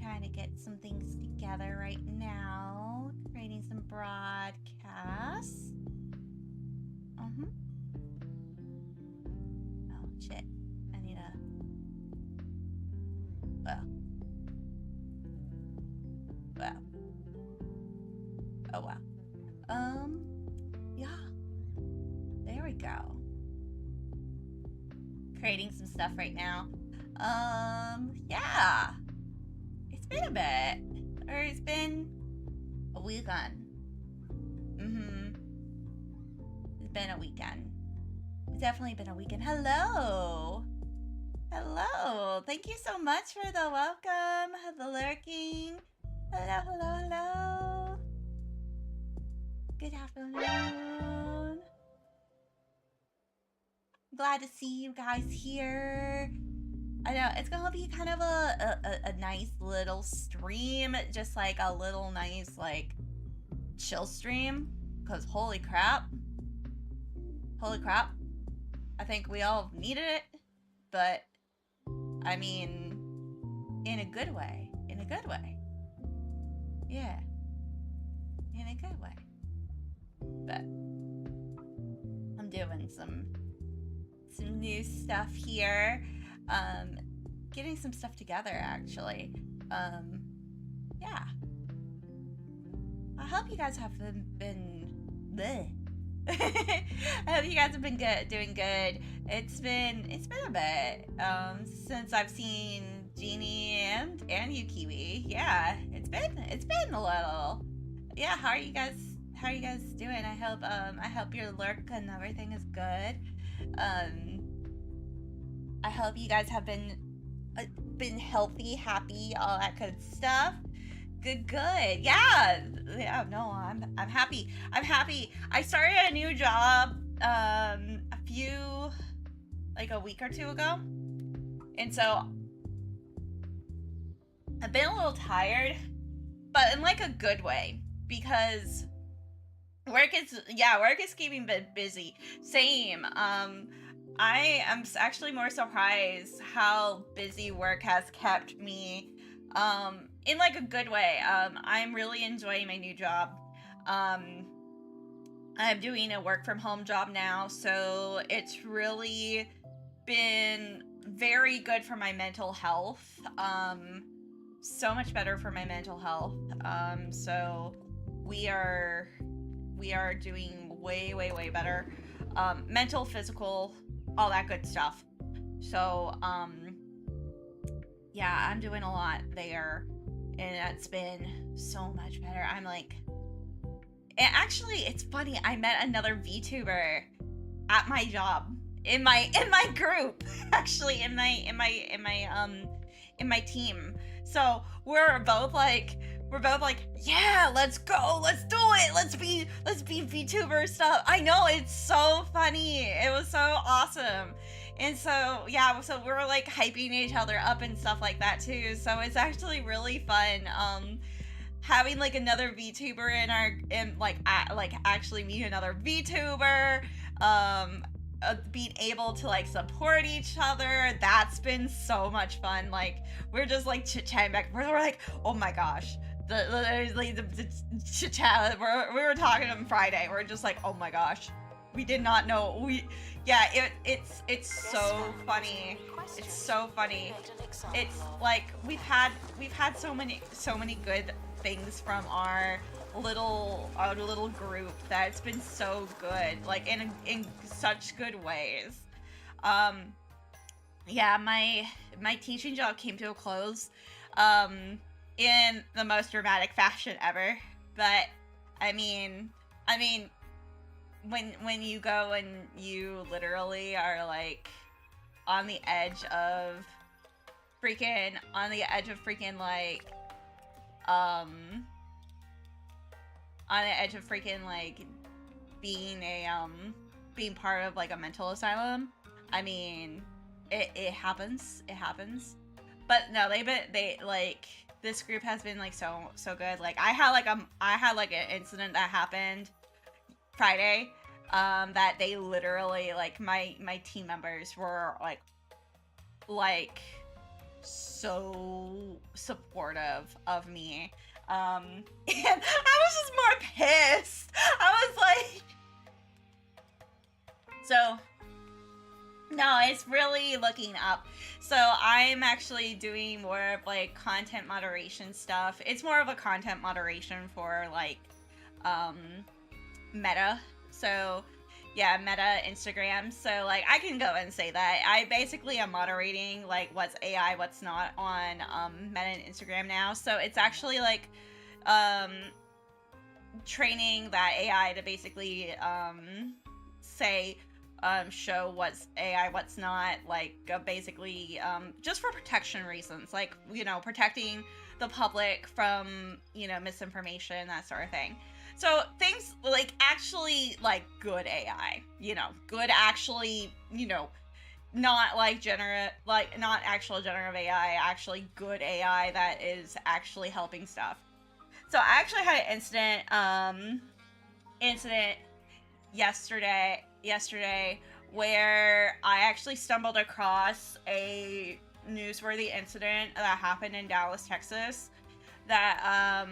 trying to get some things together right now. Creating some broadcasts. Oh, shit. I need a... Well. Oh, wow. Yeah. There we go. Creating some stuff right now. Yeah. It's been a bit. Or it's been a weekend. It's been a weekend. It's definitely been a weekend. Hello. Hello. Thank you so much for the welcome. The lurking. Hello. Good afternoon. Glad to see you guys here. I know it's gonna be kind of a nice little stream, just like a little nice like chill stream, because holy crap, I think we all needed it, but I mean, in a good way, yeah, in a good way. But I'm doing some new stuff here, getting some stuff together actually. Yeah. I hope you guys have been bleh. I hope you guys have been doing good. It's been a bit since I've seen Jeannie and you, Kiwi. Yeah, it's been a little. Yeah, how are you guys doing? I hope your lurk and everything is good. I hope you guys have been healthy, happy, all that good stuff. Good. Yeah. No, I'm happy. I started a new job a week or two ago, and so I've been a little tired, but in like a good way, because work is keeping me busy. Same. I am actually more surprised how busy work has kept me, in like a good way. I'm really enjoying my new job. I'm doing a work from home job now, so it's really been very good for my mental health. So much better for my mental health. So we are doing way better. Mental, physical, all that good stuff. So, yeah, I'm doing a lot there, and it's been so much better. I'm like, and actually, it's funny. I met another VTuber at my job, in my group, actually, in my team. So we're both like, yeah, let's go, let's do it, let's be VTuber stuff. I know, it's so funny. It was so awesome. And so, yeah, so we're like hyping each other up and stuff like that too. So it's actually really fun. Having like another VTuber actually meet another VTuber. Being able to like support each other, that's been so much fun. Like, we're just like chit-chatting back. We're like, oh my gosh, the chit-chat we were talking on Friday. We're just like, oh my gosh, we did not know. It's so funny. It's so funny. It's like we've had so many good things from our little group that it's been so good, like in such good ways. Yeah, my teaching job came to a close in the most dramatic fashion ever. But I mean when you go and you literally are like on the edge of freaking like on the edge of freaking like being part of like a mental asylum. I mean, it happens. But no, they like, this group has been like so good. Like I had like an incident that happened Friday, that they literally, like, my team members were like so supportive of me. And I was just more pissed. I was like, so no, it's really looking up. So I'm actually doing more of like content moderation stuff. It's more of a content moderation for like Meta. So yeah, Meta Instagram. So like I can go and say that I basically am moderating like what's AI, what's not on Meta and Instagram now. So it's actually like um training that AI to basically say show what's AI, what's not, like basically just for protection reasons, like protecting the public from misinformation, that sort of thing. So things like actually like good AI, good actually, not like not actual generative AI, actually good AI that is actually helping stuff. So I actually had an incident yesterday where I actually stumbled across a newsworthy incident that happened in Dallas, Texas. That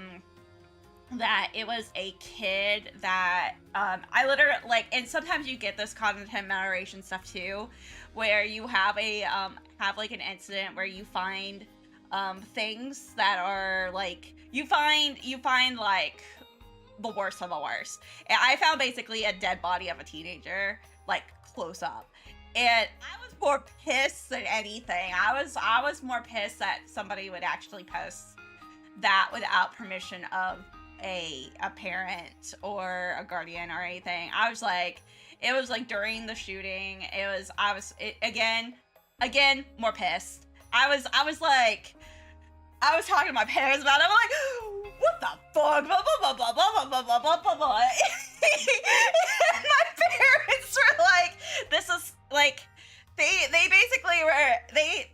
it was a kid that I literally like, and sometimes you get this content moderation stuff too, where you have like an incident where you find things that are like you find like the worst of the worst. And I found basically a dead body of a teenager, like close up. And I was more pissed than anything. I was more pissed that somebody would actually post that without permission of a parent or a guardian or anything. I was like, it was like during the shooting. Again more pissed. I was like, I was talking to my parents about it. I'm like, what the fuck? Blah, blah, blah, blah, blah, blah, blah, blah, blah, blah. And my parents were like, this is like, they basically were, they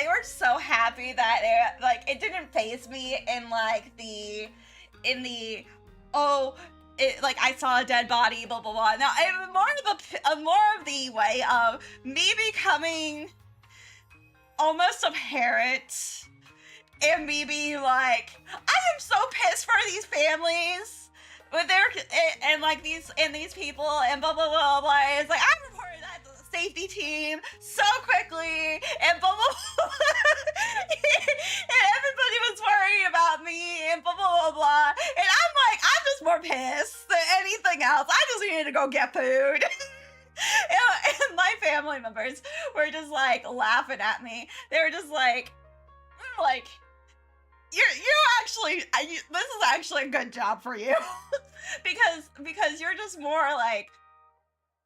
were so happy that like, it didn't faze me in like like I saw a dead body, blah, blah, blah. Now, more of the way of me becoming almost a parent. And me being like, I am so pissed for these families with their and like these people and blah blah blah blah. It's like I reported that to the safety team so quickly and blah blah blah. And everybody was worried about me and blah blah blah blah. And I'm like, I'm just more pissed than anything else. I just needed to go get food. And my family members were just like laughing at me. They were just like, you're actually, this is actually a good job for you. because you're just more like,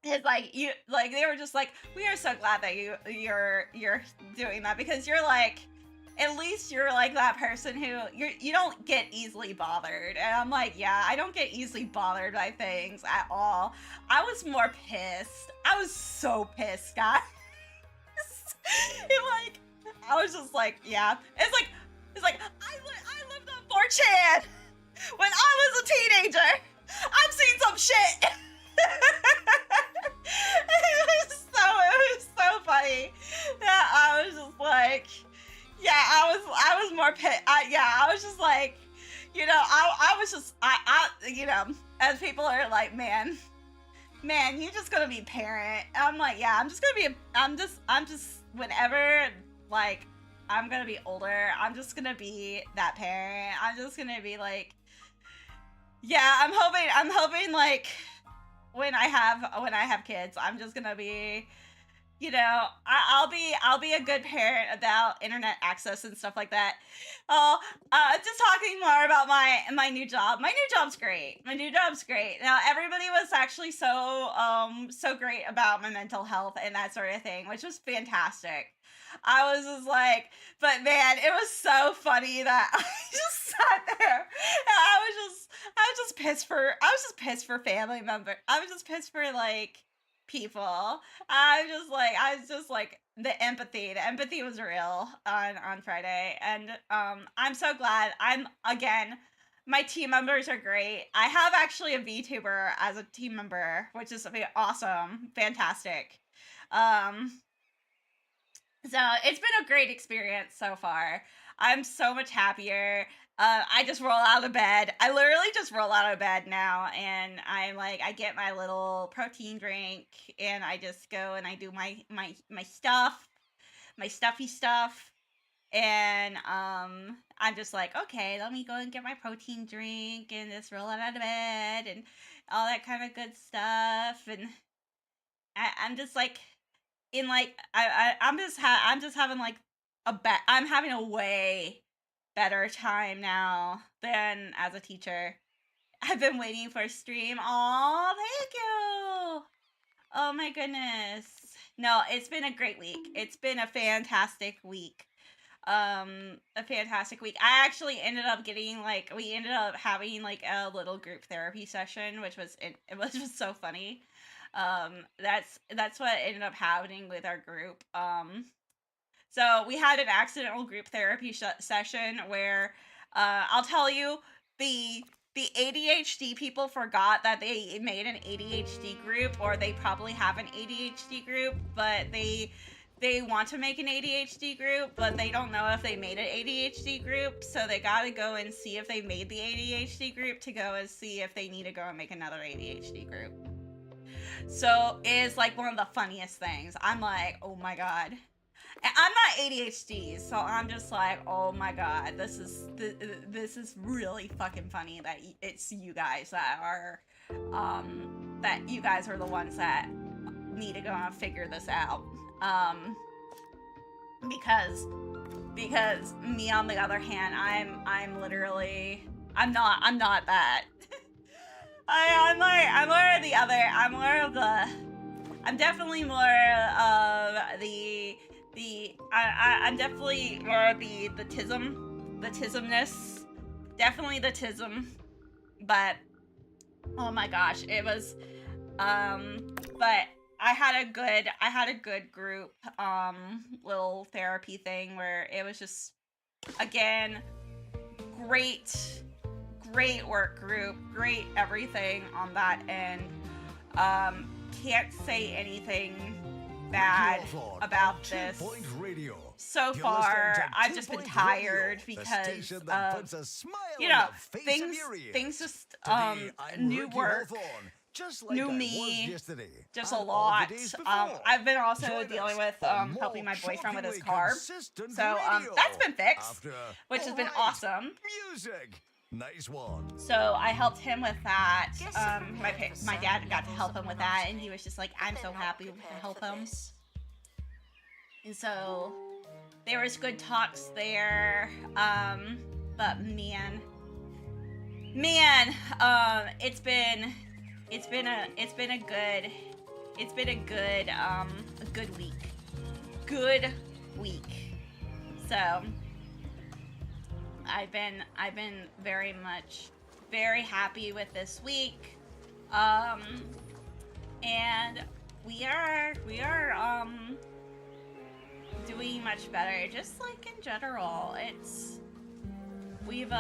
it's like you like they were just like, we are so glad that you're doing that, because you're like, at least you're like that person who you don't get easily bothered. And I'm like, yeah, I don't get easily bothered by things at all. I was more pissed. I was so pissed, guys. Like, I was just like, yeah. It's like I lived on 4chan when I was a teenager. I've seen some shit. It was so funny that I was just like, yeah, I was more pissed. I was just like, I was just, as people are like, man, you just gonna be parent. I'm like, yeah, I'm just whenever, like, I'm gonna be older, I'm just gonna be that parent. I'm just gonna be like, yeah, I'm hoping like when I have kids, I'm just gonna be, I'll be a good parent about internet access and stuff like that. Just talking more about my new job. My new job's great. Now, everybody was actually so great about my mental health and that sort of thing, which was fantastic. I was just like, but man, it was so funny that I just sat there and I was just pissed for family members. I was just pissed for like people. I was just like the empathy was real on Friday. And I'm so glad. My team members are great. I have actually a VTuber as a team member, which is awesome, fantastic. So it's been a great experience so far. I'm so much happier. I just roll out of bed. I literally just roll out of bed now, and I'm like, I get my little protein drink, and I just go and I do my stuff, my stuffy stuff, and I'm just like, okay, let me go and get my protein drink and just roll out of bed and all that kind of good stuff, and I'm just like in like I'm just having like I'm having a way better time now than as a teacher. I've been waiting for a stream. Oh, thank you. Oh my goodness. No, it's been a great week. It's been a fantastic week. A fantastic week. I actually ended up getting like we ended up having like a little group therapy session, which was it was just so funny. That's what ended up happening with our group. So we had an accidental group therapy session where I'll tell you the ADHD people forgot that they made an ADHD group, or they probably have an ADHD group, but they want to make an ADHD group, but they don't know if they made an ADHD group, so they gotta go and see if they made the ADHD group to go and see if they need to go and make another ADHD group. So it's like one of the funniest things. I'm like, oh my god. And I'm not ADHD, so I'm just like, oh my god, this is really fucking funny that it's you guys that are the ones that need to go and figure this out. Because me on the other hand, I'm literally I'm not that. I'm more of the other. I'm definitely more of I'm definitely more of the tismness. Definitely the tism. But oh my gosh, it was but I had a good group little therapy thing where it was just again great work group, great everything on that end. Can't say anything bad about this. So far, I've just been tired because you know, things just new work, new me, just a lot. I've been also dealing with helping my boyfriend with his car, so that's been fixed, which has been awesome. Nice one. So I helped him with that. My dad got to help him with that, and he was just like, I'm so happy to help him. And so there was good talks there. But man, it's been a good week. Good week. So I've been very happy with this week, and we are doing much better. Just like in general, we've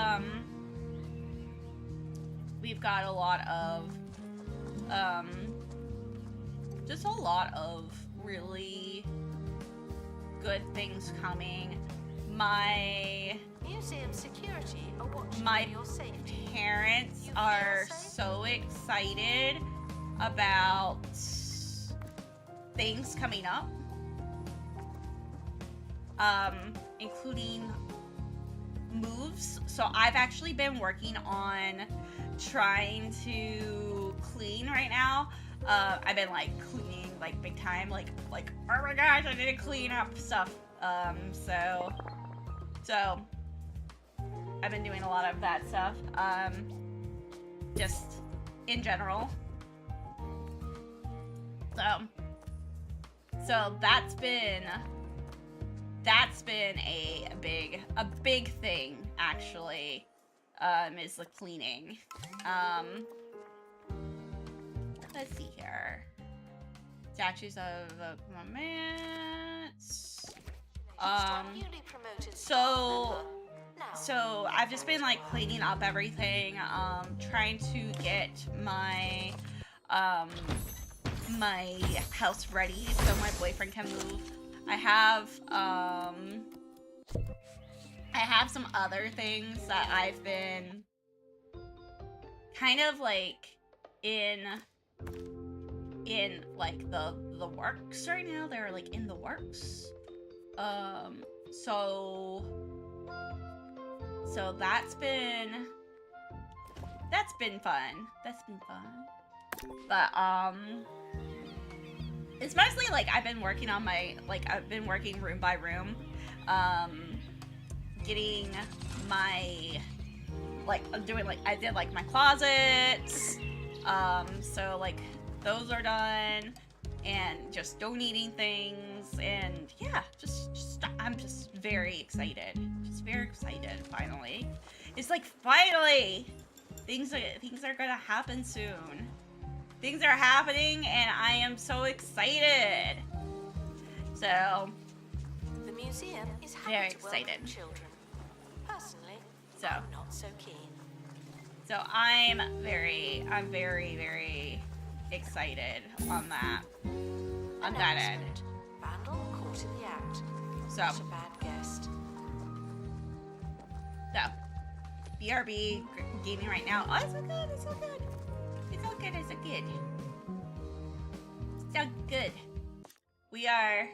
got a lot of just a lot of really good things coming. My parents are so excited about things coming up, including moves. So I've actually been working on trying to clean right now. I've been like cleaning like big time, like oh my gosh, I need to clean up stuff. So I've been doing a lot of that stuff, just in general. So that's been a big thing actually, is the cleaning. Let's see here. Statues of romance. So I've just been like cleaning up everything, trying to get my my house ready so my boyfriend can move. I have some other things that I've been kind of like in like the works right now. They're like in the works. So that's been fun. That's been fun. But it's mostly like I've been working on my I've been working room by room, getting my I did like my closets, so like those are done, and just donating things, and yeah, I'm just very excited, finally. It's like finally things are gonna happen soon. Things are happening and I am so excited. So the museum is happy very to welcome excited. children. Personally, So I'm not so keen. So I'm very, very excited on that. On that end. Vandal caught in the act. So Not a bad guest. So BRB gaming right now. Oh, it's so good, it's so good. It's so good, it's so good. So good. We are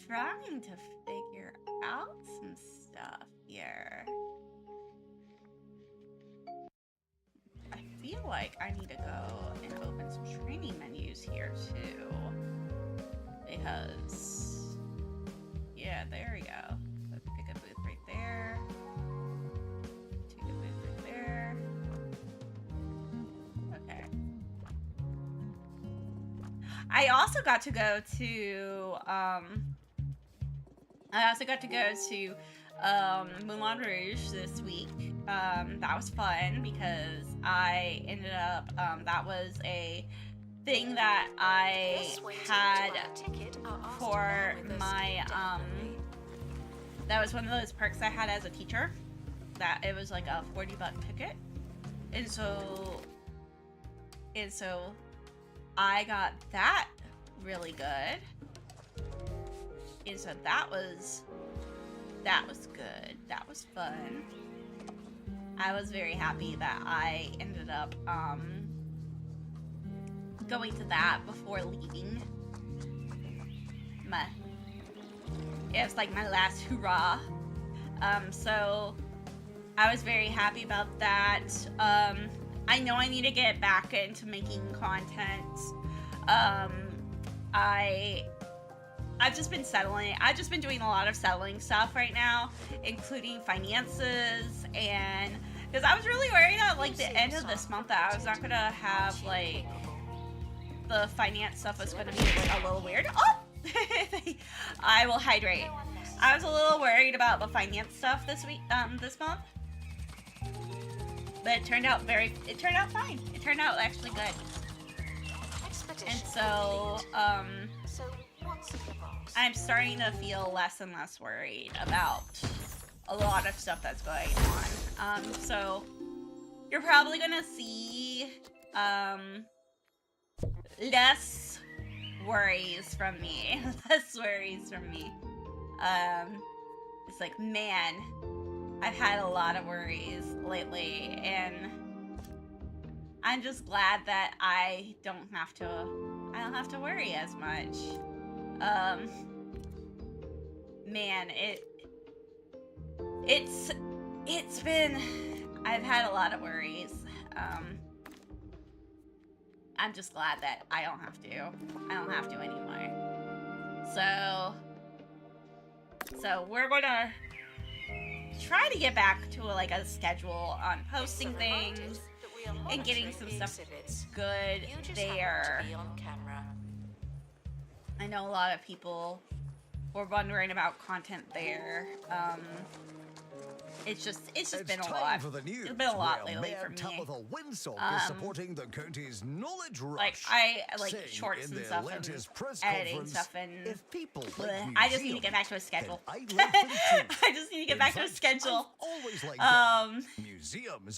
trying to figure out some stuff here. I feel like I need to go and open some training menus here too. Because, yeah, there we go. Let's pick a booth right there. Take a booth right there. Okay. I also got to go to, Moulin Rouge this week. That was fun because I ended up, that was a thing that I had for my, that was one of those perks I had as a teacher, that it was like a $40 ticket. And so I got that really good. And so that was good. That was fun. I was very happy that I ended up going to that before leaving. It was like my last hurrah. So I was very happy about that. I know I need to get back into making content. I've just been settling. I've just been doing a lot of settling stuff right now, including finances, and because I was really worried at like the end of this month that I was not gonna have like the finance stuff was gonna be like a little weird. Oh, I will hydrate. I was a little worried about the finance stuff this week, this month, but it turned out fine. It turned out actually good. And so, I'm starting to feel less and less worried about a lot of stuff that's going on. So you're probably gonna see less worries from me. It's like, man, I've had a lot of worries lately, and I'm just glad that I don't have to worry as much. Man, it's been, I've had a lot of worries. I'm just glad that I don't have to anymore. So we're gonna try to get back to like a schedule on posting things and getting some stuff good there. I know a lot of people were wondering about content there. It's just been a lot. It's been a lot lately for me. Supporting the county's knowledge rush. Like I like shorts and stuff and editing stuff, and I just need to get back to a schedule. I just need to get back to a schedule.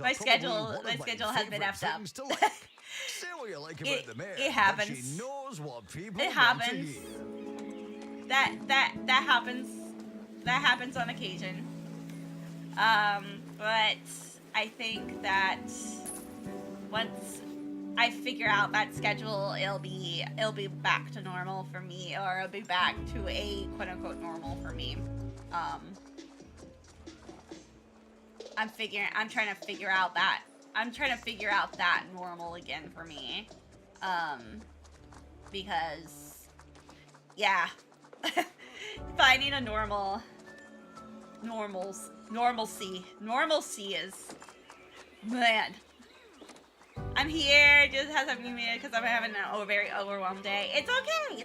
My schedule has been effed up. Say what you like about the mayor, it happens. but she knows what people It happens. that happens. That happens on occasion. But I think that once I figure out that schedule, it'll be back to normal for me, or it'll be back to a quote unquote normal for me. I'm trying to figure out that normal again for me. Because yeah. Finding a normalcy is, man. I'm here, just has a few minutes because I'm having a very overwhelmed day. It's okay.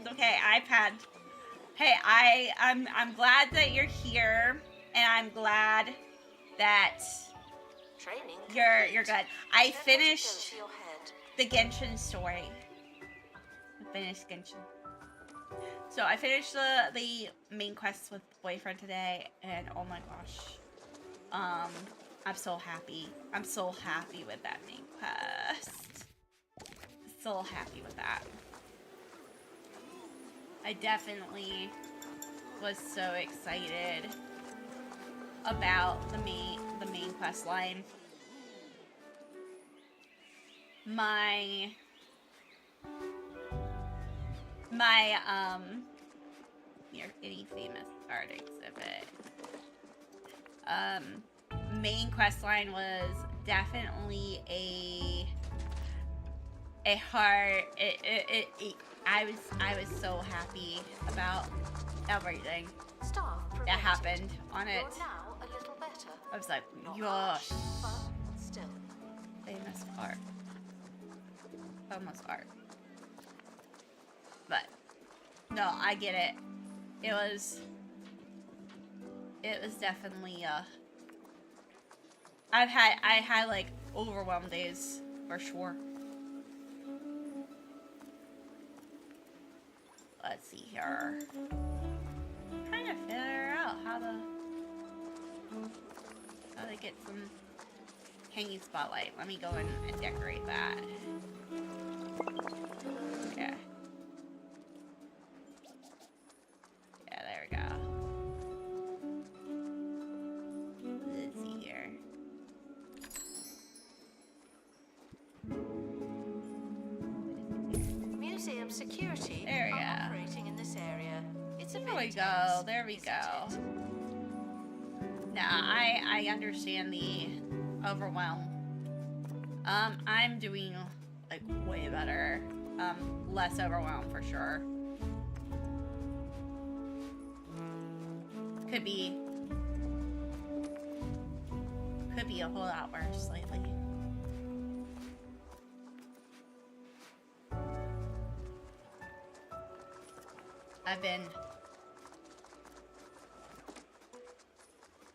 I'm glad that you're here, and I'm glad that Training you're good. I Then let it go finished to your head. the Genshin story. I finished Genshin. So I finished the main quest with boyfriend today, and oh my gosh, I'm so happy. I'm so happy with that main quest. So happy with that. I definitely was so excited about the main quest line. My near any famous art exhibit. Main quest line was definitely a hard. I was so happy about everything Staff that promoted. happened on it. You're now a little better. I was like, Not gosh, much, but still. famous art, almost art. But no, I get it. It was definitely I had like overwhelmed days for sure. Let's see here. I'm trying to figure out how to get some hanging spotlight. Let me go in and decorate that. Yeah. Yeah, there we go. Let's see here. Museum security There we are go. operating in this area. It's a There bit we go. tense, There we isn't go. it? Nah, I understand the overwhelm. I'm doing like way better. Less overwhelmed for sure. Could be a whole lot worse lately. I've been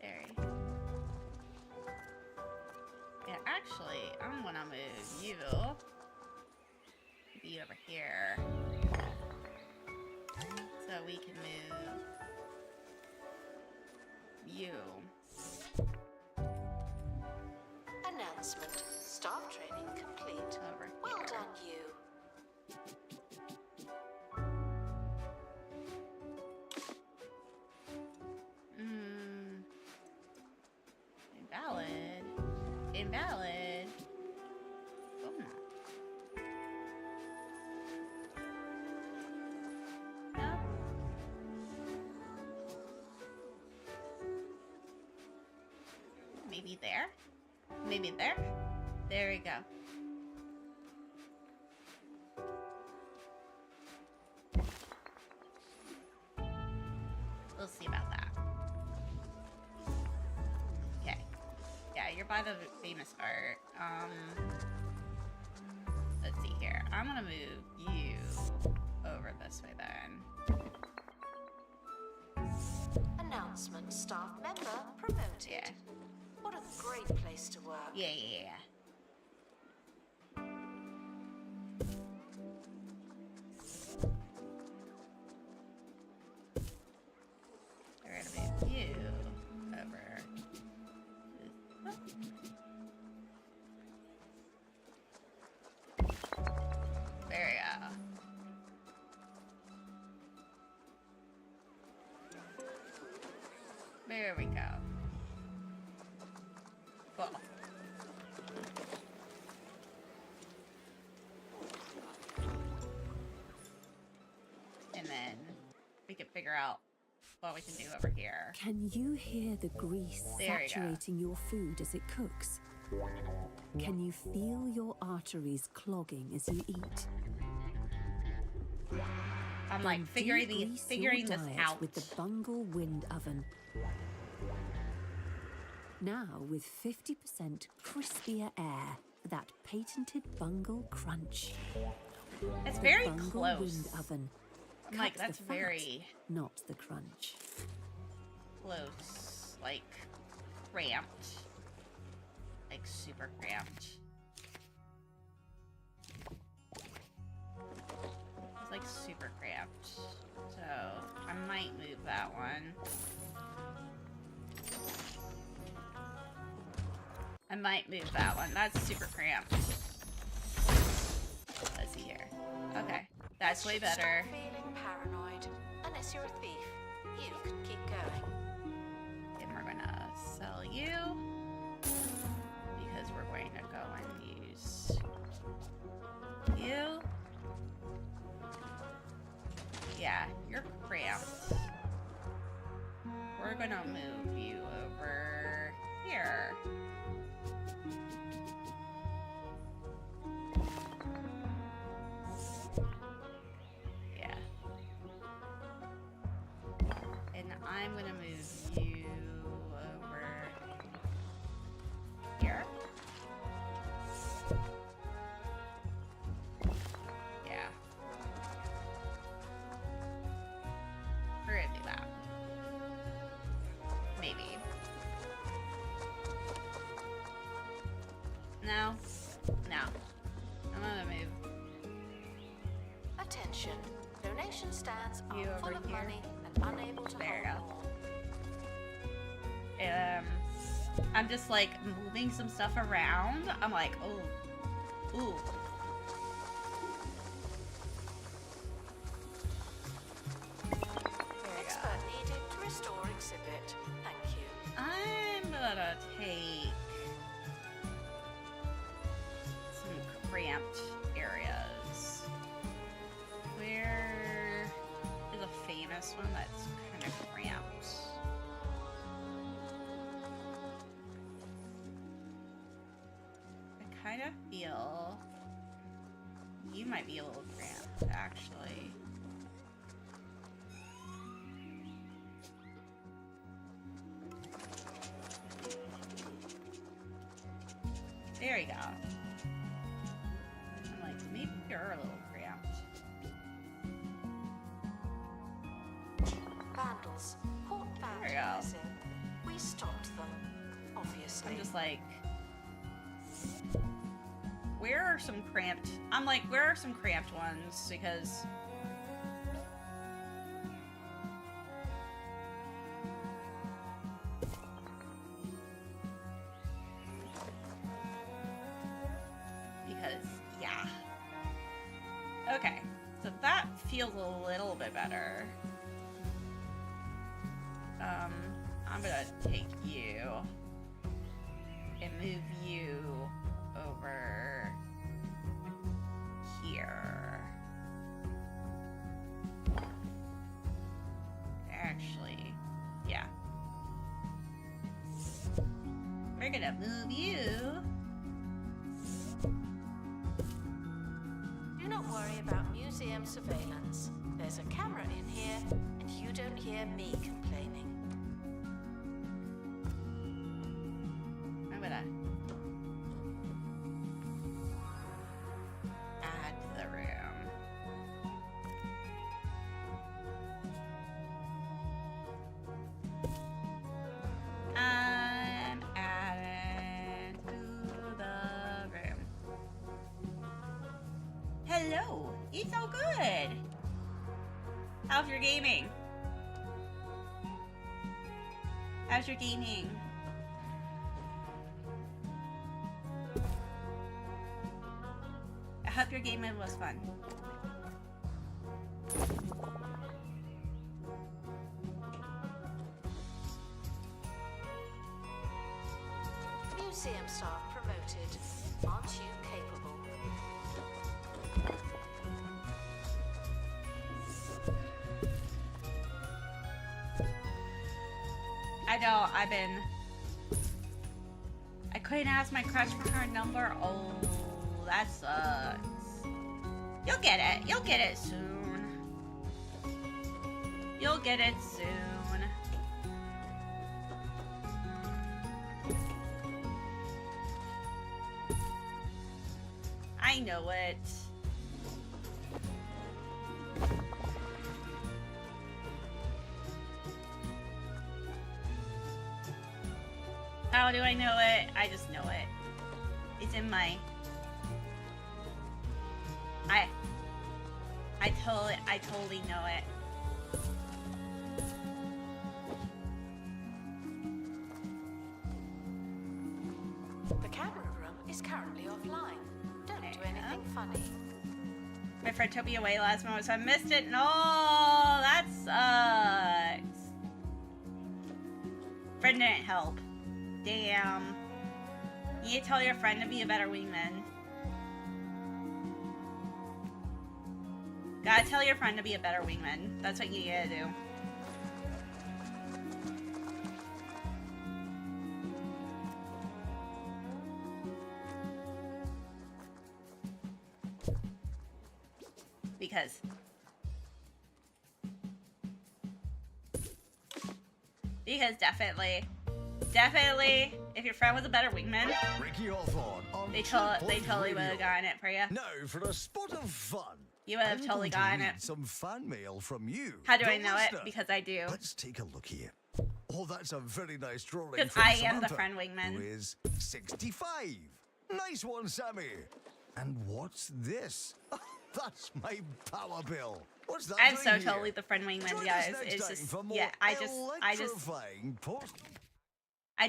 very. Yeah, actually, I'm gonna move you. Be over here. So we can move you. Announcement. Staff training complete. Over Well here. done, you. Invalid. Invalid. Oh no. No. Maybe there? Maybe there? There we go. We'll see about that. Okay. Yeah, you're by the famous art. Let's see here. I'm gonna move you over this way then. Announcement. Staff member promoted. Yeah. What a great place to work. Yeah. We're gonna move you over. There we go. There we go. Cool. And then we can figure out what we can do over here. Can you hear the grease There you go. saturating your food as it cooks? Can you feel your arteries clogging as you eat? I'm like Then figuring degrease this your diet out. with the Bungle Wind Oven. Now with 50% crispier air for that patented Bungle crunch. It's The very Bungle close. Wind Oven. I'm like, cuts the that's fat, very not the crunch. close. Like, cramped. Like, super cramped. It's like super cramped. So, I might move that one. I might move that one. That's super cramped. Let's see here. Okay. That's way better. Stop feeling paranoid. Unless you're a thief, you can keep going. And we're gonna sell you. Because we're going to go and use you. Yeah, you're cramped. We're gonna move you over here. Yeah. And I'm gonna move you over here. Yeah. We're gonna do that. Maybe. No. No. I'm gonna move Attention. Donation stands are You full over of here. money and unable to There you hold go. more. I'm just like moving some stuff around. I'm like, oh, ooh. There we go. Expert needed to restore exhibit. Thank you. I'm gonna take some cramped areas. Where is a famous one that's kind of cramped? I kind of feel you might be a little cramped, actually. There you go. I'm like, maybe you're a little cramped. Vandals. Caught There we go. vandalizing. We stopped them. Obviously. I'm just like, where are some cramped? I'm like, where are some cramped ones? Because yeah. Okay, so that feels a little bit better. I'm gonna take you and move you over here. Actually, yeah. We're gonna move you. Do not worry about museum surveillance. There's a camera in here, and you don't hear me complaining. I'm gonna add to the room. I'm adding to the room. Hello, it's all good. How's your gaming? How's your gaming? I hope your gaming was fun. museum staff promoted. Aren't you capable? I know, I couldn't ask my crush for her number. Oh, that sucks. You'll get it. You'll get it soon. You'll get it soon. I know it. How do I know it? I just know it. It's in my... I totally know it. The camera room is currently offline. Don't do anything funny. My friend took me away last moment, so I missed it. No, that sucks. Friend didn't help. Damn. You need to tell your friend to be a better wingman. Gotta tell your friend to be a better wingman. That's what you need to do. Because definitely, if your friend was a better wingman, they totally would have gotten it for you. Now for a spot of fun. You would have totally gotten it. Some fan mail from you. How do I know it? Because I do. Let's take a look here. Oh, that's a very nice drawing. Because from I Samantha, am the friend wingman. Who is 65. Nice one, Sammy. And what's this? That's my power bill. What's that? I'm doing so here? totally the friend wingman, Join guys. us next It's time just, for more yeah, I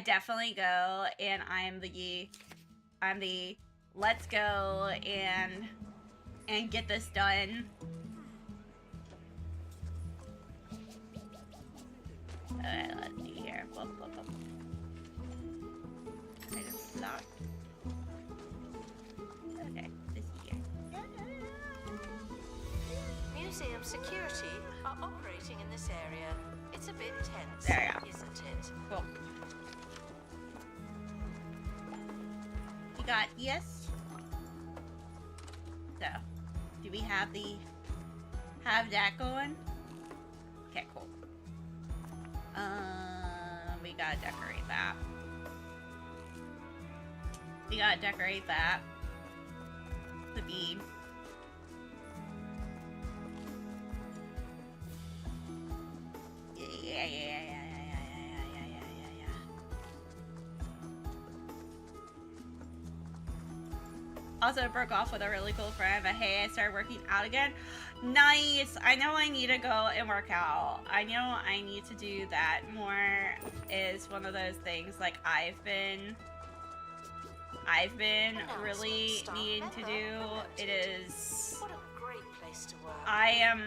definitely go and I'm the let's go and get this done. Let's see here. Whoop, whoop, whoop. I just locked. Okay, this here. Museum security are operating in this area. It's a bit tense, There we go. isn't it? Cool. We got yes. So, do we have that going? Okay, cool. We gotta decorate that. We gotta decorate that. The bead. Yeah. Also broke off with a really cool friend, but hey, I started working out again. Nice! I know I need to go and work out. I know I need to do that more. Is one of those things like I've been really needing to do. It is... What a great place to work. I am...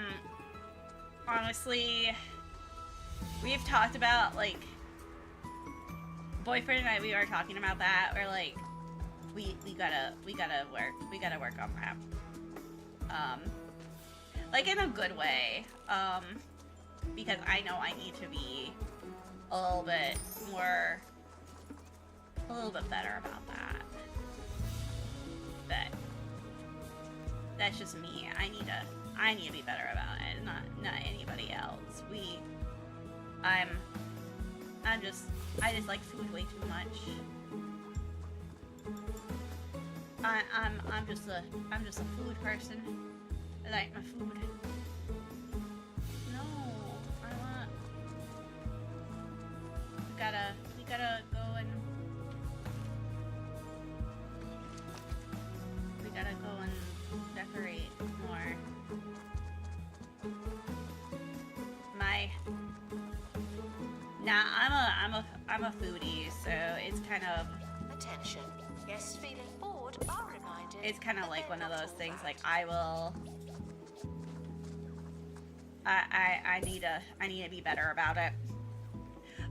Honestly... We've talked about, like... Boyfriend and I, we were talking about that. We're like... We gotta work on that. Like in a good way. Because I know I need to be a little bit better about that. But that's just me. I need to be better about it, not anybody else. I just like food way too much. I'm just a food person. I like my food. No, we gotta go and decorate more. I'm a foodie, so it's kind of Attention. Guests feeling bored are reminded. it's kind of that like they're one of not those all things. bad. Like I need to be better about it.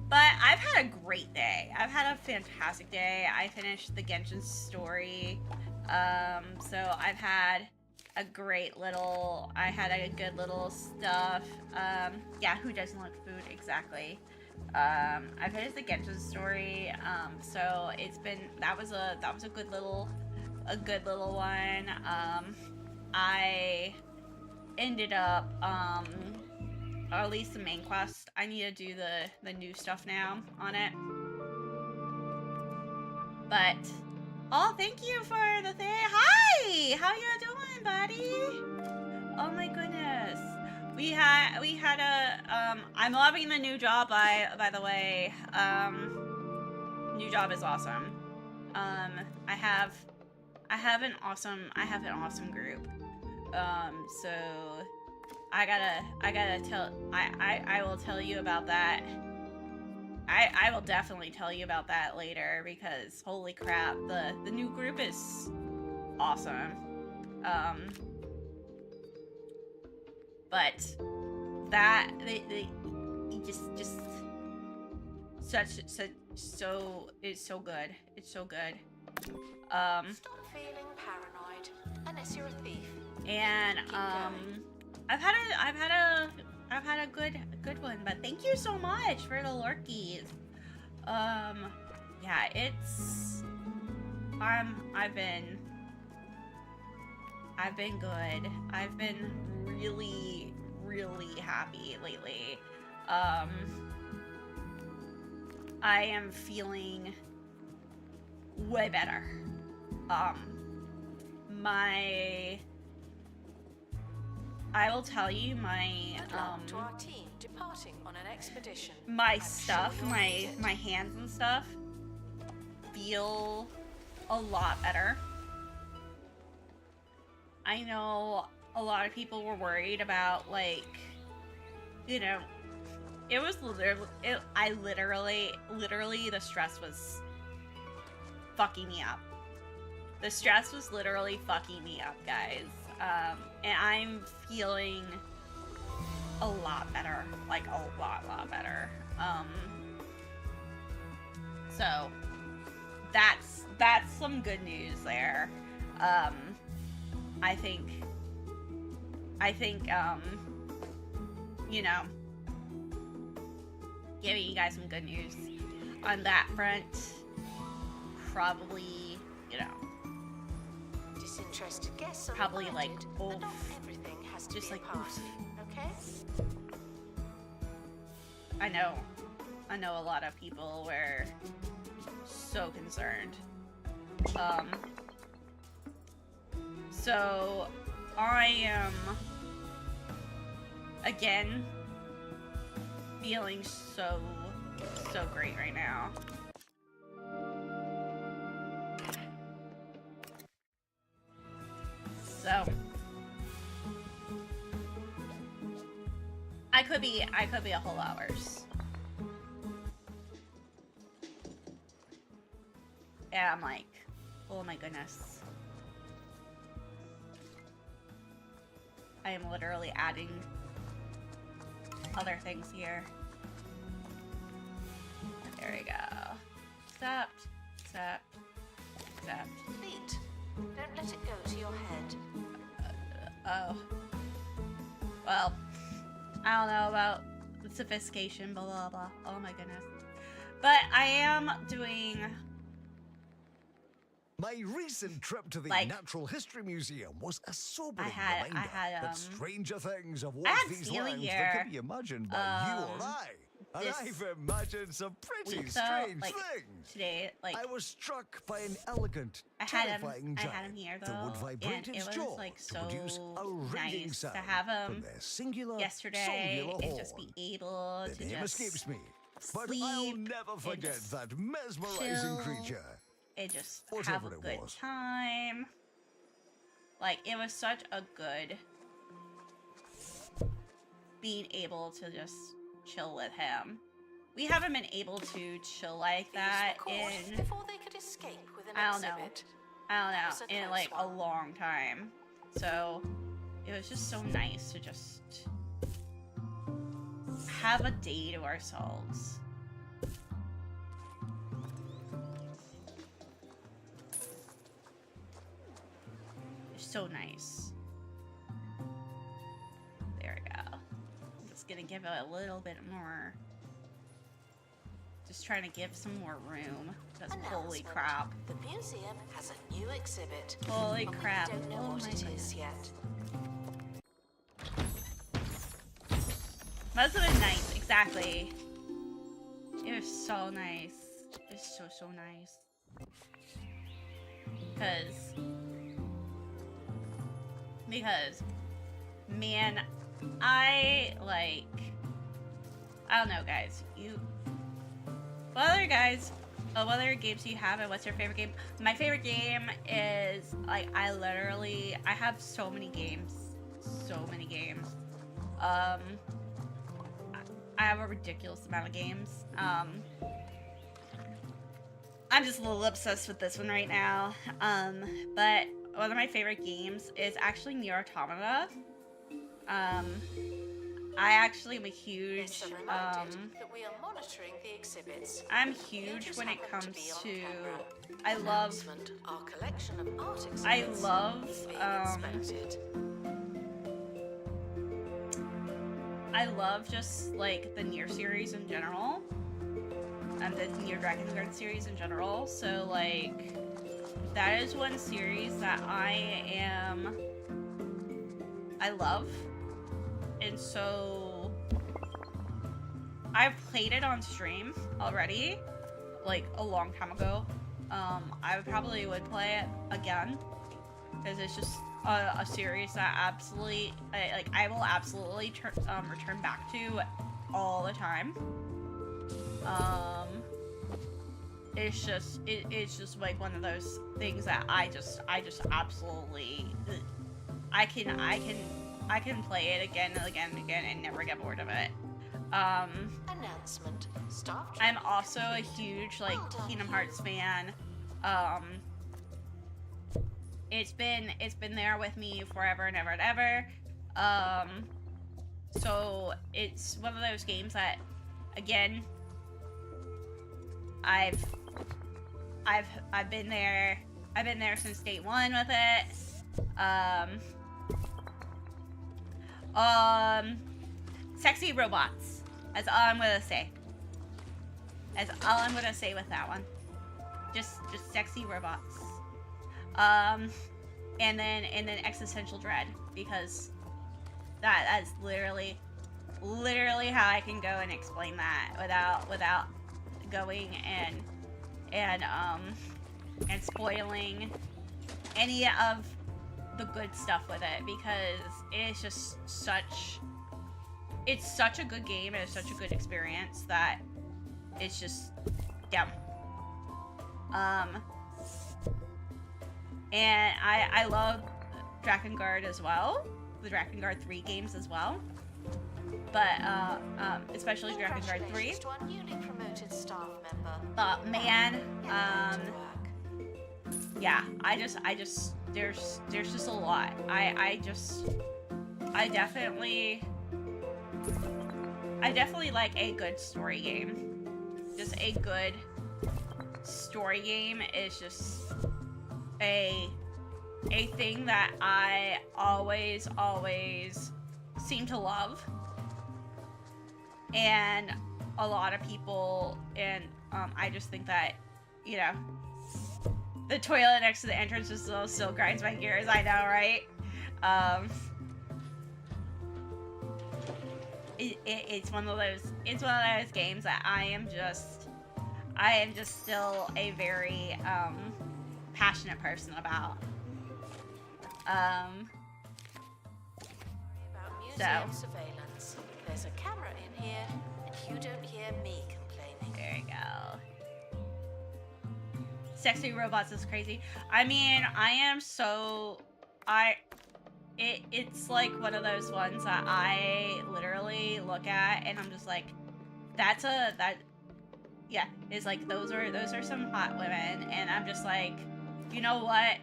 But I've had a great day. I've had a fantastic day. I finished the Genshin story. So I've had a great little, I had a good little stuff. Yeah, who doesn't like food? Exactly. I finished the Genshin story. So it's been, that was a good little one. I ended up, or at least the main quest. I need to do the new stuff now on it. But, oh, thank you for the thing. Hi! How you doing, buddy? Oh my goodness. We had a, I'm loving the new job, by the way. New job is awesome. I have an awesome group. So I will tell you about that. I will definitely tell you about that later, because holy crap, the new group is awesome. But that they just it's so good. It's so good. Stop feeling paranoid, unless you're a thief. And I've had a good one, but thank you so much for the lurkies. Yeah, it's I've been good. I've been really happy lately. I am feeling way better. I will tell you my Good luck to our team departing on an expedition. my I'm stuff, sure you'll need it. my hands and stuff feel a lot better. I know a lot of people were worried about, like, you know, it was literally the stress was fucking me up. The stress was literally fucking me up, guys. And I'm feeling a lot better, like a lot better. So that's some good news there. I think, you know, giving you guys some good news on that front, probably, you know, Disinterested guests are probably like, reminded oof, that not everything has to just be like, a party, okay? I know a lot of people were so concerned. So I am again feeling so great right now. So I could be a whole lot worse. Yeah, I'm like, oh my goodness. I am literally adding other things here. There we go. Accept. Feet. Don't let it go to your head. Oh. Well, I don't know about the sophistication, blah, blah, blah. Oh my goodness. But I am doing... My recent trip to the Like, Natural History Museum was a sobering I had, that stranger things have I walked had these Celia lands here, that could be imagined by you or I. And this I've imagined some pretty week, so, strange like, things. today, like, I was struck by an elegant, I had him terrifying giant here, that would though, vibrate and its it jaw was, like, to so produce a ringing nice sound to have from him their singular, yesterday songular and horn. just be able The to name just escapes me, but I'll sleep never and forget just that mesmerizing chill creature. and just Whatever have a it good was. time. Like, it was such a good being able to just chill with him. We haven't been able to chill like that in, before they could escape with an I don't know, exhibit. in like a long time. So it was just so nice to just have a day to ourselves. so nice. There we go. I'm just gonna give it a little bit more. Just trying to give some more room. Because holy crap. The museum has a new exhibit. Holy but crap. We don't know Oh what my it goodness. is yet. Must have been nice, exactly. It was so nice. It's so nice. Because, man, I don't know, guys. What other games do you have, and what's your favorite game? My favorite game is, like, I have so many games. I have a ridiculous amount of games. I'm just a little obsessed with this one right now. But one of my favorite games is actually Nier Automata. I actually am a huge, It's a reminder that we are monitoring the exhibits. I'm huge when it comes to, I love, Our collection of art exhibits I love, is being inspected. I love just, like, the Nier series in general. And the Nier Drakengard series in general. So, like, that is one series that I love. And so, I've played it on stream already, like, a long time ago. I probably would play it again. Because it's just a series that absolutely, I will absolutely return back to all the time. It's just like one of those things that I just absolutely, I can play it again and again and again and never get bored of it. Announcement. Staff I'm also a huge, like, Kingdom Hearts fan. It's been there with me forever and ever and ever. So it's one of those games that, again, I've been there. I've been there since day one with it. Sexy robots. That's all I'm gonna say. That's all I'm gonna say with that one. Just sexy robots. And then existential dread, because that's literally how I can go and explain that without going and spoiling any of the good stuff with it, because it's just such a good game and it's such a good experience that it's just, yeah. And I love Drakengard as well, the Drakengard 3 games as well, but especially Drakengard 3. To our newly promoted staff member. But man, yeah, there's just a lot. I definitely like a good story game. Just a good story game is just a thing that I always seem to love. And a lot of people, and I just think that, you know, the toilet next to the entrance just still grinds my gears. I know, right? It's one of those games that I am just still a very passionate person about. About museum surveillance. There's a camera in here, and you don't hear me complaining. There you go. Sexy robots is crazy. I mean, it's like one of those ones that I literally look at and I'm just like, yeah, it's like those are some hot women, and I'm just like, you know what?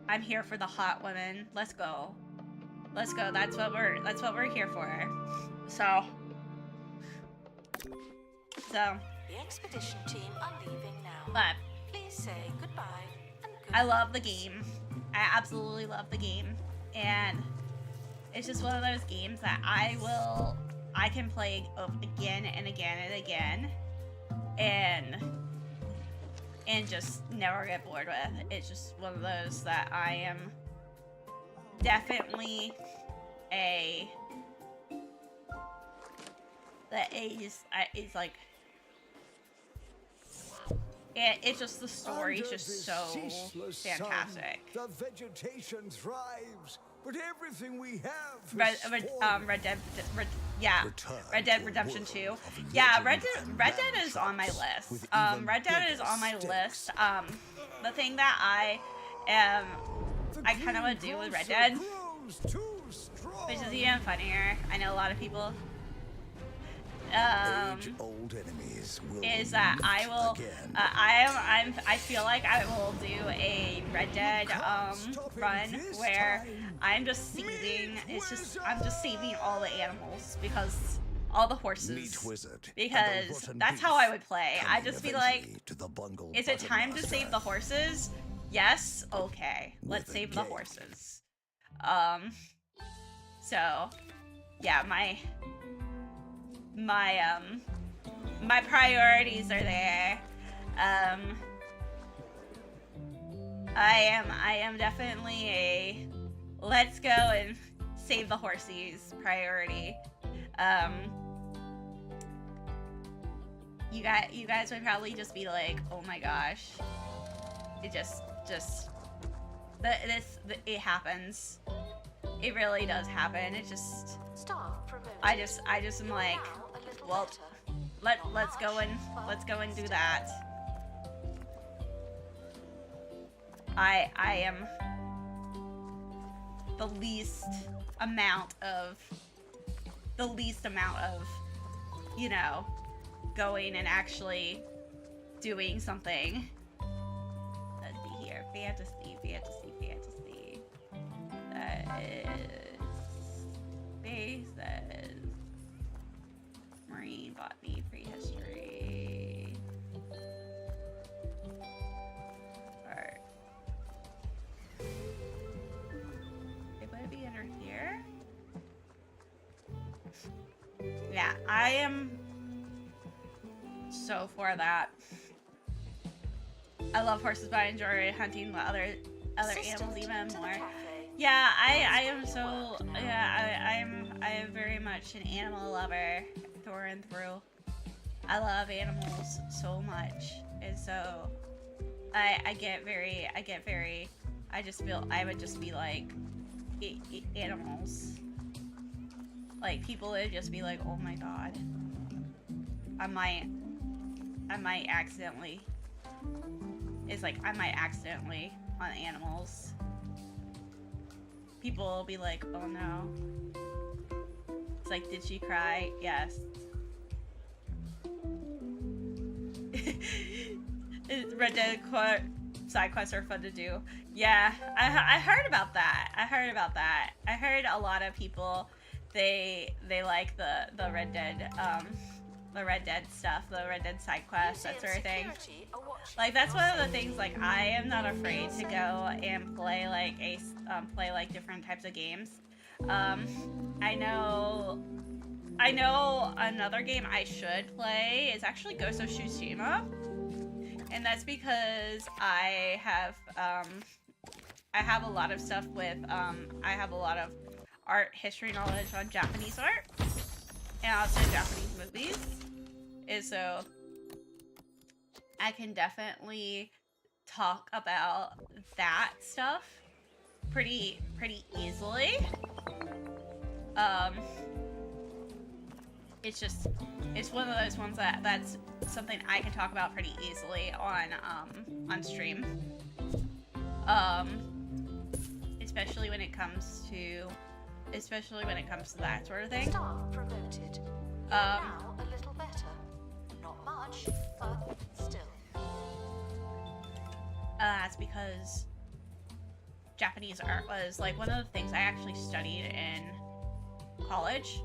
I'm here for the hot women. Let's go. Let's go. That's what we're here for. So the expedition team are leaving now. But please say goodbye and I love the game. I absolutely love the game, and it's just one of those games that I can play again and again and again, and just never get bored with. It's just one of those that I am definitely it's like, it's just the story's Under just this so ceaseless fantastic. sun, the vegetation thrives, but everything we have Red, is Red, spoiled. Red Dead, yeah, Return Red Dead to a Redemption world 2. of Yeah, legend Red and Dead is on my landscapes list. with even Red Dead is bigger on my stakes. list. The thing that I kind of want to do with Red Dead, which is even funnier, I know a lot of people, Age-old enemies will is that I meet will, again. I feel like I will do a Red Dead run where I'm just saving. I'm just saving all the animals, because all the horses, Meet Wizard and because the rotten that's how I beast, would play. coming I'd just be like, eventually to the bungled is it time to Button save the Master. horses? Yes. Okay, let's With a save the gate. horses. So yeah, my priorities are there. I am definitely a let's go and save the horsies priority. You guys would probably just be like, oh my gosh, it it happens. It really does happen. It just, Start promoted. I just am like, Now a little well, better. let's go and do that. I am the least amount of, you know, going and actually doing something. Let's see here. Fantasy. That is space. That is marine botany, prehistory. Art. It would be under here. Yeah, I am so for that. I love horses, but I enjoy hunting other animals even To the more. cafe. Yeah, I am so, yeah, I am very much an animal lover through and through. I love animals so much, and so I get very, I just feel, I would just be like, animals. Like, people would just be like, oh my god. I might accidentally, it's like, I might accidentally on animals. People will be like, oh no. It's like, did she cry? Yes. Red Dead side quests are fun to do. Yeah, I heard about that. I heard a lot of people, they like the Red Dead, the Red Dead stuff, the Red Dead side quests, that sort of thing. Security are watching Like, that's your one of the safety. things, like, I am not afraid to go and play, like, play, like, different types of games. I know another game I should play is actually Ghost of Tsushima. And that's because I have a lot of stuff with, I have a lot of art history knowledge on Japanese art. And also Japanese movies. And so I can definitely talk about that stuff pretty easily. It's one of those ones that's something I can talk about pretty easily on stream. Especially when it comes to that sort of thing. Start promoted. Now a little better. Not much, but still. That's because Japanese art was like one of the things I actually studied in college.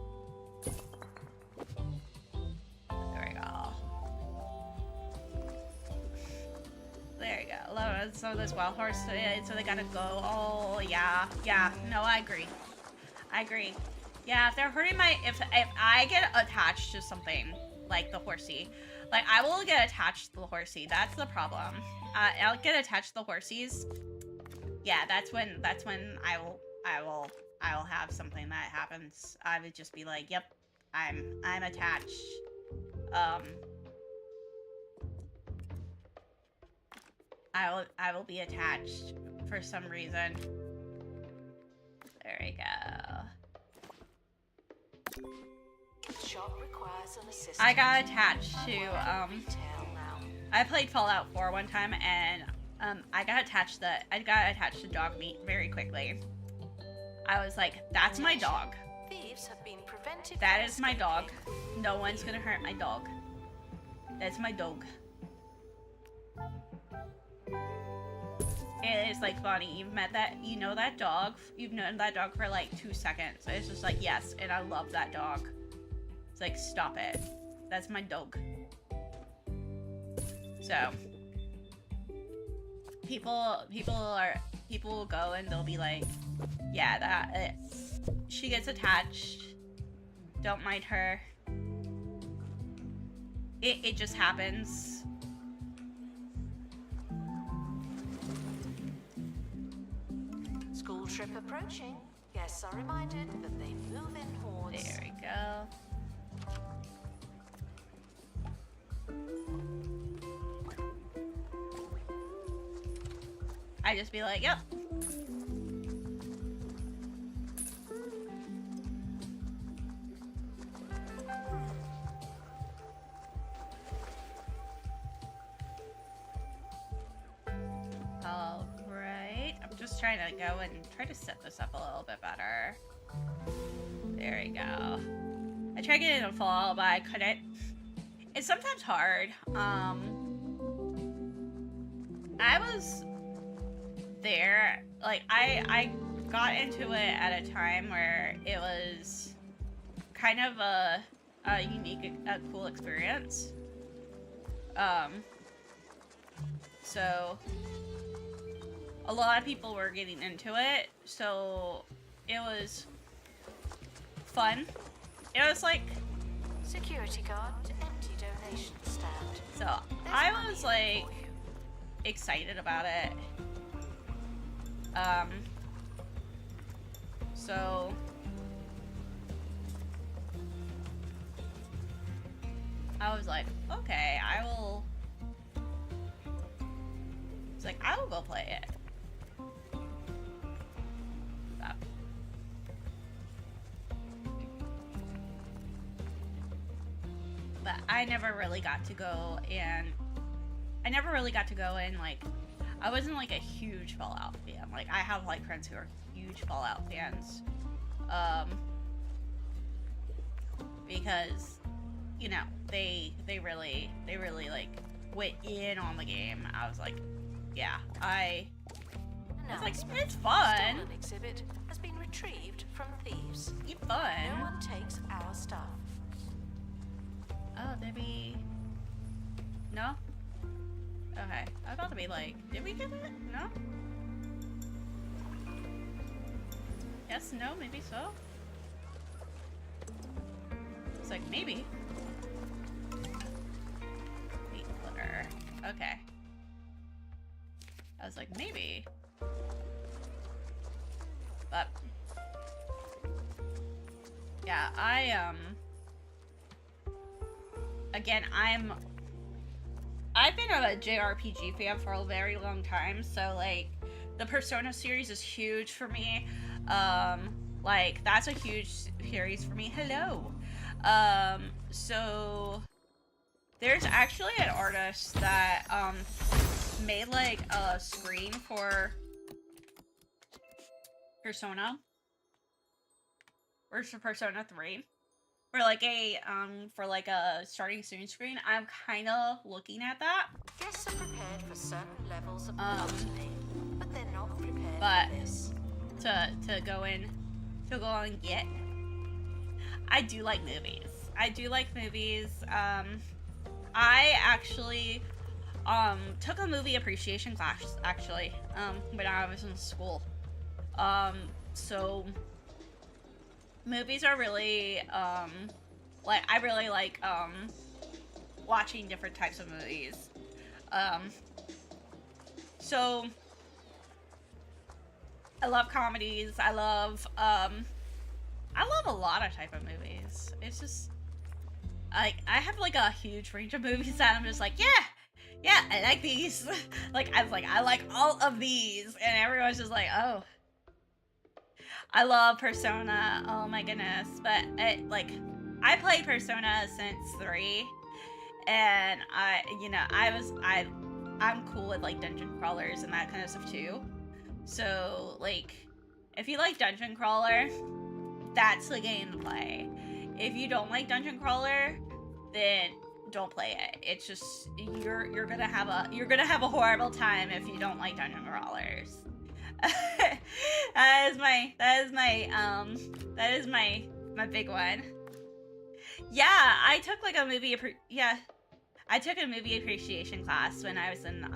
There we go. A lot of so this wild horse, so they gotta go. Oh, yeah. Yeah, no, I agree. I agree. Yeah, if they're hurting my, if I get attached to something, like the horsey, like, I will get attached to the horsey. That's the problem. I'll get attached to the horsies. Yeah, that's when I will have something that happens. I would just be like, yep, I'm attached. I will be attached for some reason. There we go. Shop requires an assistant. I got attached to Retail now. I played Fallout 4 one time, and I got attached to dog meat very quickly. I was like, that's my dog. Thieves have been prevented. That from is my escaping. dog. No one's gonna hurt my dog. That's my dog. It is like, Bonnie, you've met that, you know that dog, you've known that dog for like 2 seconds. It's just like, yes, and I love that dog. It's like, stop it. That's my dog. So, people will go and they'll be like, yeah, she gets attached. Don't mind her. It just happens. School trip approaching. Guests are reminded that they move in hordes. There we go. I just be like, yep. Alright. I'm just trying to go and try to set this up a little bit better. There we go. I tried getting a fall, but I couldn't. It's sometimes hard. I was there, like, I got into it at a time where it was kind of a unique, a cool experience. So a lot of people were getting into it, so it was fun. It was like, Security guard, empty donation stand. so I was like excited about it. So I was like, okay, I will. It's like, I will go play it. But I never really got to go, and like, I wasn't like a huge Fallout fan. Like, I have like friends who are huge Fallout fans, because, you know, they really like went in on the game. I was like, yeah, it's like, it's fun. Stolen exhibit has been retrieved from thieves. It's fun. No one takes our stuff. Oh, did we? No? Okay. I was about to be like, did we get it? No? Yes, no, maybe so. It's like, maybe. Wait, glitter. Okay. I was like, maybe. But yeah, again, I've been a JRPG fan for a very long time, so like the Persona series is huge for me. Like, that's a huge series for me. Hello. So there's actually an artist that made like a screen for Persona, or for Persona 3. For like a starting soon screen. I'm kind of looking at that. Guests are prepared for certain levels of monotony, but they're not prepared but for this. to go and get. I do like movies. I actually took a movie appreciation class actually, when I was in school. So movies are really, like, I really like, watching different types of movies. So I love comedies. I love a lot of type of movies. It's just, I have like a huge range of movies that I'm just like, yeah, I like these. Like, I was like, I like all of these, and everyone's just like, oh. I love Persona. Oh my goodness, but I played Persona since 3, and I'm cool with like dungeon crawlers and that kind of stuff too. So like, if you like dungeon crawler, that's the game to play. If you don't like dungeon crawler, then don't play it. It's just, you're gonna have a horrible time if you don't like dungeon crawlers. that is my big one. Yeah, I took like a movie I took a movie appreciation class when I was in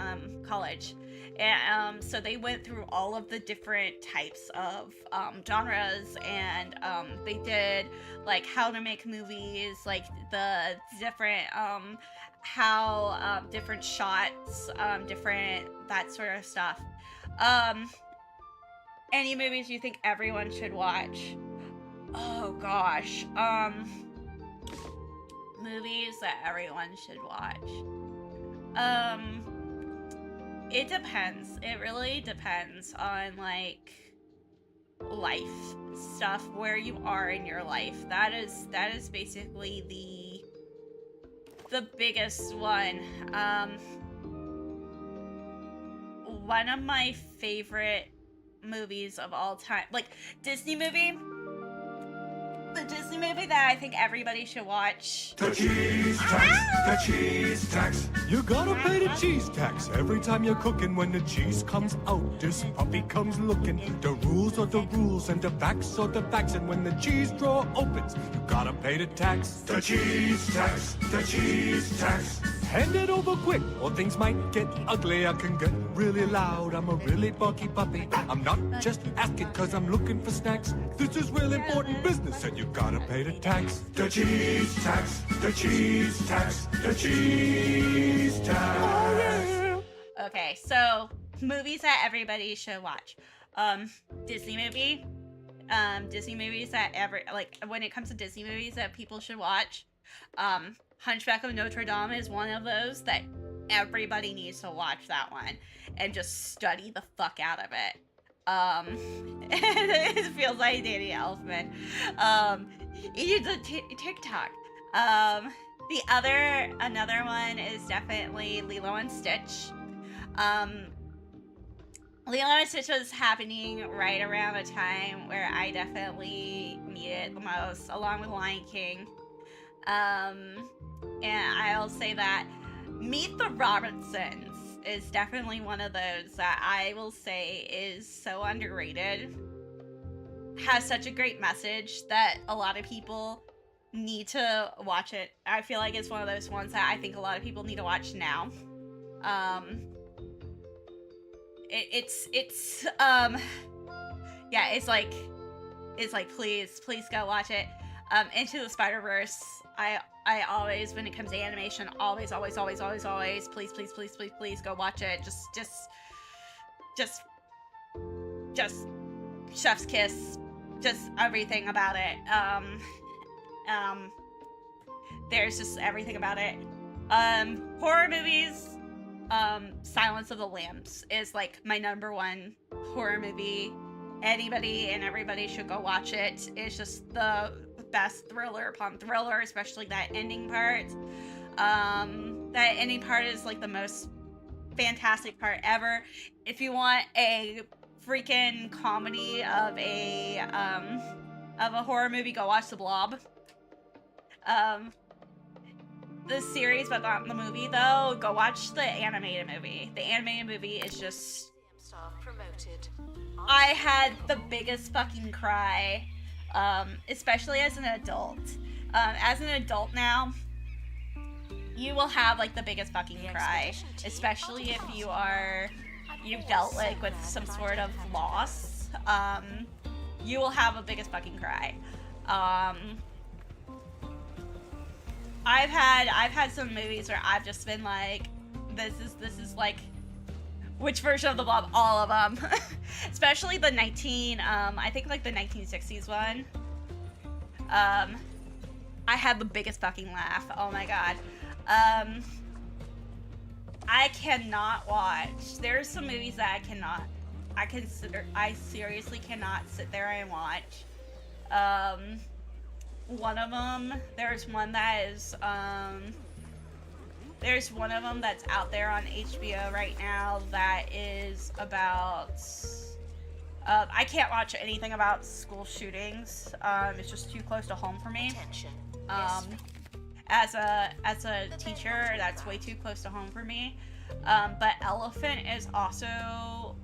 college, and so they went through all of the different types of genres, and they did like how to make movies, like the different how different shots, different that sort of stuff. Any movies you think everyone should watch? Oh gosh, movies that everyone should watch. It depends. It really depends on like life stuff, where you are in your life. That is basically the biggest one. One of my favorite movies of all time, like Disney movie. The Disney movie that I think everybody should watch. The cheese tax, the cheese tax. You gotta pay the cheese tax every time you're cooking. When the cheese comes out, this puppy comes looking. The rules are the rules and the facts are the facts. And when the cheese drawer opens, you gotta pay the tax. The cheese tax, the cheese tax. Hand it over quick, or things might get ugly. I can get really loud, I'm a really bucky puppy. I'm not just asking cause I'm looking for snacks. This is real important business and you gotta pay the tax. The cheese tax, the cheese tax, the cheese tax. Oh, yeah. Okay, so movies that everybody should watch. Disney movie. Disney movies that when it comes to Disney movies that people should watch. Hunchback of Notre Dame is one of those that everybody needs to watch that one and just study the fuck out of it. It feels like Danny Elfman. He's a TikTok. Another one is definitely Lilo and Stitch. Lilo and Stitch was happening right around the time where I definitely needed it the most, along with Lion King. And I'll say that Meet the Robinsons is definitely one of those that I will say is so underrated. Has such a great message that a lot of people need to watch it. I feel like it's one of those ones that I think a lot of people need to watch now. It's like please go watch it. Into the Spider-Verse, I always, when it comes to animation, always, please go watch it. Just chef's kiss, just everything about it. There's just everything about it. Horror movies, Silence of the Lambs is like my #1 horror movie. Anybody and everybody should go watch it. It's just the best thriller upon thriller, especially that ending part. That ending part is like the most fantastic part ever. If you want a freaking comedy of a horror movie, go watch The Blob. The series, but not the movie though, go watch the animated movie. The animated movie is just... I had the biggest fucking cry, especially as an adult. As an adult now, you will have like the biggest fucking cry, especially if you've dealt like with some sort of loss. You will have a biggest fucking cry. I've had some movies where I've just been like, this is like, which version of the Blob? All of them. Especially the I think like the 1960s one. I had the biggest fucking laugh. Oh my god. I cannot watch. There's some movies that I seriously cannot sit there and watch. One of them, there's one of them that's out there on HBO right now that is about, I can't watch anything about school shootings. It's just too close to home for me. Attention. As a teacher, that's way too close to home for me. But Elephant is also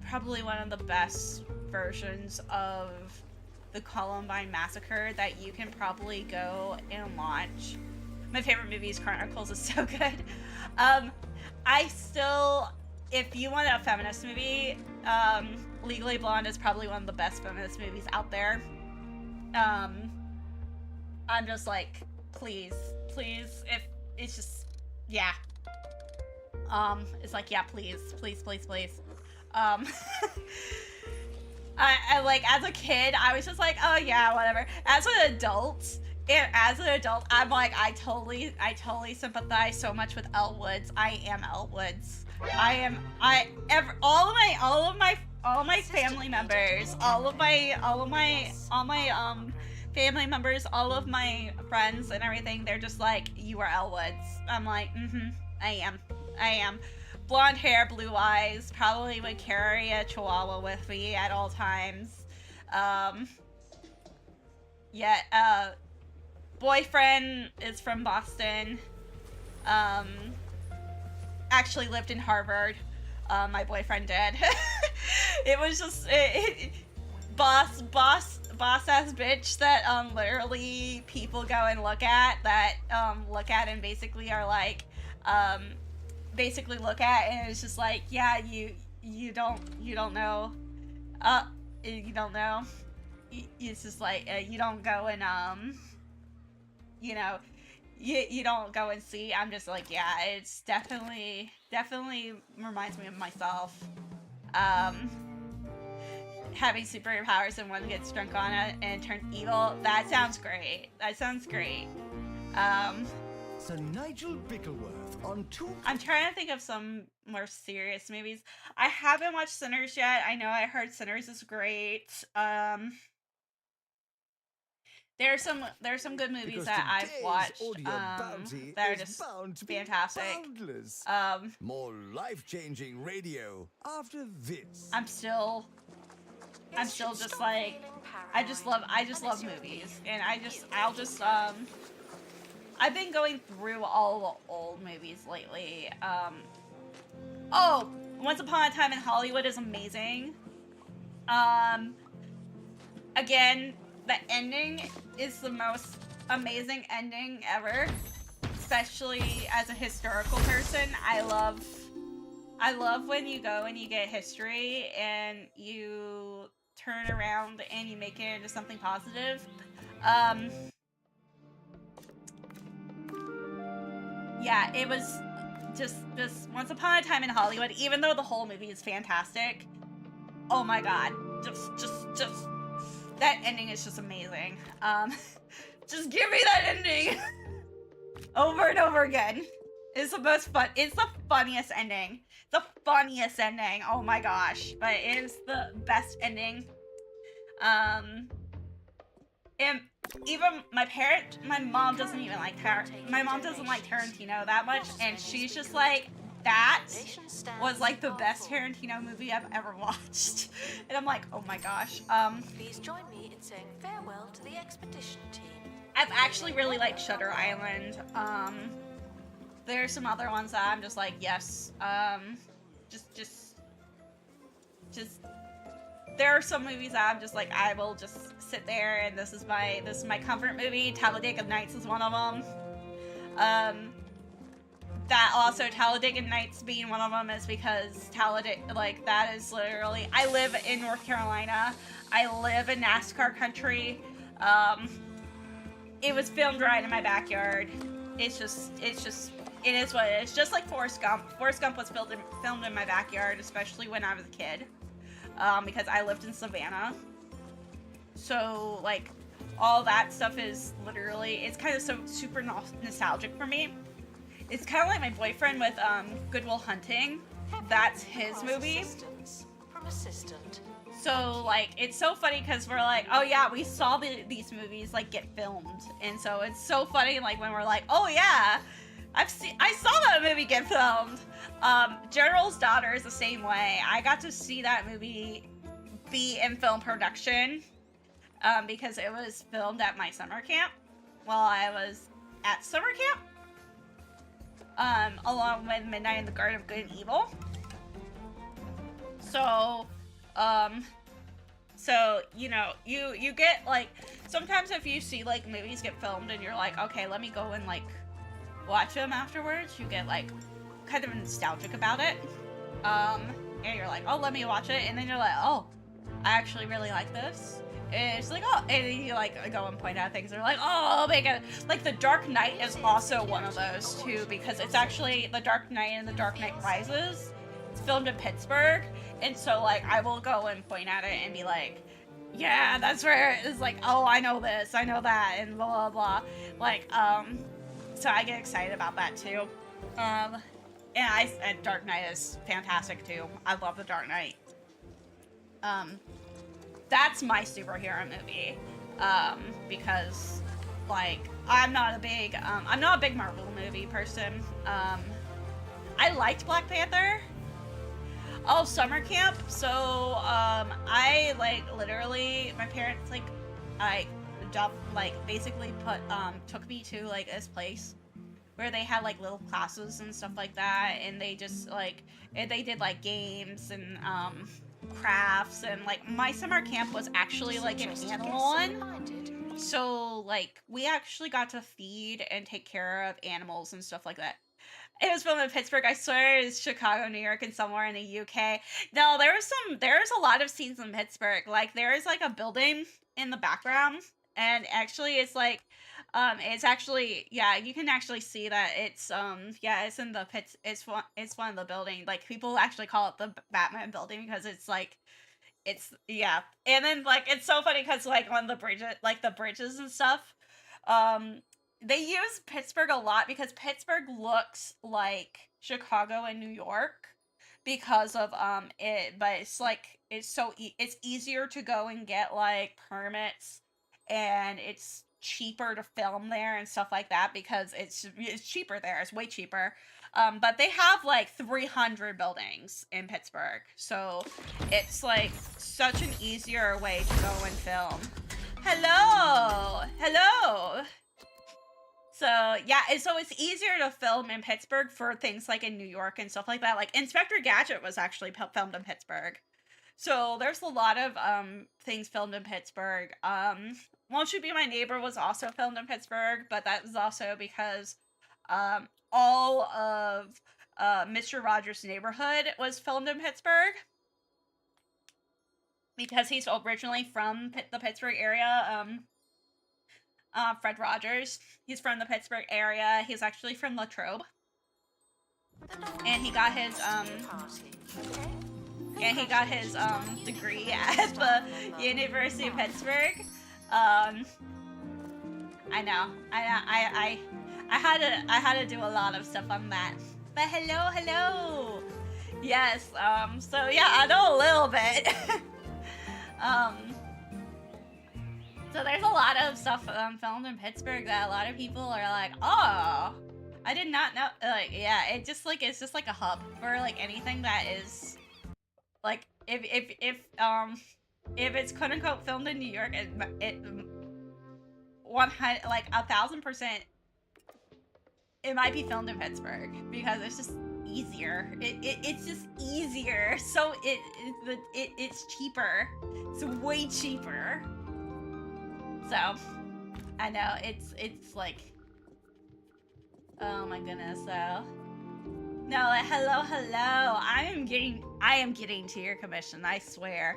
probably one of the best versions of the Columbine Massacre that you can probably go and watch. My favorite movie is Chronicles. Is so good. If you want a feminist movie, Legally Blonde is probably one of the best feminist movies out there. I'm just like, please, if it's just, yeah. It's like, yeah, please. I like, as a kid, I was just like, oh yeah, whatever. As an adult, I'm like, I totally sympathize so much with Elle Woods. I am Elle Woods. All of my family members, all of my family members, all of my friends and everything, they're just like, you are Elle Woods. I'm like, I am. Blonde hair, blue eyes, probably would carry a chihuahua with me at all times. Boyfriend is from Boston. Actually lived in Harvard. My boyfriend did. It was just boss ass bitch that literally people go and look at and basically are like look at, and it's just like, yeah, you don't know, you don't know. It's just like, you don't go and you don't go and see. I'm just like, yeah, it's definitely reminds me of myself. Having superpowers and one gets drunk on it and turns evil. That sounds great. Sir Nigel Bickleworth on two. I'm trying to think of some more serious movies. I haven't watched Sinners yet. I know I heard Sinners is great. There's some good movies Because that I've today's watched audio bounty that are is just bound to be fantastic. boundless. More life-changing radio after this. I'm still just like, I just love movies, and I've been going through all the old movies lately. Once Upon a Time in Hollywood is amazing. Again, the ending is the most amazing ending ever. Especially as a historical person, I love when you go and you get history and you turn around and you make it into something positive. Yeah, it was just Once Upon a Time in Hollywood, even though the whole movie is fantastic. Oh my god. Just that ending is just amazing. Just give me that ending over and over again. It's the most fun. It's the funniest ending. The funniest ending. Oh my gosh. But it is the best ending. And even my mom doesn't even like my mom doesn't like Tarantino that much, and she's just like, that was like the best Tarantino movie I've ever watched. And I'm like, oh my gosh. Please join me in saying farewell to the expedition team. I've actually really liked Shutter Island. There's some other ones that I'm just like, yes. Just there are some movies that I'm just like, I will just sit there and this is my comfort movie. Talladega Nights is one of them. that also Talladega Nights being one of them is because Talladega, like, that is literally, I live in North Carolina. I live in NASCAR country. It was filmed right in my backyard. It is what it is. Just like Forrest Gump. Forrest Gump was filmed in my backyard, especially when I was a kid. Because I lived in Savannah. So, like, all that stuff is literally, it's kind of so super nostalgic for me. It's kind of like my boyfriend with Good Will Hunting. That's his movie. From assistant. So, like, it's so funny because we're like, oh yeah, we saw these movies, like, get filmed. And so it's so funny, like, when we're like, oh yeah, I saw that movie get filmed. General's Daughter is the same way. I got to see that movie be in film production because it was filmed at my summer camp while I was at summer camp. Along with Midnight in the Garden of Good and Evil. So, you know, you get, like, sometimes if you see, like, movies get filmed and you're like, okay, let me go and, like, watch them afterwards, you get, like, kind of nostalgic about it. And you're like, oh, let me watch it, and then you're like, oh, I actually really like this. And it's like, oh, and then you, like, go and point out things, and you're like, oh, my god. Like, The Dark Knight is also one of those, too, because it's actually The Dark Knight and The Dark Knight Rises. It's filmed in Pittsburgh, and so, like, I will go and point at it and be like, yeah, that's where it's like, oh, I know this, I know that, and blah, blah, blah. Like, so I get excited about that, too. And Dark Knight is fantastic, too. I love The Dark Knight. That's my superhero movie, because, like, I'm not a big Marvel movie person. I liked Black Panther. Oh, summer camp. So, I, like, literally, my parents, like, basically took me to, like, this place where they had, like, little classes and stuff like that, and they just, like, they did, like, games and, crafts, and, like, my summer camp was actually, like, an animal one. So, like, we actually got to feed and take care of animals and stuff like that. It was filmed in Pittsburgh. I swear it's Chicago, New York, and somewhere in the UK. No, there's a lot of scenes in Pittsburgh. Like, there is, like, a building in the background, and actually it's, like, it's actually, yeah, you can actually see that it's, yeah, it's in the it's one of the buildings. Like, people actually call it the Batman building because it's, like, it's, yeah. And then, like, it's so funny because, like, on the bridges and stuff, they use Pittsburgh a lot because Pittsburgh looks like Chicago and New York because of it, but it's like it's easier to go and get, like, permits, and it's cheaper to film there and stuff like that because it's cheaper there. It's way cheaper. But they have, like, 300 buildings in Pittsburgh, so it's, like, such an easier way to go and film. Hello. So, yeah, so it's easier to film in Pittsburgh for things like in New York and stuff like that. Like, Inspector Gadget was actually filmed in Pittsburgh. So, there's a lot of things filmed in Pittsburgh. Won't You Be My Neighbor was also filmed in Pittsburgh, but that was also because all of Mr. Rogers' Neighborhood was filmed in Pittsburgh. Because he's originally from the Pittsburgh area. Fred Rogers. He's from the Pittsburgh area. He's actually from Latrobe. And he got his, degree at the University of Pittsburgh. I know. I had to do a lot of stuff on that. But hello. Yes, so yeah, I know a little bit. So there's a lot of stuff filmed in Pittsburgh that a lot of people are like, oh, I did not know. Like, yeah, it's just like a hub for, like, anything that is, like, if it's quote unquote filmed in New York, it 1,000%, it might be filmed in Pittsburgh because it's just easier. It's just easier. So it's cheaper. It's way cheaper. So, I know, it's like, oh my goodness, so, No, like, hello. I am getting to your commission, I swear.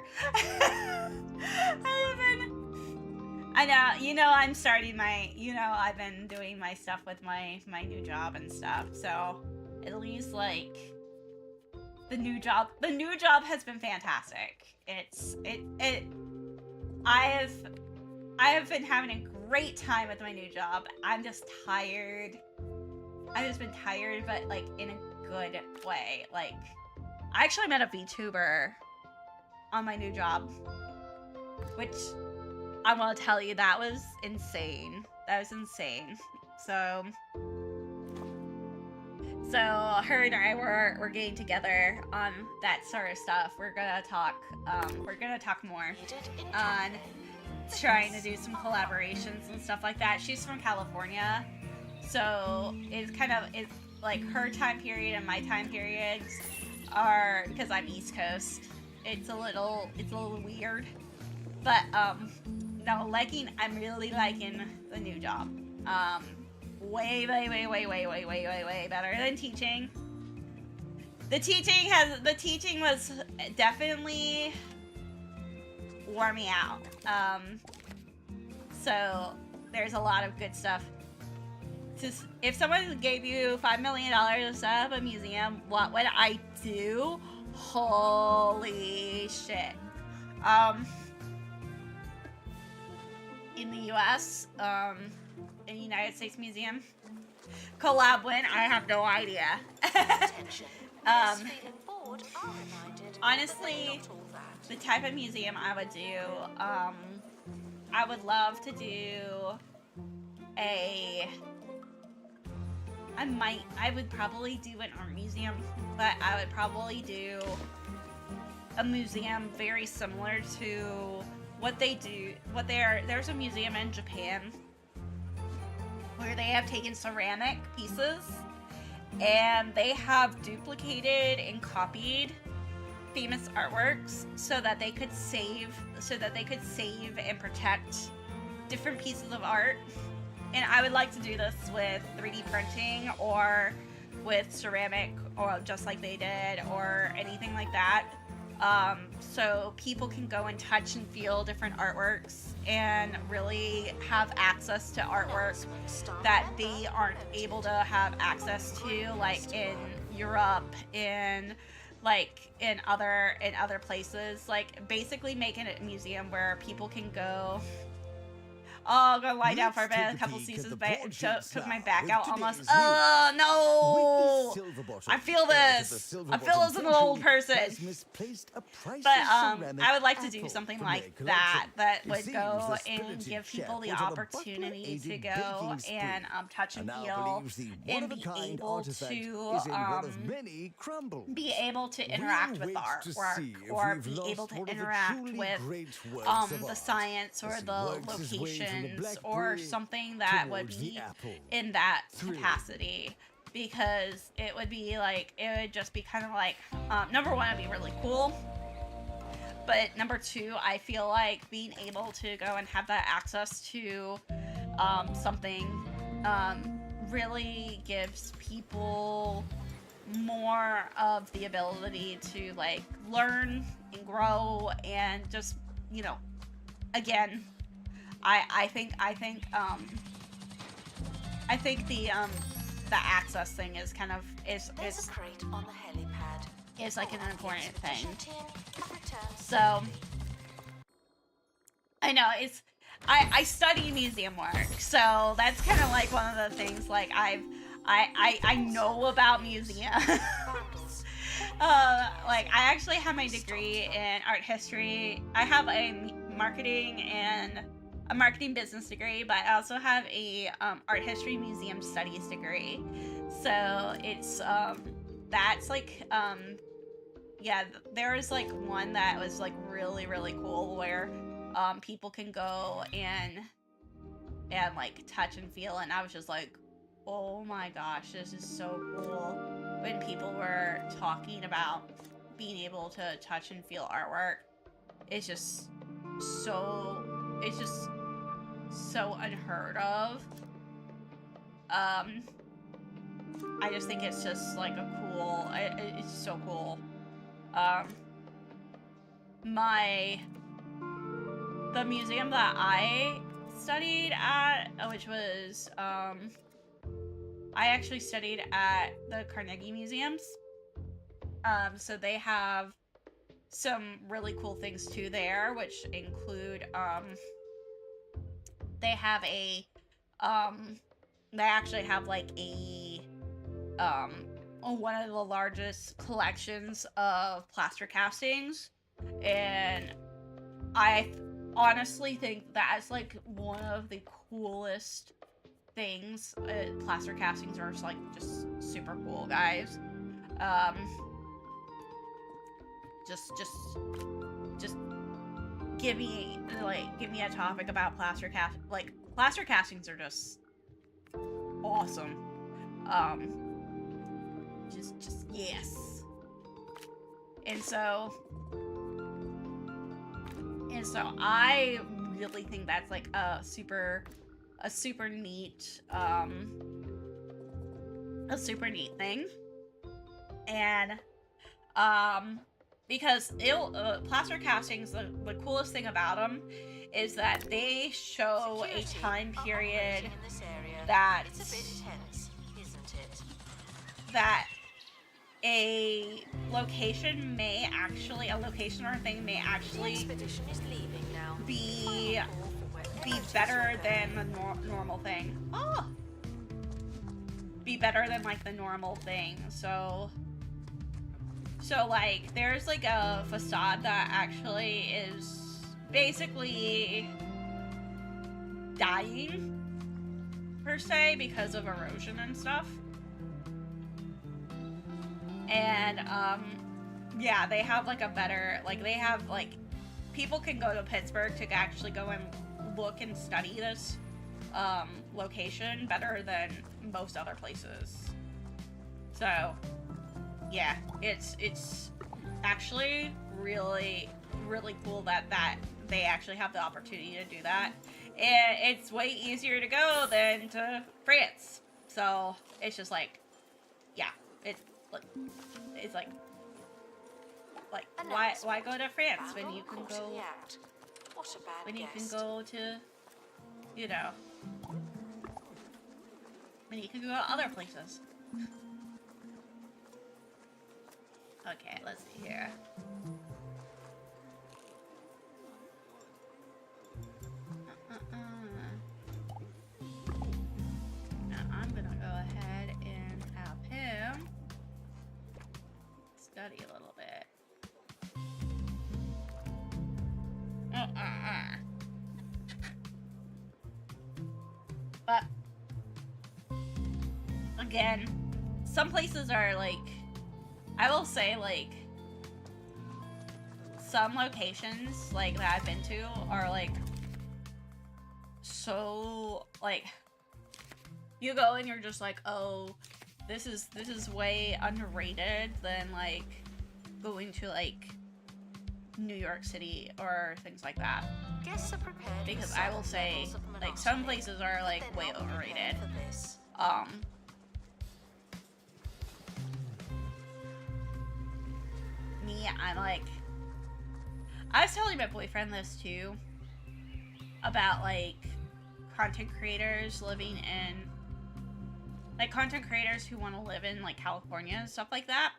I know, I'm starting my, I've been doing my stuff with my new job and stuff, so at least, like, the new job has been fantastic. I have been having a great time with my new job. I'm just tired. I've just been tired, but, like, in a good way. Like, I actually met a VTuber on my new job, which I want to tell you, that was insane. That was insane. So her and I were getting together on that sort of stuff. We're gonna talk more on trying to do some collaborations and stuff like that. She's from California, so it's like her time period and my time periods are, because I'm East Coast, it's a little weird, but no, I'm really liking the new job. Way better than teaching. The teaching was definitely wore me out. So there's a lot of good stuff. If someone gave you $5 million to set up a museum, what would I do? Holy shit. In the US, in the United States Museum, collab win, I have no idea. Honestly, the type of museum I would do, I would love to do I would probably do an art museum, but I would probably do a museum very similar to what they do, there's a museum in Japan where they have taken ceramic pieces and they have duplicated and copied famous artworks so that they could save and protect different pieces of art. And I would like to do this with 3D printing or with ceramic, or just like they did, or anything like that. So people can go and touch and feel different artworks and really have access to artwork that they aren't able to have access to, like in Europe, in other places. Like, basically making a museum where people can go. Oh, I'm gonna lie down for a bit. A couple seasons back, took my back out almost. No! I feel this. I feel as an old person. But I would like to do something like that. That would go and give people the opportunity to go and touch and feel, and be able to interact with the artwork, or be able to interact with the science or the location, or something that would be in that capacity, because it would just be kind of like, number one, it'd be really cool, but number two, I feel like being able to go and have that access to something really gives people more of the ability to, like, learn and grow, and just, again, I think the access thing is kind of is There's a crate on the helipad. is like an important thing. So I know I study museum work, so that's kind of like one of the things, like, I know about museums. Like, I actually have my degree in art history. I have a marketing business degree, but I also have a art history museum studies degree. So it's that's like yeah, there was like one that was like really, really cool, where people can go and like touch and feel, and I was just like, oh my gosh, this is so cool. When people were talking about being able to touch and feel artwork, it's just so unheard of. I just think it's just like a cool. It's so cool. The museum that I studied at, which was, I actually studied at the Carnegie Museums. So they have some really cool things too there, which include, they have a, they actually have like a, one of the largest collections of plaster castings, and I honestly think that's like one of the coolest things. Plaster castings are like just super cool, guys. Just give me a topic about plaster castings are just awesome. Just yes. And so I really think that's like a super neat thing. And because plaster castings, the coolest thing about them is that they show a time period that It's a bit tense, isn't it? that a location or a thing may actually Expedition is leaving now. be better than the normal thing. Oh! Be better than like the normal thing. So like there's like a facade that actually is basically dying per se because of erosion and stuff. And yeah, they have like a better, like they have like people can go to Pittsburgh to actually go and look and study this location better than most other places. So yeah, it's actually really cool that they actually have the opportunity to do that, and it's way easier to go than to France. So it's just like, yeah, it's like why go to France when you can go to, you know, when you can go to other places. Okay, let's see here. Now I'm gonna go ahead and have him study a little bit. But again, some places are like, I will say, like, some locations like that I've been to are like so, like, you go and you're just like, oh, this is way underrated than like going to like New York City or things like that. Guests are prepared. Because I will say, like, some places are like way overrated. Me, I'm like, I was telling my boyfriend this too, about like content creators living in, like, content creators who want to live in like California and stuff like that.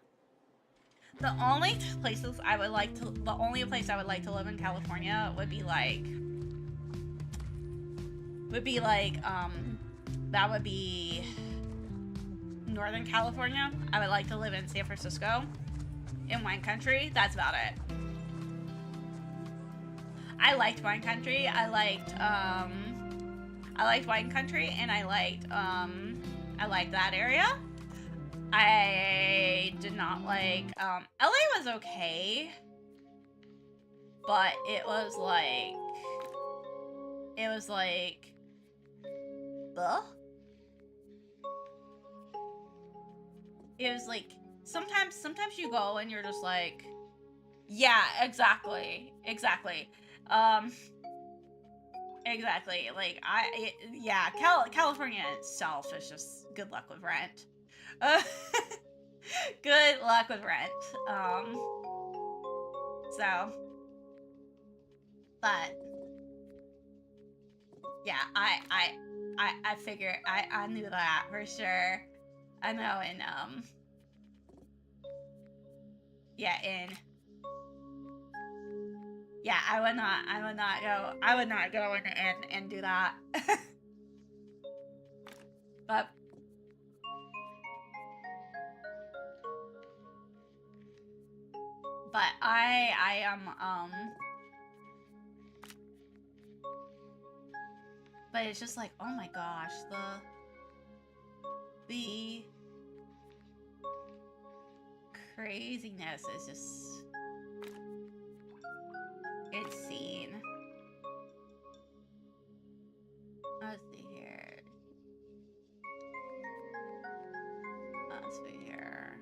The only place I would like to live in California would be like that would be Northern California. I would like to live in San Francisco, in wine country. That's about it. I liked wine country. I liked wine country, and I liked that area. I did not like, LA was okay, but it was like, ugh. It was like, sometimes you go and you're just like, yeah, exactly. Exactly. Like, California itself is just good luck with rent. Good luck with rent. So, but yeah, I figure I knew that for sure. I know in yeah, yeah, I would not go and do that. But I am but it's just like, oh my gosh, the craziness is just insane. Let's see here. Let's see here.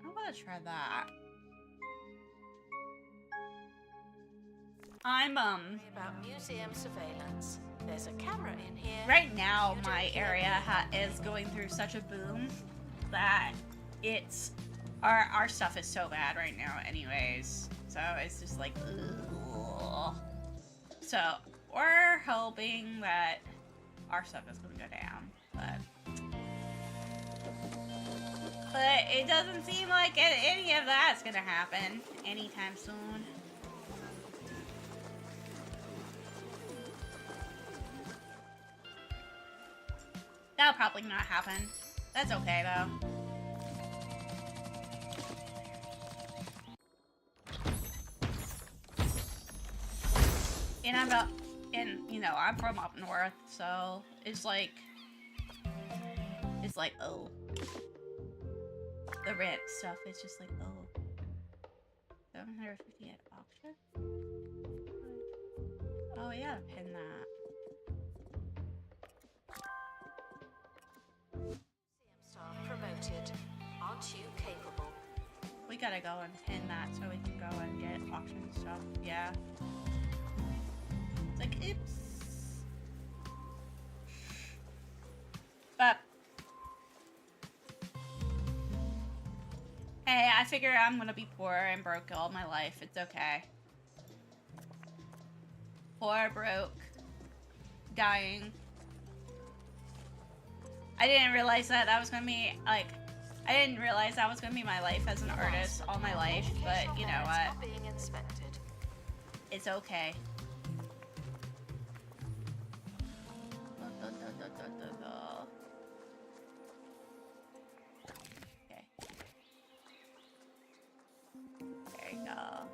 I want to try that. I'm About museum surveillance. There's a camera in here. right now my area is going through such a boom that it's our stuff is so bad right now anyways, so it's just like ugh. So we're hoping that our stuff is gonna go down, but it doesn't seem like any of that's gonna happen anytime soon. That'll probably not happen. That's okay though. And you know, I'm from up north, so it's like oh, the rent stuff is just like oh, 750 at auction. Oh yeah, pin that. Staff promoted. Aren't you capable? We gotta go and pin that so we can go and get auction stuff. Yeah. It's like oops. But hey, I figure I'm gonna be poor and broke all my life. It's okay. Poor, broke, dying. I didn't realize that was gonna be like. I didn't realize that was gonna be my life as an artist all my life. But you know what? Being inspected. It's okay. Okay. There you go.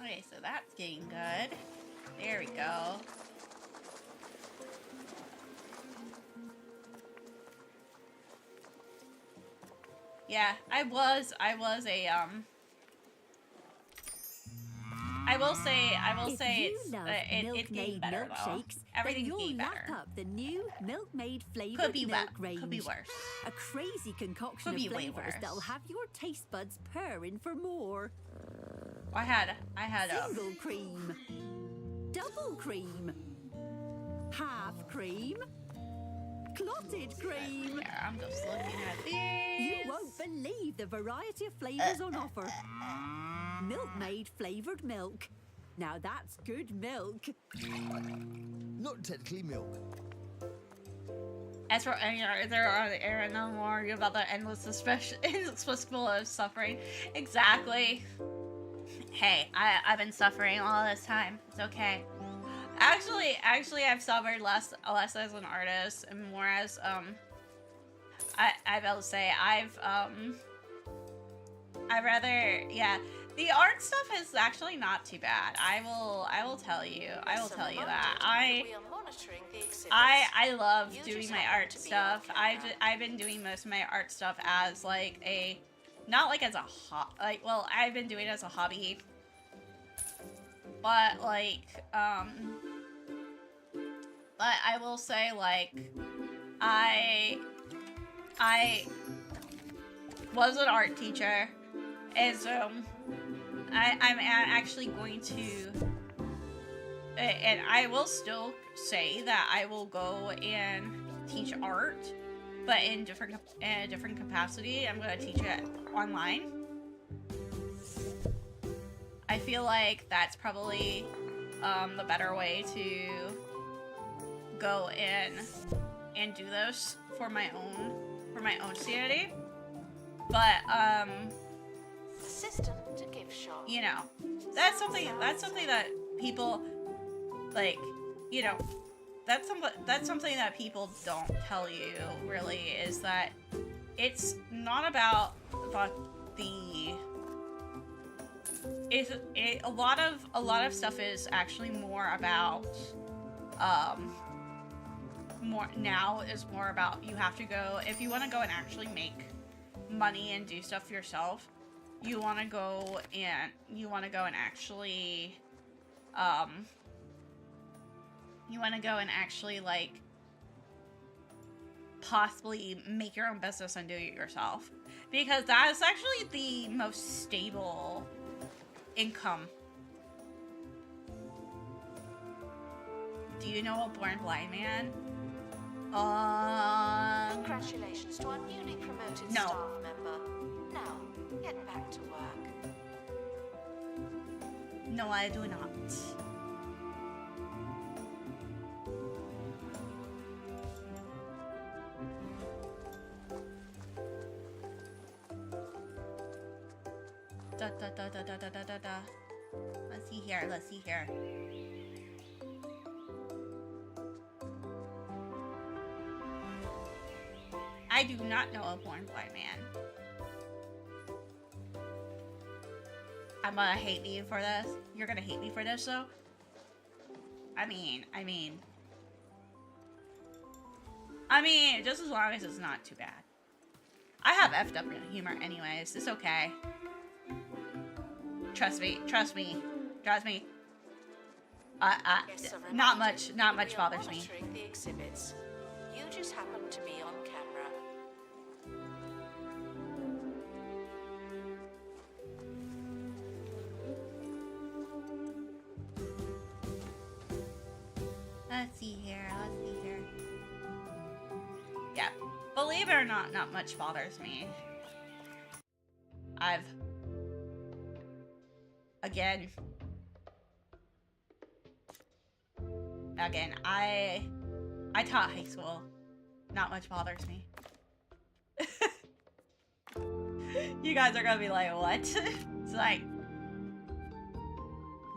Okay, so that's getting good. There we go. Yeah, I was a I will say it's getting better though. Everything's getting better. Lap up the new Milkmaid flavored Could be milk range. could be worse. A crazy concoction Could of be way flavors worse. that'll have your taste buds purring for more. I had Single cream, double cream, half cream, clotted cream. There, I'm just looking at these. You won't believe the variety of flavors on offer. Milkmaid flavored milk. Now that's good milk. Not technically milk. As for there are the era no more about the endless inexplicable of suffering. Exactly. Hey, I've been suffering all this time. It's okay. Actually, I've suffered less as an artist and more as I will say I'd rather, yeah. The art stuff is actually not too bad. I will tell you that. We are monitoring the exhibits. I love You doing just my happen art to be stuff. on I've camera. I've been doing most of my art stuff as like a, not like as a well, I've been doing it as a hobby. But like but I will say like I was an art teacher, and so I'm actually going to, and I will still say that I will go and teach art, but in a different capacity. I'm going to teach it online. I feel like that's probably the better way to go in and do those for my own sanity. But Assistant to gift shop. you know, that's something that people like, you know, that's something that people don't tell you really, is that it's not about a lot of stuff is actually more about more about you have to go, if you want to go and actually make money and do stuff yourself, you want to go and actually like possibly make your own business and do it yourself, because that is actually the most stable income. Do you know a born blind man? Congratulations to our newly promoted No. staff member. Now, get back to work. No, I do not. Da. Let's see here. I do not know a born blind man. I'm gonna hate you for this. You're gonna hate me for this, though. I mean, just as long as it's not too bad. I have effed up humor anyways. It's okay. Trust me. Yes, sir, Not reminded. much We are bothers me. monitoring the exhibits. You just happen to be on camera. Let's see here. Yeah, believe it or not much bothers me. Again, I taught high school. Not much bothers me. You guys are gonna be like, what? It's like,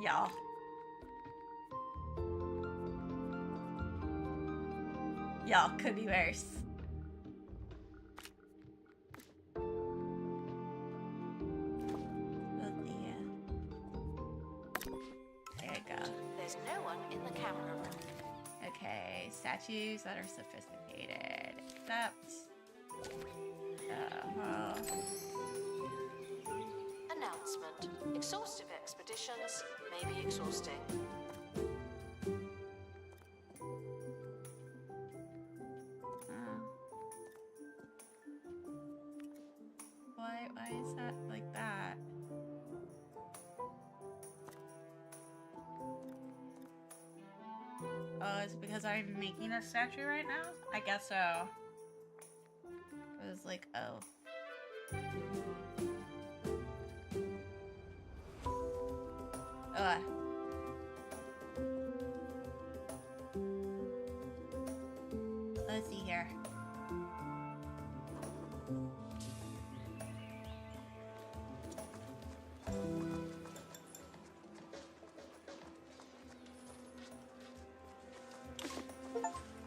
y'all. Y'all could be worse. There you go. There's no one in the camera room. Okay, statues that are sophisticated. Except... Announcement. Exhaustive expeditions may be exhausting. Why is that like that? Oh, is it because I'm making a statue right now? I guess so. It was like, oh. Ugh. Let's see here.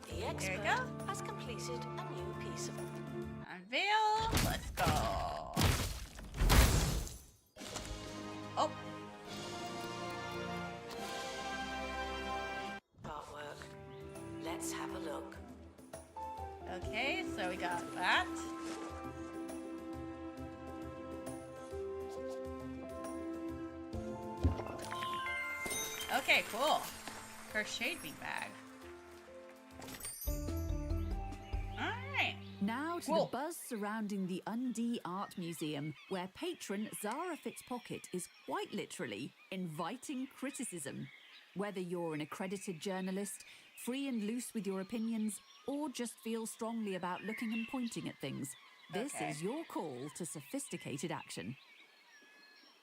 The expert has completed a new piece of... Unveil. Let's go. Oh. artwork. Let's have a look. Okay, so we got that. Okay, cool. Crocheted bean bag. Alright. Now Now to Cool. the buzz surrounding the Undie Art Museum, where patron Zara Fitzpocket is quite literally inviting criticism. Whether you're an accredited journalist, free and loose with your opinions, or just feel strongly about looking and pointing at things, this Okay. is your call to sophisticated action.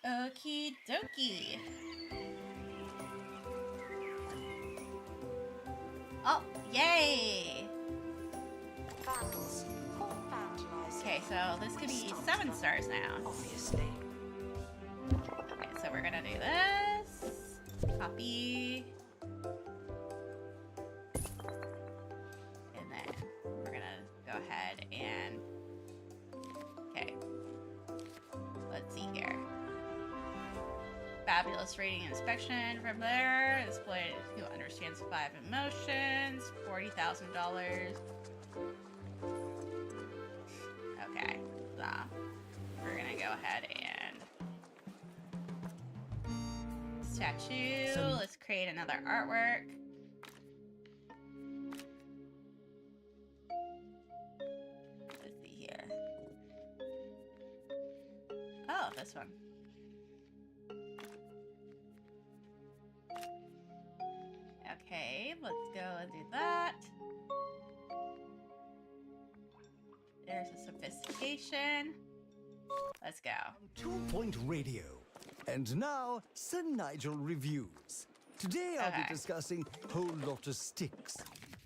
Okie dokie. Oh, yay! Vandals. Caught vandalizing. Okay, so this could be 7 stars now. Obviously. Okay, so we're gonna do this. Copy. And then we're gonna go ahead and... Okay. Let's see here. Fabulous rating inspection from there. Displayed who understands 5 emotions. $40,000. Okay, so we're gonna go ahead and statue. Let's create another artwork. Let's see here. Oh, this one. Okay, let's go and do that. There's a sophistication. Let's go. 2-Point Radio. And now, Sir Nigel reviews. Today I'll Okay. be discussing Whole Lotta Sticks.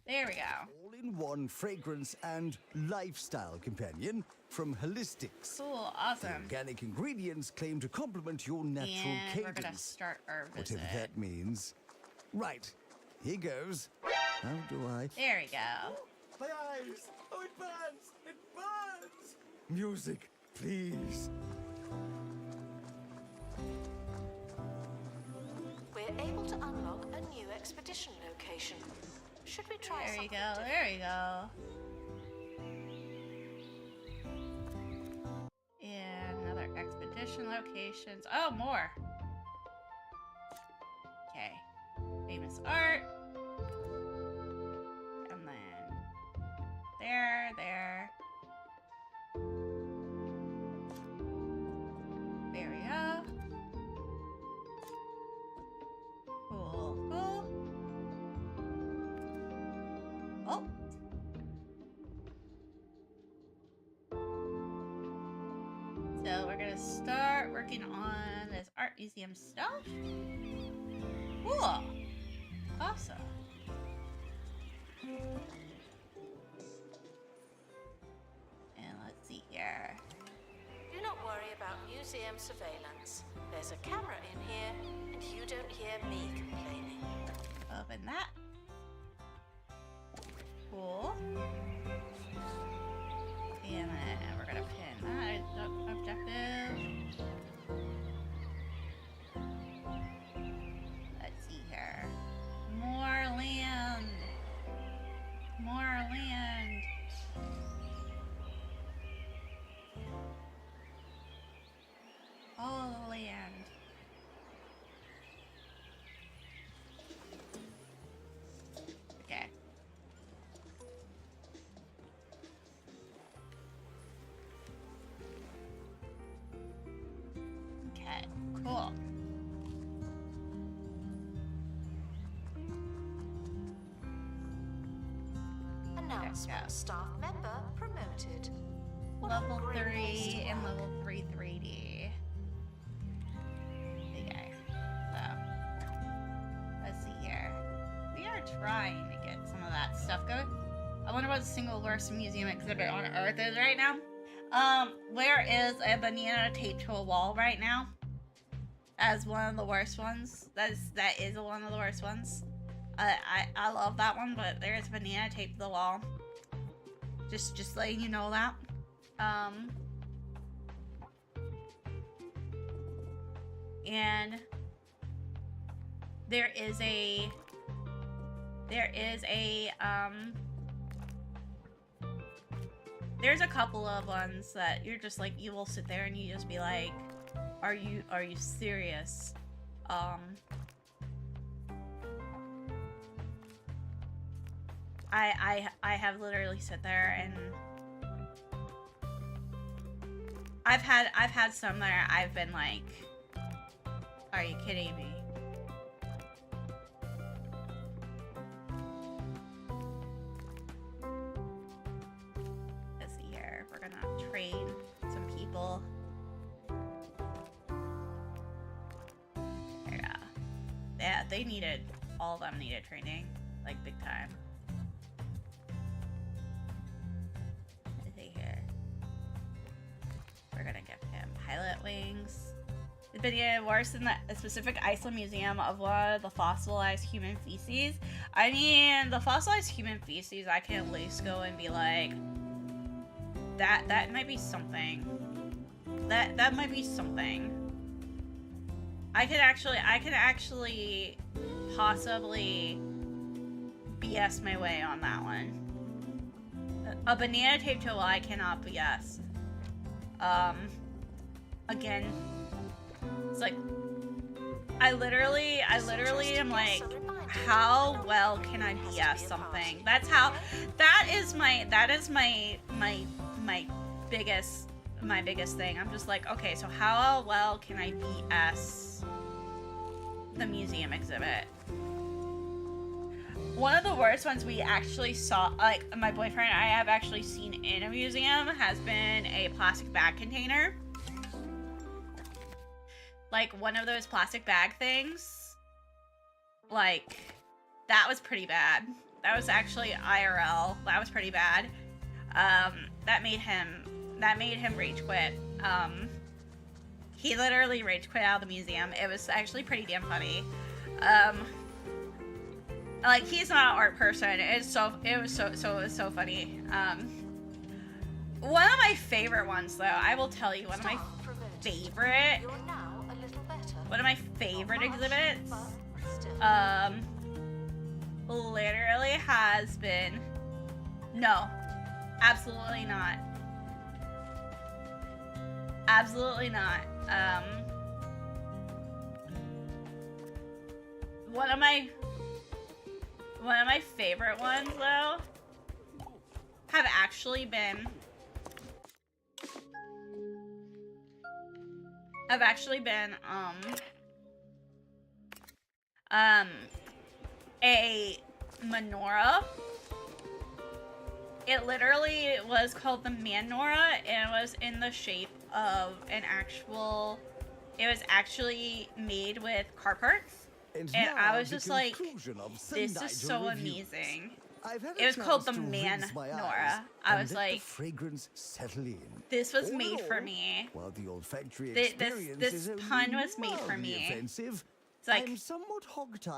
There we go. All-in-one fragrance and lifestyle companion from Holistics. Cool, The awesome. organic ingredients claim to complement your natural And we're gonna cadence. start our visit. Whatever that means. Right, here goes. How do I... There we go. My eyes! Oh, it burns! It burns! Music, please. We're able to unlock a new expedition location. Should we try There you something go. different? There you go. And another expedition locations. Oh, more. Okay. Famous art. And then there. There we go. Cool. Oh. So we're gonna start working on this art museum stuff. Cool. Awesome. And let's see here. Do not worry about museum surveillance. There's a camera in here, and you don't hear me complaining. Open that. Cool. And then we're gonna pin that objective. Let's see here. More land. More land. All the land. Okay. Okay, cool. Announcement: staff member promoted. What a Level great place 3 to and work. level 3 3D. Okay, so let's see here. We are trying to get some of that stuff going. I wonder what the single worst museum exhibit on Earth is right now. Where is a banana taped to a wall right now? As one of the worst ones. That is one of the worst ones. I love that one, but there's a banana taped to the wall. Just letting you know that. And there's a couple of ones that you're just like, you will sit there and you just be like, are you serious? I have literally sit there and I've had some that I've been like, are you kidding me? Let's see here. We're gonna train some people. Yeah, they needed, all of them needed training, like big time. Let's see here. We're gonna give him pilot wings. It's been even worse in the specific Iceland Museum of one of the fossilized human feces. I mean, the fossilized human feces, I can at least go and be like, that might be something. That might be something. I could actually possibly BS my way on that one. A banana taped to a lie cannot BS. Again, it's like, I literally am like, how well can I BS something? That is my biggest thing. I'm just like, okay, so how well can I BS the museum exhibit? One of the worst ones we actually saw, like my boyfriend and I have actually seen in a museum, has been a plastic bag container. Like one of those plastic bag things. Like, that was pretty bad. That was actually IRL. That was pretty bad. That made him rage quit. He literally rage quit out of the museum. It was actually pretty damn funny. Like, he's not an art person. It was so funny. One of my favorite ones, though, I will tell you, one of my favorite exhibits, literally has been, no, absolutely not. Absolutely not. One of my favorite ones, though, have actually been a menorah. It literally was called the Manora, and it was in the shape of an actual, it was actually made with car parts. And I was just like, this is so amazing. It was called the Manora. I was like, this was made for me. This pun was made for me. It's like,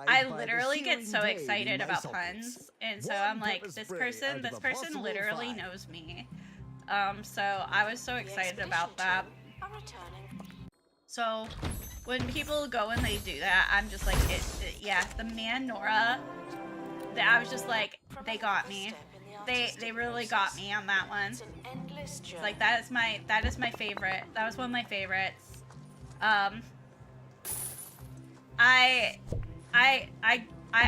I literally get so excited about puns, and so I'm like, this person literally knows me. So I was so excited about that. So when people go and they do that, I'm just like, yeah, the Manora. I was just like, they got me. They really got me on that one. It's like, that is my favorite. That was one of my favorites. I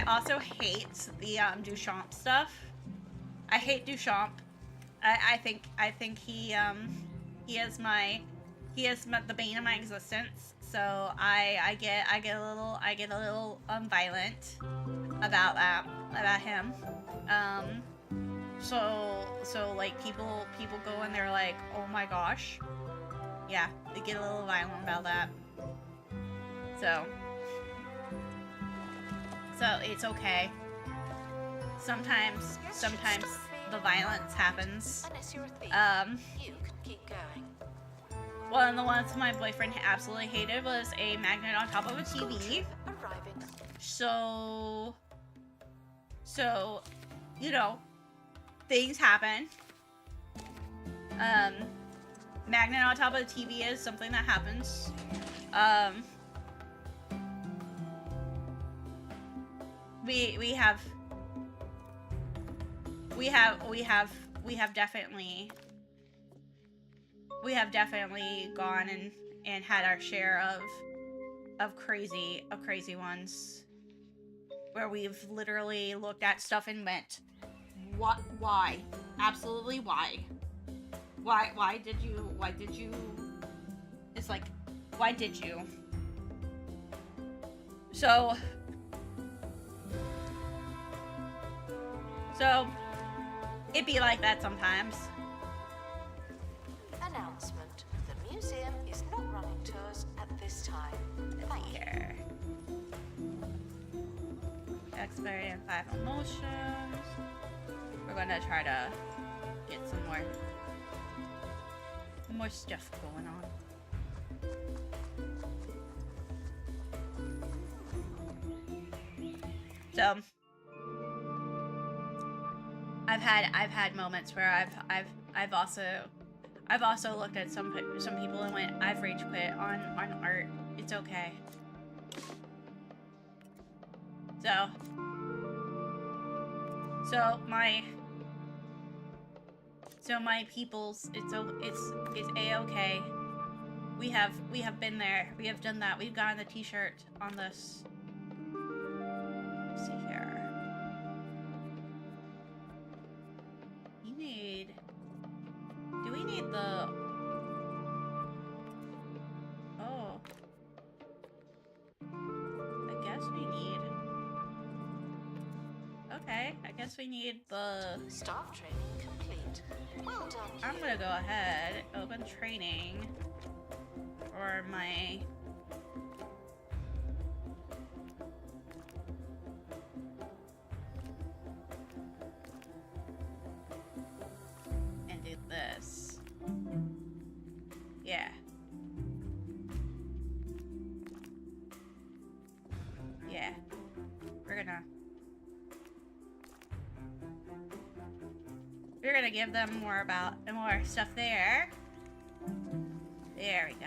also hate the Duchamp stuff. I hate Duchamp. I think he is the bane of my existence. So I get a little violent about him. So like people go and they're like, oh my gosh. Yeah, they get a little violent about that. So it's okay. Sometimes the violence happens. You can keep going. One of the ones my boyfriend absolutely hated was a magnet on top of a TV. So you know, things happen. Magnet on top of the TV is something that happens. We have definitely gone and had our share of crazy ones where we've literally looked at stuff and went, what? Why? Absolutely why? Why did you It's like, why did you? So it be like that sometimes. Announcement. The museum is not running tours at this time. Thank you. Here. Expired in 5 emotions. We're gonna try to get some more stuff going on. So I've had moments where I've also looked at some people and went, I've rage quit on art. It's okay. So my peoples, it's a-okay. We have been there. We have done that. We've gotten the t-shirt on this. Let's see here. Do we need the... Oh. I guess we need... Okay, I guess we need the... Staff training complete. Well done. I'm gonna go ahead, open training for my... and do this. Yeah. Yeah. We're gonna give them more stuff there. There we go.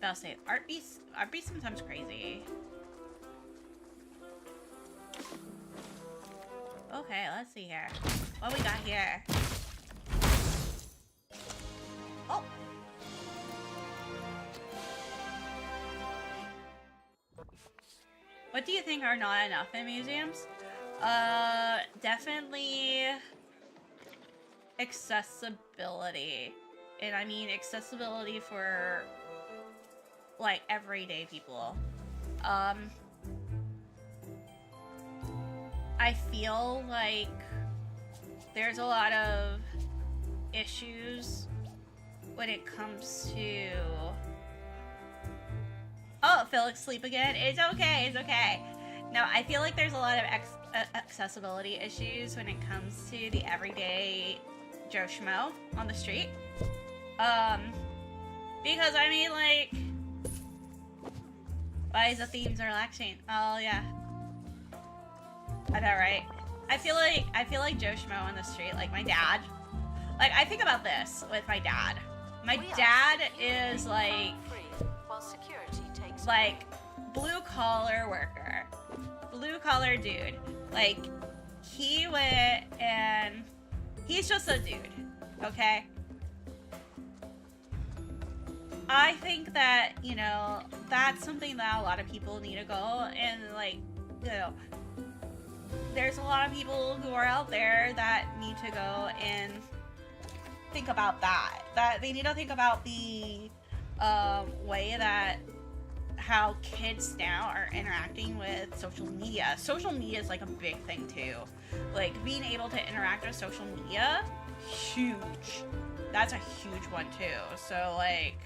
I'll say art be sometimes crazy. Okay, let's see here. What we got here? Oh. What do you think are not enough in museums? Definitely accessibility. And I mean accessibility for like everyday people. I feel like there's a lot of issues when it comes to... Oh, Felix sleep again? It's okay, it's okay. No, I feel like there's a lot of accessibility issues when it comes to the everyday Joe Schmo on the street. Because I mean, like, why is the themes relaxing? Oh yeah, I know, right? I feel like Joe Schmo on the street, like my dad. Like I think about this with my dad. My dad is like blue collar worker, blue collar dude. Like he went and he's just a dude, okay? I think that, you know, that's something that a lot of people need to go and, like, you know, there's a lot of people who are out there that need to go and think about that. That they need to think about the way that how kids now are interacting with social media. Social media is like a big thing too. Like being able to interact with social media, huge. That's a huge one too. So like,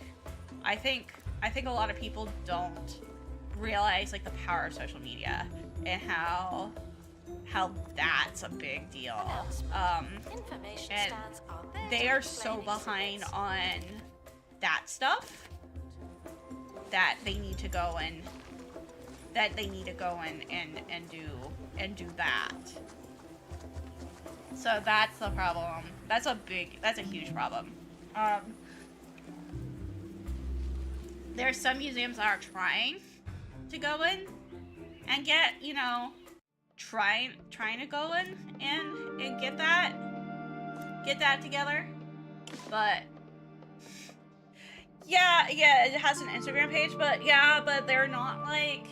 I think a lot of people don't realize like the power of social media and how that's a big deal. And they are so behind on that stuff that they need to go and do that. So that's the problem. That's a huge problem. There's some museums that are trying to go in and get, you know, trying to go in and get that together. But yeah, it has an Instagram page, but yeah, but they're not like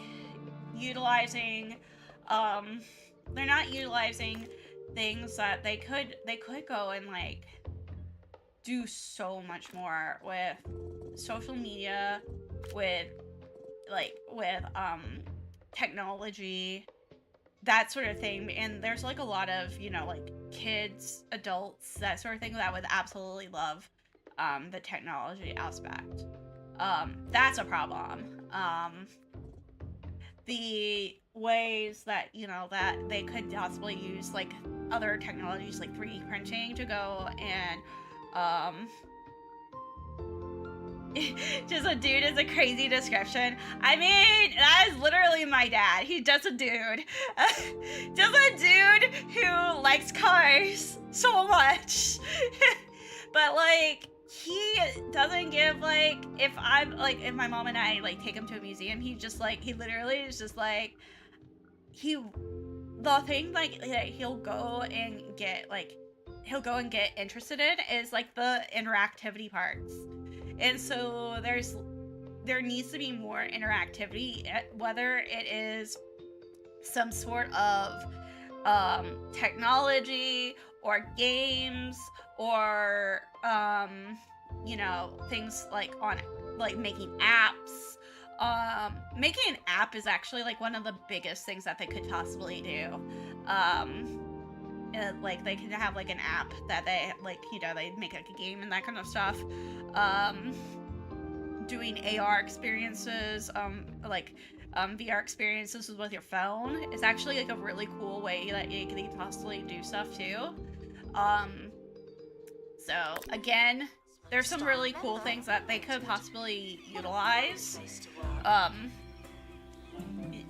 utilizing things that they could go and like do so much more with social media, with technology, that sort of thing. And there's like a lot of, you know, like kids, adults, that sort of thing that would absolutely love the technology aspect. That's a problem. The ways that, you know, that they could possibly use like other technologies like 3D printing to go and just a dude is a crazy description. I mean, that is literally my dad. He's just a dude. Just a dude who likes cars so much. But like, he doesn't give like, if my mom and I like take him to a museum, he literally is just like, the thing like that he'll go and get interested in is like the interactivity parts. And so there needs to be more interactivity, whether it is some sort of technology or games or you know, things like on like making apps. Making an app is actually like one of the biggest things that they could possibly do. Like they could have like an app that they like, you know, they make like a game and that kind of stuff. Doing AR experiences, VR experiences with your phone is actually like a really cool way that you can possibly do stuff too. So again, there's some really cool things that they could possibly utilize.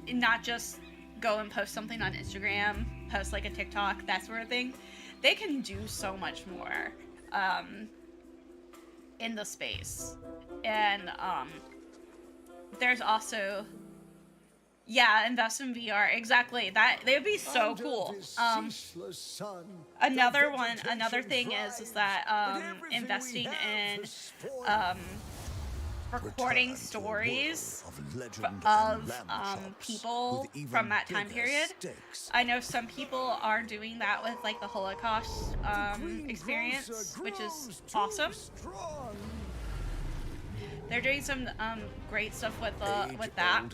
Not just go and post something on Instagram, post like a TikTok, that sort of thing. They can do so much more in the space. And there's also, yeah, invest in VR. Exactly. That they would be so cool. Another thing is that investing in recording stories of people from that time period. I know some people are doing that with like the Holocaust experience, which is awesome. They're doing some great stuff with that.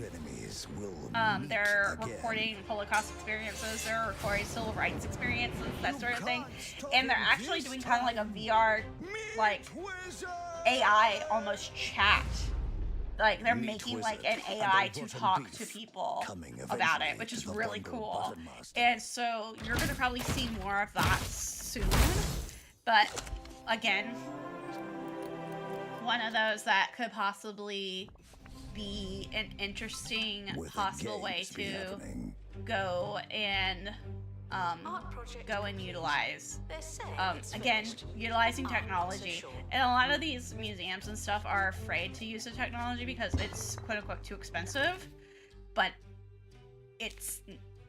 They're recording Holocaust experiences. They're recording civil rights experiences, that sort of thing. And they're actually doing kind of like a VR, like AI almost chat. Like they're making like an AI to talk to people about it, which is really cool. And so you're gonna probably see more of that soon. But again, one of those that could possibly be an interesting possible way to go and utilize. Again, utilizing technology. And a lot of these museums and stuff are afraid to use the technology because it's quote unquote too expensive, but it's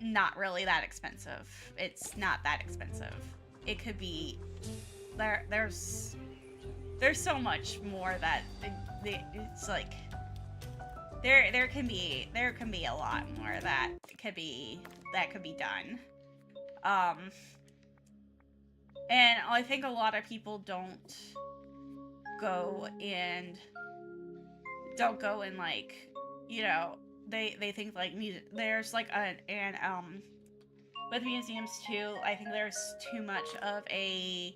not really that expensive. It's not that expensive. It could be, there's so much more that it's like, there can be a lot more that could be done. And I think a lot of people don't go and like, you know, they think like music, there's like with museums too, I think there's too much of a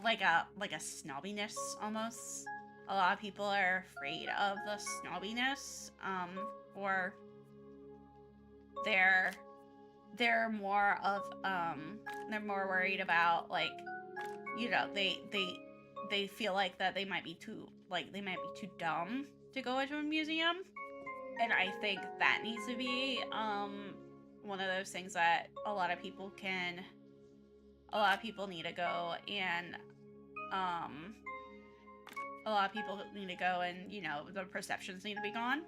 like a snobbiness almost. A lot of people are afraid of the snobbiness, or they're more worried about, like, you know, they feel like that they might be too dumb to go into a museum. And I think that needs to be one of those things that a lot of people need to go and you know, the perceptions need to be gone.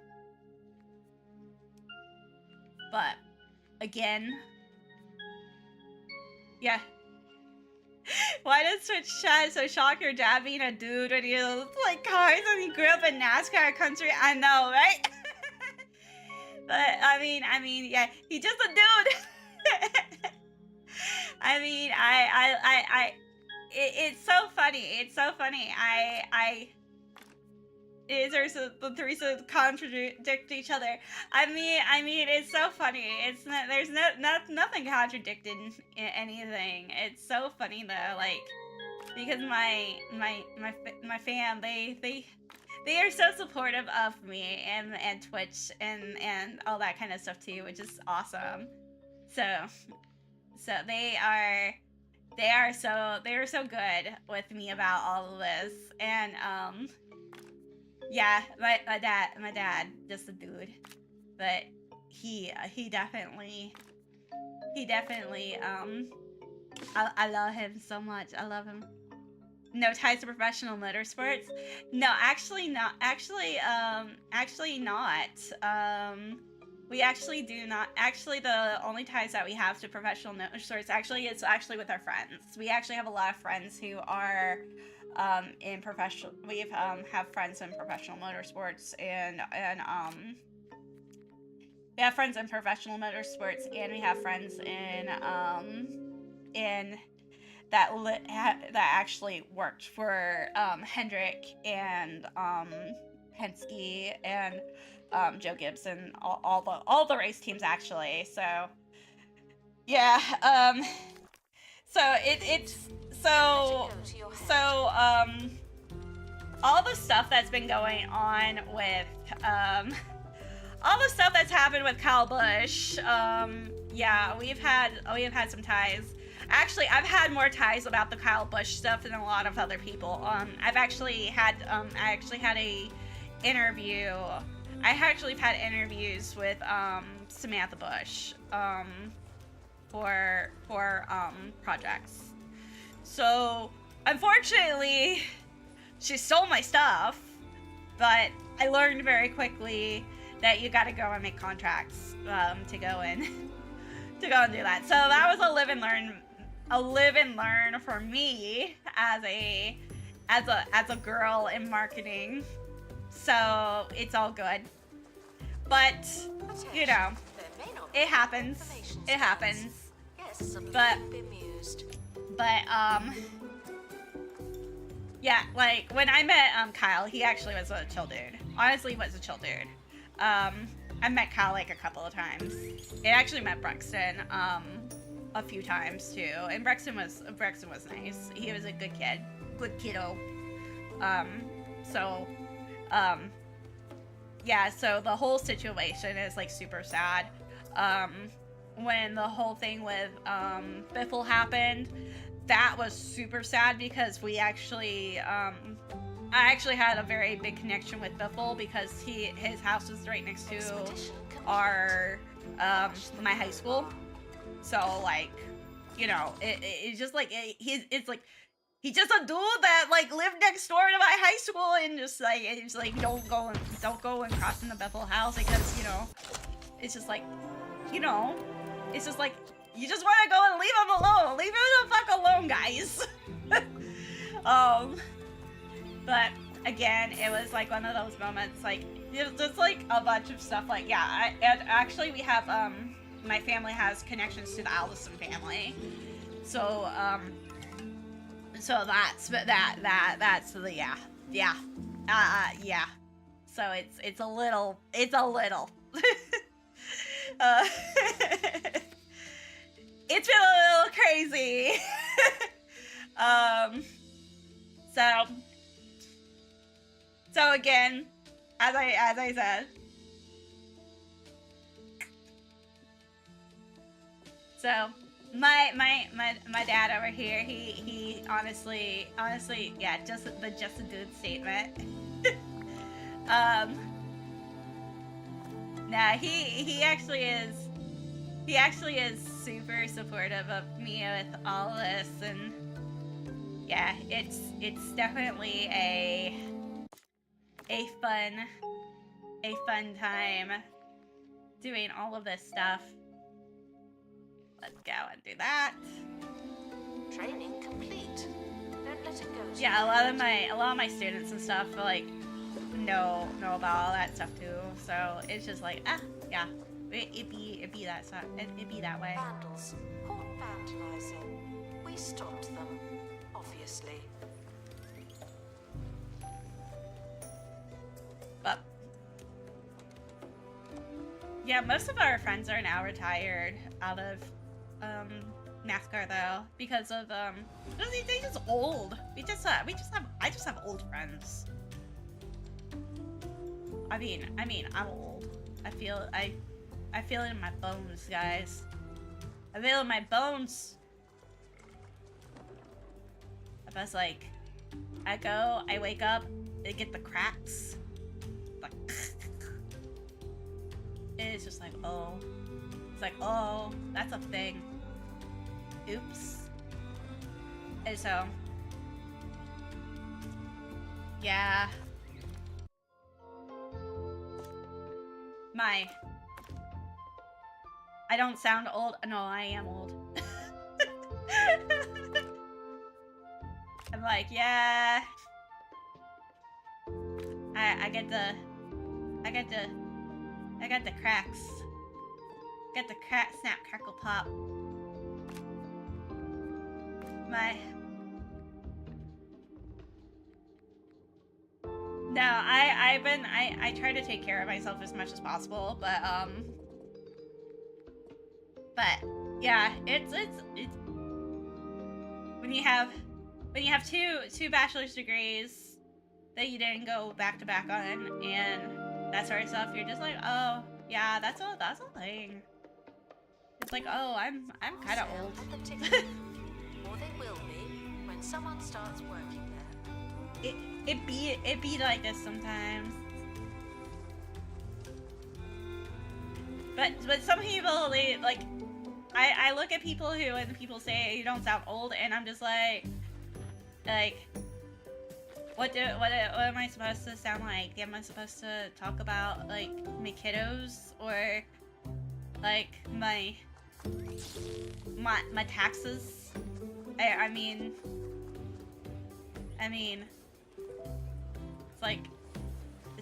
But again, yeah. Why does Twitch chat so shock your dad being a dude when he like cars and he grew up in NASCAR country? I know, right? But I mean, yeah, he's just a dude. I mean, it's so funny. It's so funny. The three so contradict each other. I mean, it's so funny. It's not. There's nothing contradicted in anything. It's so funny though. Like, because my fam, they are so supportive of me and Twitch and all that kind of stuff too, which is awesome. So they are so good with me about all of this. And yeah, my dad, just a dude, but he definitely I love him so much. I love him. No ties to professional motorsports? No, actually not. Actually not. We actually do not. Actually, the only ties that we have to professional motorsports it's actually with our friends. We actually have a lot of friends who are in professional. We have friends in professional motorsports and we have friends in professional motorsports, and we have friends in that actually worked for Hendrick and Penske and Joe Gibson, all the race teams actually. So yeah, all the stuff that's been going on with all the stuff that's happened with Kyle Busch, yeah, we've had some ties. Actually, I've had more ties about the Kyle Busch stuff than a lot of other people. I actually had a interview. I actually have had interviews with Samantha Busch for projects. So unfortunately, she stole my stuff, but I learned very quickly that you got to go and make contracts to go and do that. So that was a live and learn for me as a girl in marketing. So it's all good. But you know, it happens. It happens. But yeah, like when I met Kyle, he actually was a chill dude. Honestly, he was a chill dude. I met Kyle like a couple of times. I actually met Brexton a few times too, and Brexton was nice. He was a good kid, good kiddo. Yeah, so the whole situation is like super sad. When the whole thing with Biffle happened, that was super sad because we actually I actually had a very big connection with Biffle because his house was right next to our my high school. So like, you know, it's just like it's like he's just a dude that like lived next door to my high school, and just like it's like don't go and cross in the Biffle house because, you know, it's just like, you know, it's just like you just want to go and leave him alone. Leave him the fuck alone, guys. But again, it was like one of those moments, like just like a bunch of stuff. Like, yeah, and actually we have my family has connections to the Allison family, so so that's the yeah. So it's a little it's been a little crazy. So again, as I said, so my dad over here, he honestly, yeah, just a dude statement. Nah, he actually is super supportive of me with all this, and yeah, it's definitely a fun time doing all of this stuff. Let's go and do that. Training complete. Don't let it go. Yeah, a lot of my students and stuff like know about all that stuff too. So it's just like, yeah. It'd be that it'd be that way. Vandals. Caught vandalizing. We stopped them, obviously. But yeah, most of our friends are now retired out of NASCAR though, because of they just old. I just have old friends. I mean I'm old. I feel it in my bones, guys. I feel it in my bones. I was like, I wake up, I get the cracks. Like, it's just like, oh. It's like, oh, that's a thing. Oops. And so, yeah. I don't sound old. No, I am old. I'm like, yeah. I got the cracks. Got the crack, snap, crackle, pop. No, I try to take care of myself as much as possible, but yeah, it's when you have two bachelor's degrees that you didn't go back to back on and that sort of stuff, you're just like, oh yeah, that's a thing. It's like, oh, I'm kind of old. Or they will be when someone starts working there. It be like this sometimes. But some people, they like, I look at people who, and people say you don't sound old, and I'm just like what am I supposed to sound like? Am I supposed to talk about like my kiddos or like my taxes? I mean it's like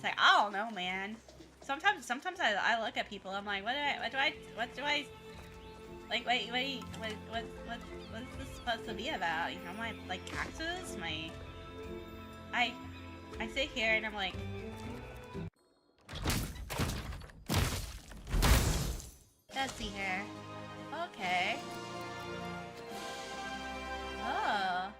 I don't know, man. Sometimes I look at people, I'm like, what do I like, what's this supposed to be about? You know, my like taxes, I sit here and I'm like, let's see here. Okay. Oh.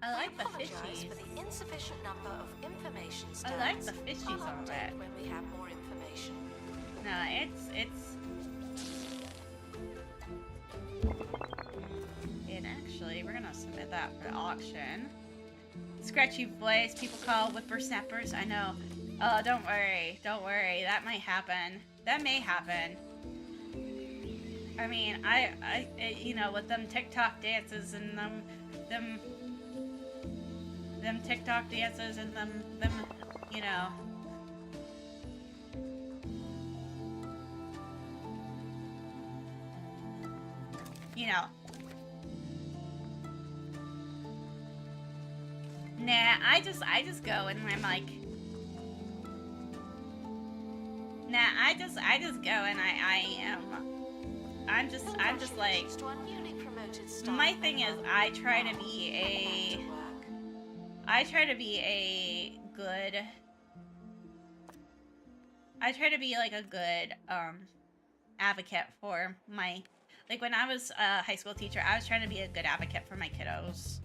I like the fishies. For the insufficient number of information stands. I like the fishies on it. When we have more information. No, it's and actually we're gonna submit that for auction. Scratchy voice, people call whippersnappers. I know. Oh, don't worry, that might happen. That may happen. I mean, I you know, with them TikTok dances and them TikTok dances and them, you know. You know. Nah, I just go and I'm like, nah, I just go and I'm just like, my thing is I try to be like a good advocate for my, like when I was a high school teacher, I was trying to be a good advocate for my kiddos.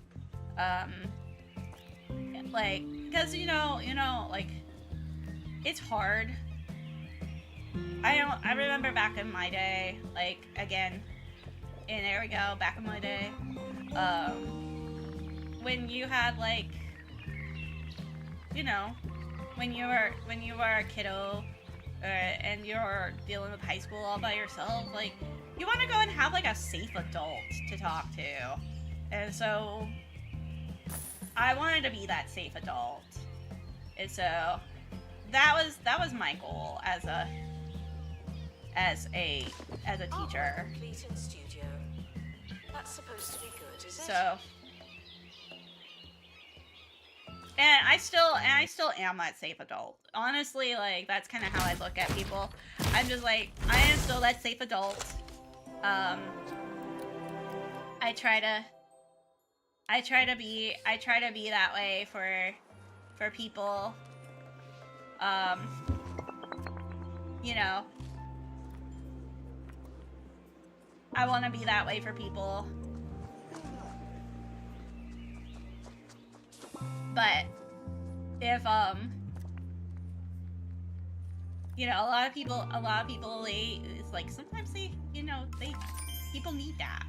Like, because you know, like, it's hard. I remember back in my day, like, again, and there we go, back in my day, when you had, like, you know, when you were a kiddo, and you're dealing with high school all by yourself, like, you want to go and have, like, a safe adult to talk to, and so I wanted to be that safe adult, and so that was my goal as a teacher. Studio. That's supposed to be good, is it? So And I still am that safe adult. Honestly, like, that's kind of how I look at people. I'm just like, I am still that safe adult. I try to be that way for people. You know, I want to be that way for people. But if you know, a lot of people it's like sometimes they, you know, people need that.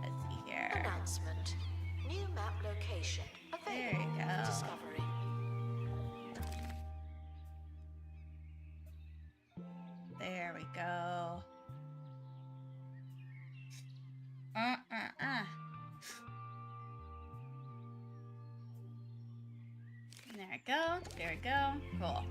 Let's see here. Announcement. New map location There available you for go. discovery. There we go. There we go. There we go. Cool.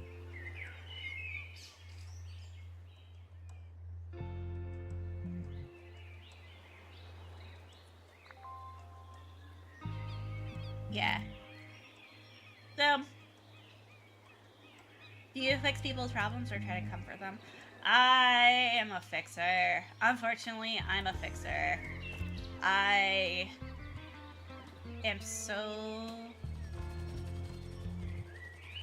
Yeah. So, do you fix people's problems or try to comfort them? I am a fixer. Unfortunately, I'm a fixer. I am so...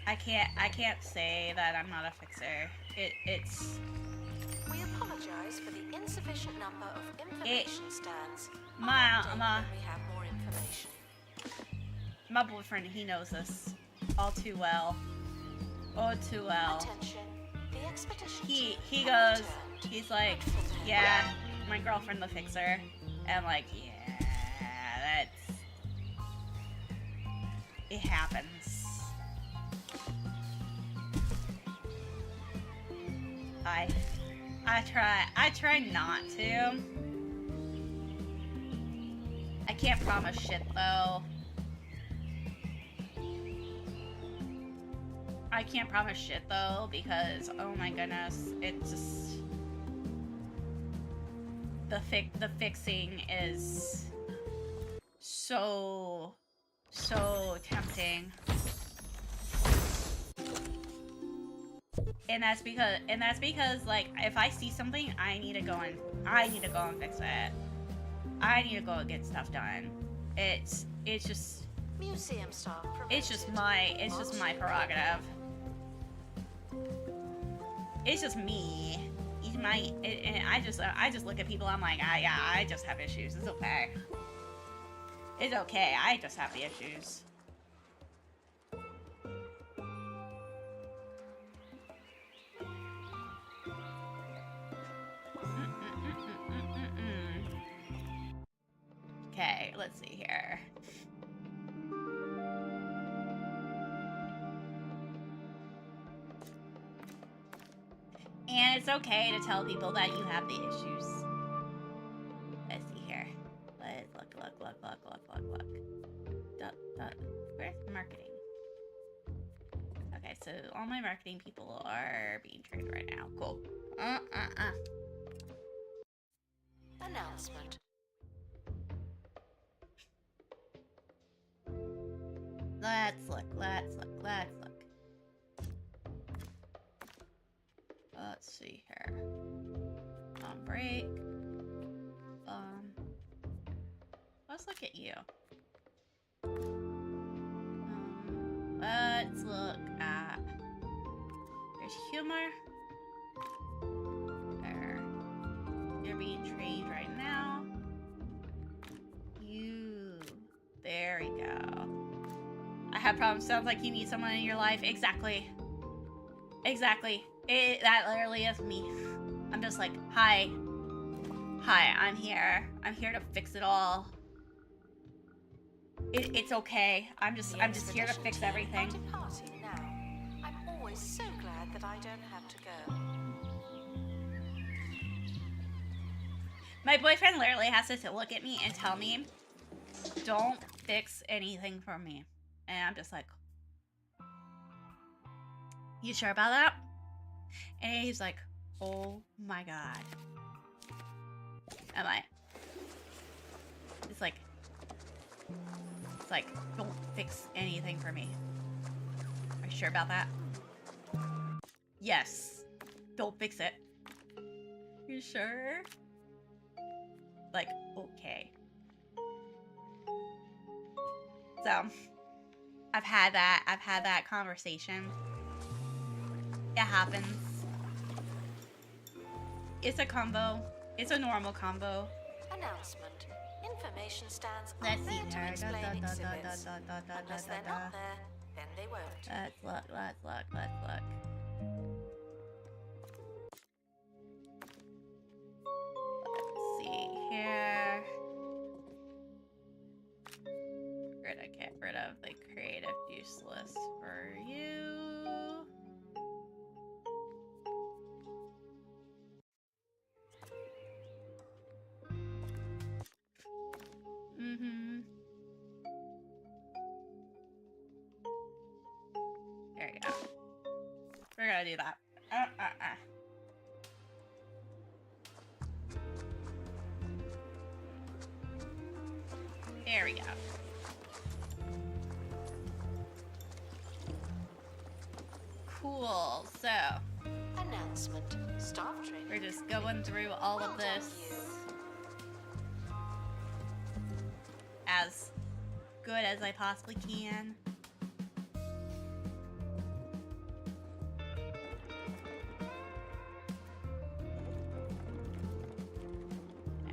I can't say that I'm not a fixer. It's... We apologize for the insufficient number of information stands. My When we have more information. My boyfriend, he knows this all too well. All too well. Attention. The expedition He team goes, have returned. he's like, yeah, my girlfriend the fixer. And I'm like, yeah, it happens. I try not to. I can't promise shit though. I can't promise shit though because oh my goodness, it's just the fixing is so tempting. And that's because like if I see something, I need to go and fix it. I need to go and get stuff done. It's just Museum staff it's just my prerogative. It's just me. And I just look at people. I'm like, yeah, I just have issues. It's okay. It's okay. I just have the issues. Okay, let's see here. And it's okay to tell people that you have the issues. Let's see here. Let's look. Where's marketing? Okay, so all my marketing people are being trained right now. Cool. Announcement. Let's look. Let's see here. On break. Let's look at you. Let's look at... There's humor. There. You're being trained right now. You. There we go. I have problems. Sounds like you need someone in your life. Exactly. That literally is me. I'm just like, hi, I'm here. I'm here to fix it all. It's okay. I'm just here to fix everything. Departing now. I'm always so glad that I don't have to go. My boyfriend literally has to look at me and tell me, don't fix anything for me. And I'm just like, you sure about that? And he's like, oh my god. Am I? It's like, don't fix anything for me. Are you sure about that? Yes. Don't fix it. You sure? Like, okay. So, I've had that conversation. It happens. It's a combo. It's a normal combo. Announcement. Information stands are Let's see there to here. explain exhibits. Unless they're not there, then they won't. Let's look. Let's see here. We're gonna get rid of the creative useless for you. There you go. We're gonna do that. There we go. Cool. So Announcement. Staff training. we're just going through all of this as good as I possibly can.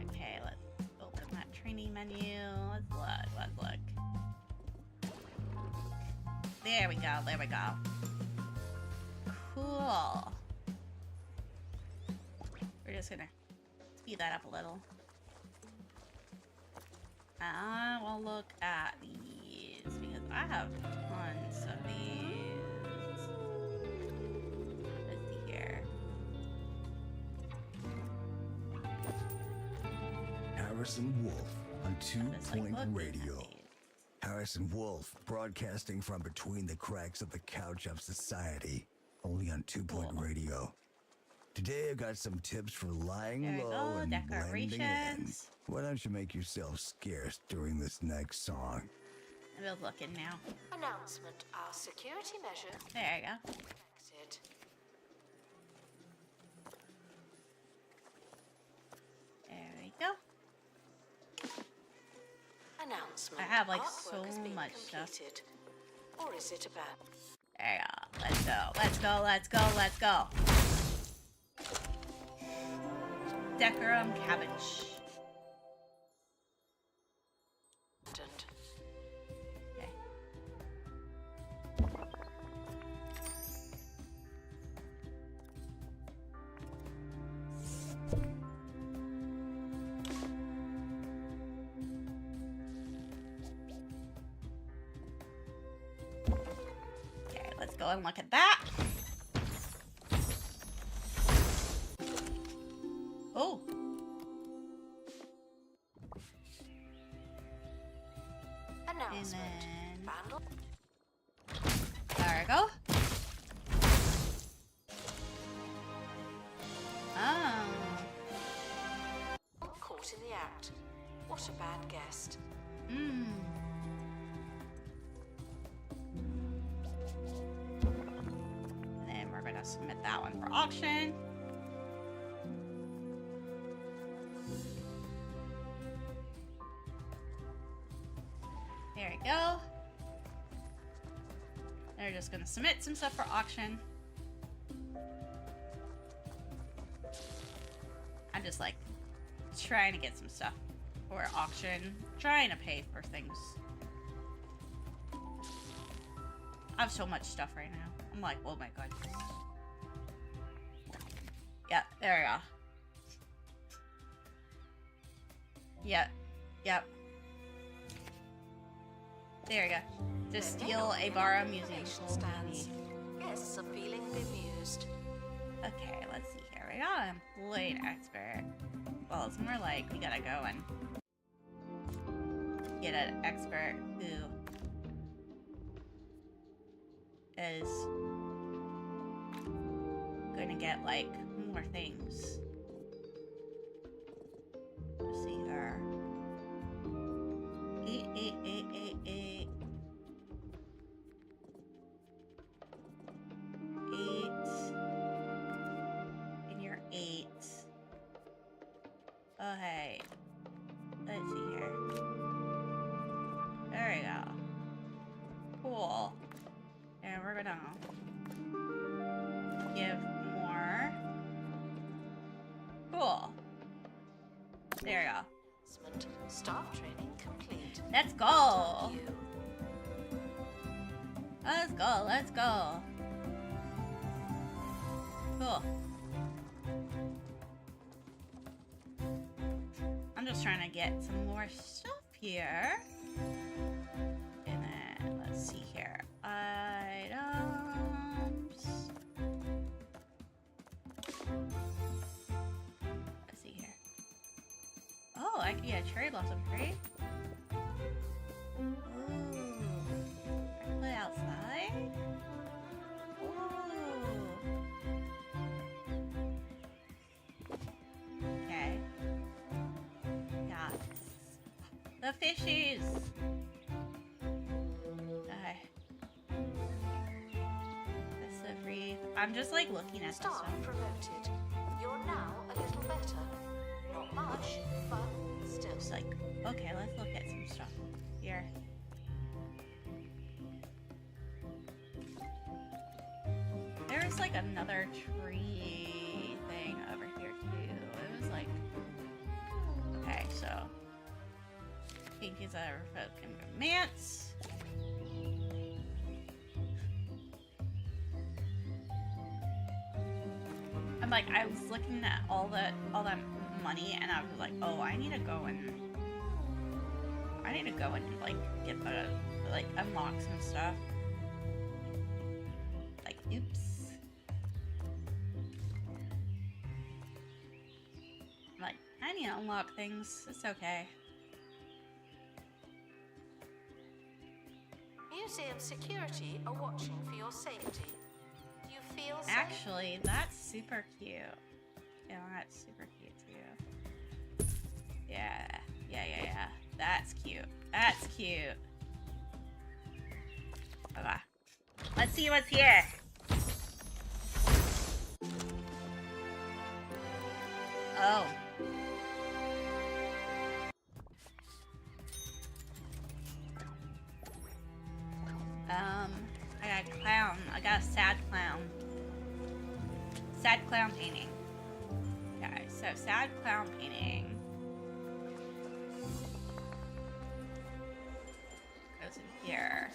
Okay, let's open that training menu. Let's look. There we go. Cool. We're just gonna speed that up a little. We'll look at these because I have tons of these. Let's see here. Harrison Wolf on 2 Just like Point looking at Radio. these. Harrison Wolf, broadcasting from between the cracks of the couch of society, only on 2 Point Cool. Radio. Today I got some tips for lying There we low go, and blending in. decorations. Why don't you make yourself scarce during this next song? We're looking now. Announcement. Our security measure. There you go. Exit. There we go. Announcement. I have, like, Artwork so has been much stuff. completed. Or is it about? There you go. Let's go. Decorum cabbage. Okay. Okay, let's go and look at that. Oh. Announcement. then- Vandal. There we go. Oh. Caught in the act. What a bad guest. Mmm. Then we're gonna submit that one for auction. There we go. They're just gonna submit some stuff for auction. I'm just like trying to get some stuff for auction, trying to pay for things. I have so much stuff right now. I'm like, oh my god. Yep, there we go. Yep. There we go. To steal a bar of museum Stands. Guests are feeling bemused. Okay, let's see here. We got employed expert. Well, it's more like we gotta go and get an expert who is gonna get like more things. Okay. Let's see here. There we go. Cool. And we're gonna give more. Cool. There we go. Staff training complete. Let's go. Well done, you. Let's go. Let's go. Cool. I'm just trying to get some more stuff here. And then let's see here. Items. Let's see here. Oh, I can get a cherry blossom tree. Ooh. I can play outside. Ooh. Okay. Yes. The fishies. Okay. That's the breathe. I'm just like looking at Staff stuff. promoted. You're now a little better. Not much, but still. Just like, okay, let's look at some stuff here. There's like another tree thing over here too. It was like, okay, so pink is a revoking romance. I'm like, I was looking at all that money, and I was like, oh, I need to go and like get the like unlock some stuff. Like, oops. I'm like, I need to unlock things. It's okay. Museum security are watching for your safety. Do you feel safe? Actually, that's super cute. Yeah, that's super cute too. Yeah. That's cute. That's cute. Okay. Let's see what's here. Oh. I got a clown. I got a sad clown. Sad clown painting. Okay, so sad clown painting goes in here.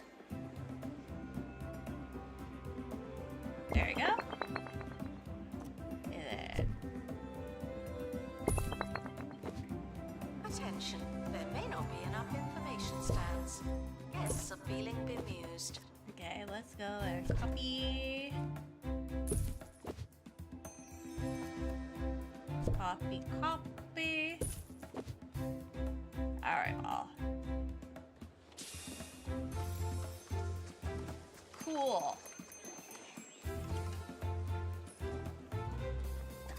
There we go. And then Attention, there may not be enough information stands. Guests are feeling bemused. okay, let's go and copy. Copy. Alright, well. Cool.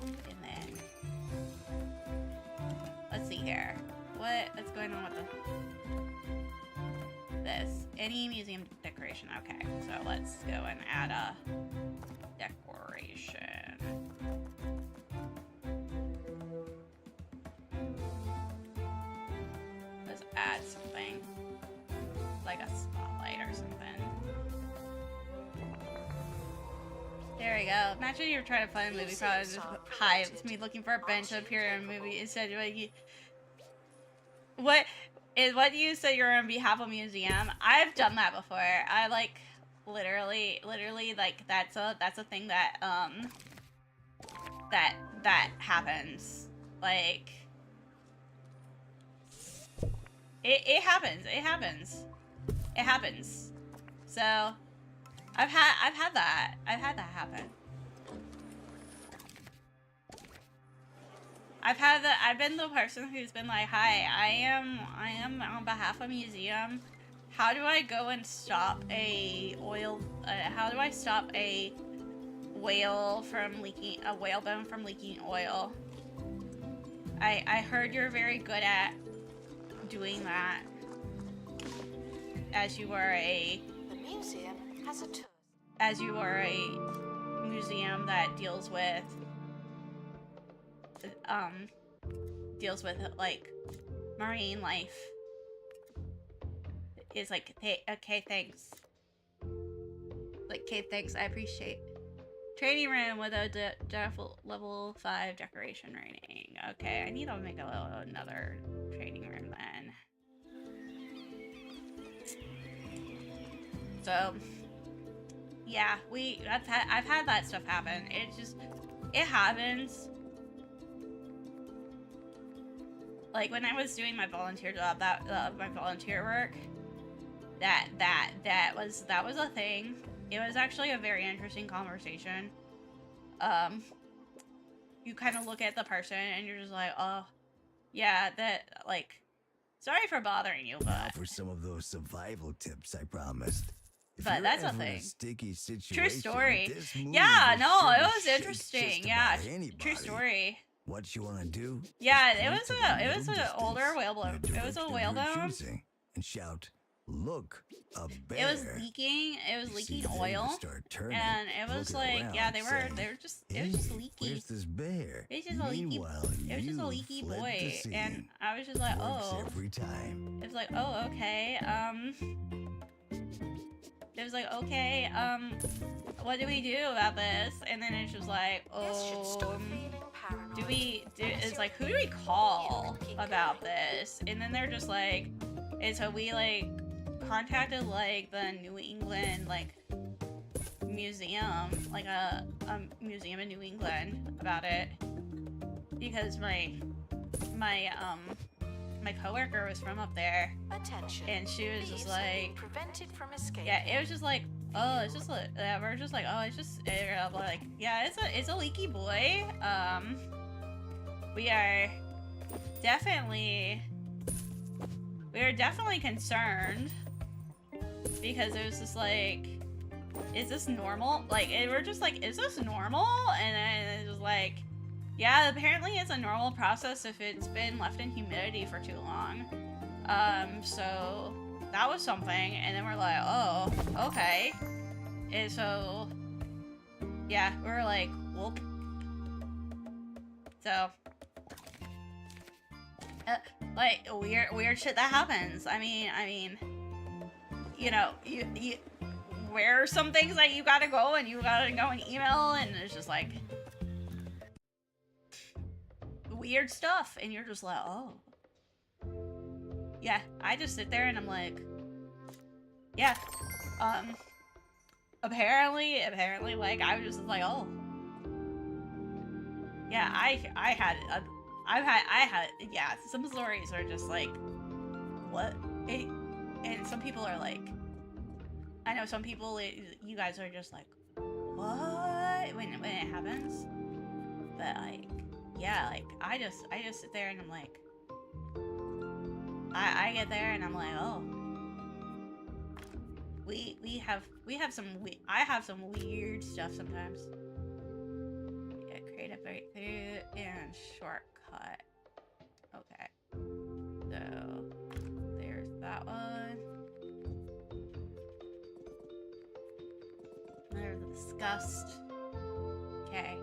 And then let's see here. What's going on with this? Any museum decoration. Okay, so let's go and add a decoration. Let's add something like a spotlight or something. There we go. Imagine you're trying to find a movie product. Just hi, it's me looking for a bench to appear in a movie instead of like, what do you say you're on behalf of a museum? I've done that before. I like literally like that's a thing that that happens. Like it happens. So I've had that happen. I've been the person who's been like, hi, I am on behalf of a museum. How do I go and stop a how do I stop a whale bone from leaking oil? I heard you're very good at doing that, as you are a museum has a tour. As you are a museum that deals with deals with like marine life is like, hey, okay, thanks. Like, okay, thanks, I appreciate. Training room with a level 5 decoration rating. Okay, I need to make another training room then. So, yeah, I've had that stuff happen. It happens. Like when I was doing my volunteer job, my volunteer work, that was a thing. It was actually a very interesting conversation. You kind of look at the person and you're just like, oh, yeah, that, like, sorry for bothering you, Now but for some of those survival tips I promised. If But you're that's a ever in thing. sticky situation, True story. this move Yeah, will no, sure it to was shake interesting. just Yeah, about anybody. true story. What you want to do? Yeah, is it point was to the it middle was an distance older whalebone. in the It was a direction of your whalebone. choosing, and shout, "Look, a bear!" It was leaking. It was You leaking see, they oil, start turning, and it was looking like, yeah, around, they were saying, just it was just leaky. Where's this bear? It was just a leaky. Meanwhile, It was just a you leaky fled boy, the scene. and I was just like, Works oh. every time. It was like, oh, okay. It was like, okay. What do we do about this? And then it's just like, This should stop oh. feeling paranoid. It's like, who do we call about this? And then they're just like, and so we like contacted like the New England like museum, like a museum in New England about it, because my coworker was from up there, Attention. and she was just Thieves are being like, prevented from escaping. yeah, it was just like, oh, it's just like, we're just like, oh, it's just like, yeah, it's a leaky boy. We are definitely concerned, because it was just like, is this normal? Like, we're just like, is this normal? And then it was like, yeah, apparently it's a normal process if it's been left in humidity for too long. So that was something, and then we're like, oh, okay. And so, yeah, we were like, whoop. So, like, weird shit that happens. I mean, you know, you where are some things that you gotta go and email, and it's just like weird stuff, and you're just like, oh. Yeah, I just sit there and I'm like, yeah, apparently, like, I was just like, oh. Yeah, I had, yeah, some stories are just like, what? And some people are like, I know some people, you guys are just like, what? When it happens. But like, yeah, like, I just sit there and I'm like, I get there and I'm like, oh. I have some weird stuff sometimes. Yeah, create a breakthrough and shortcut. Okay. So, there's that one. There's the disgust. Okay.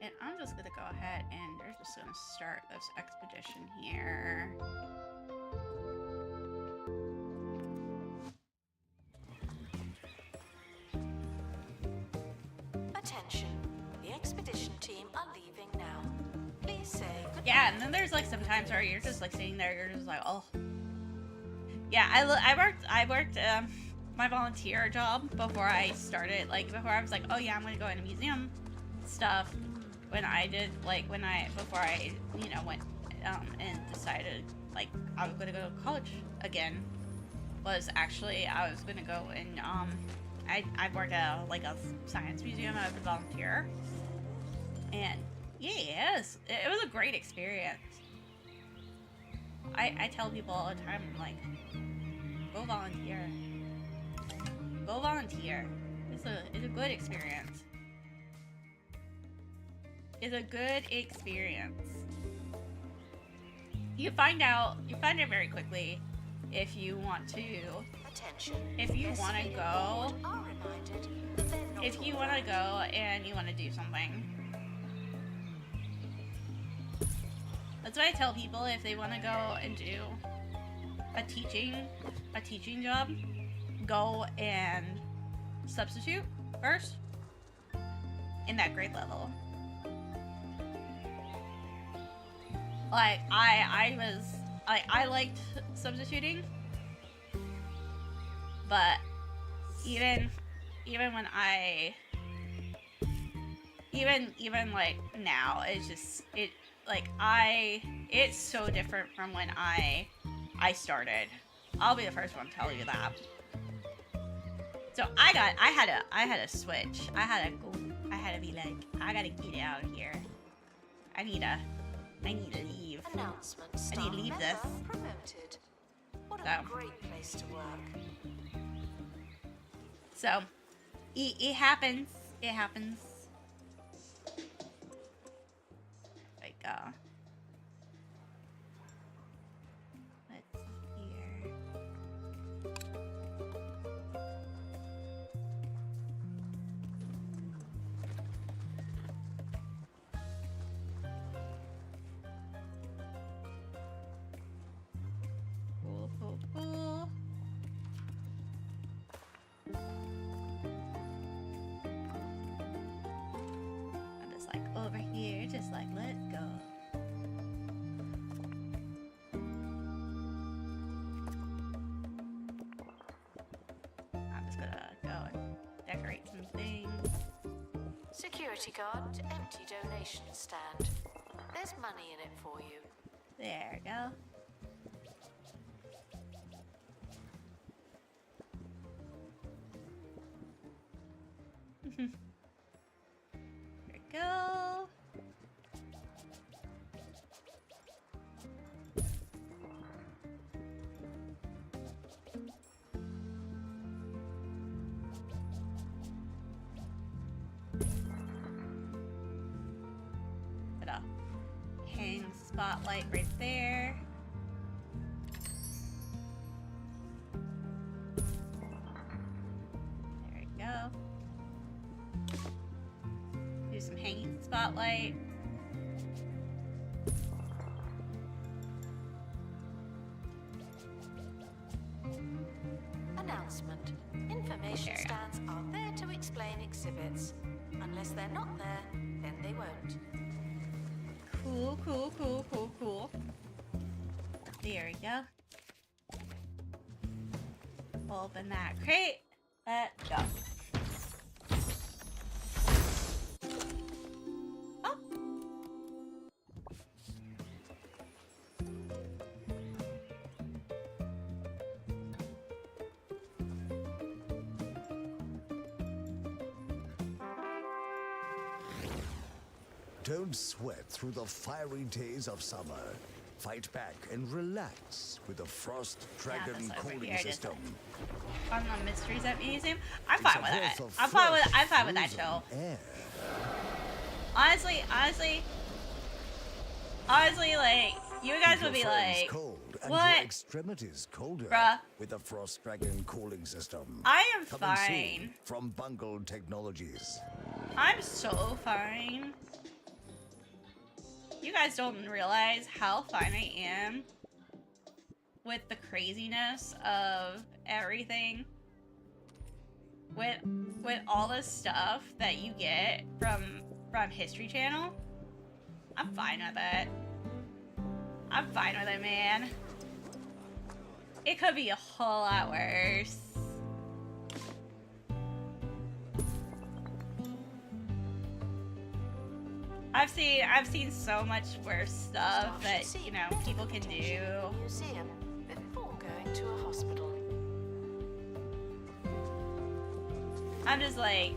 And I'm just gonna go ahead and we're just gonna start this expedition here. Attention. The expedition team are leaving now. Please say goodbye. Yeah, and then there's like some times where you're just like sitting there, you're just like, oh. Yeah, I worked my volunteer job before I started, like before I was like, oh yeah, I'm gonna go into museum stuff. Before I, you know, went and decided like I was gonna go to college again, was actually I was gonna go and I worked at a science museum as a volunteer, and yes, it was a great experience. I tell people all the time, I'm like, go volunteer. Go volunteer. It's a good experience. It's a good experience. You find out very quickly if you want to. Attention. If you want to go. Are reminded that they're not If you want to go and you want to do something. That's what I tell people if they want to go and do a teaching job. Go and substitute first in that grade level. Like I liked substituting, but even when even like now, it's so different from when I started. I'll be the first one to tell you that. So I had to switch. I had to be like, I gotta get out of here. I need to leave. Announcement. I need to leave this. Promoted. What a So. great place to work. So, it happens. It happens. Like, let's see here. Cool. I'm just like over here, just like, let's go. I'm just gonna go and decorate some things. Security guard to empty donation stand. There's money in it for you. There we go. There we go. Put a hang spotlight right there. There we go. Do some hanging spotlight. Announcement. Information There you go. stands are there to explain exhibits. Unless they're not there, then they won't. Cool. There we go. Open that crate. Let's go. Oh. Don't sweat through the fiery days of summer. Fight back and relax with the Frost Dragon this over cooling here, just system. On the Mysteries at Museum. I'm It's fine a with that. breath of I'm fine fresh, with that frozen show. air. Honestly, like, you guys Keep would be your friends like, cold and what? your extremities colder Bruh. with the Frost Dragon cooling system. I am Coming fine. soon from Bungled Technologies. I'm so fine. You guys don't realize how fine I am with the craziness of everything. With all the stuff that you get from History Channel. I'm fine with it. I'm fine with it, man. It could be a whole lot worse. I've seen so much worse stuff that, you know, people can do. Museum before going to a hospital. I'm just like,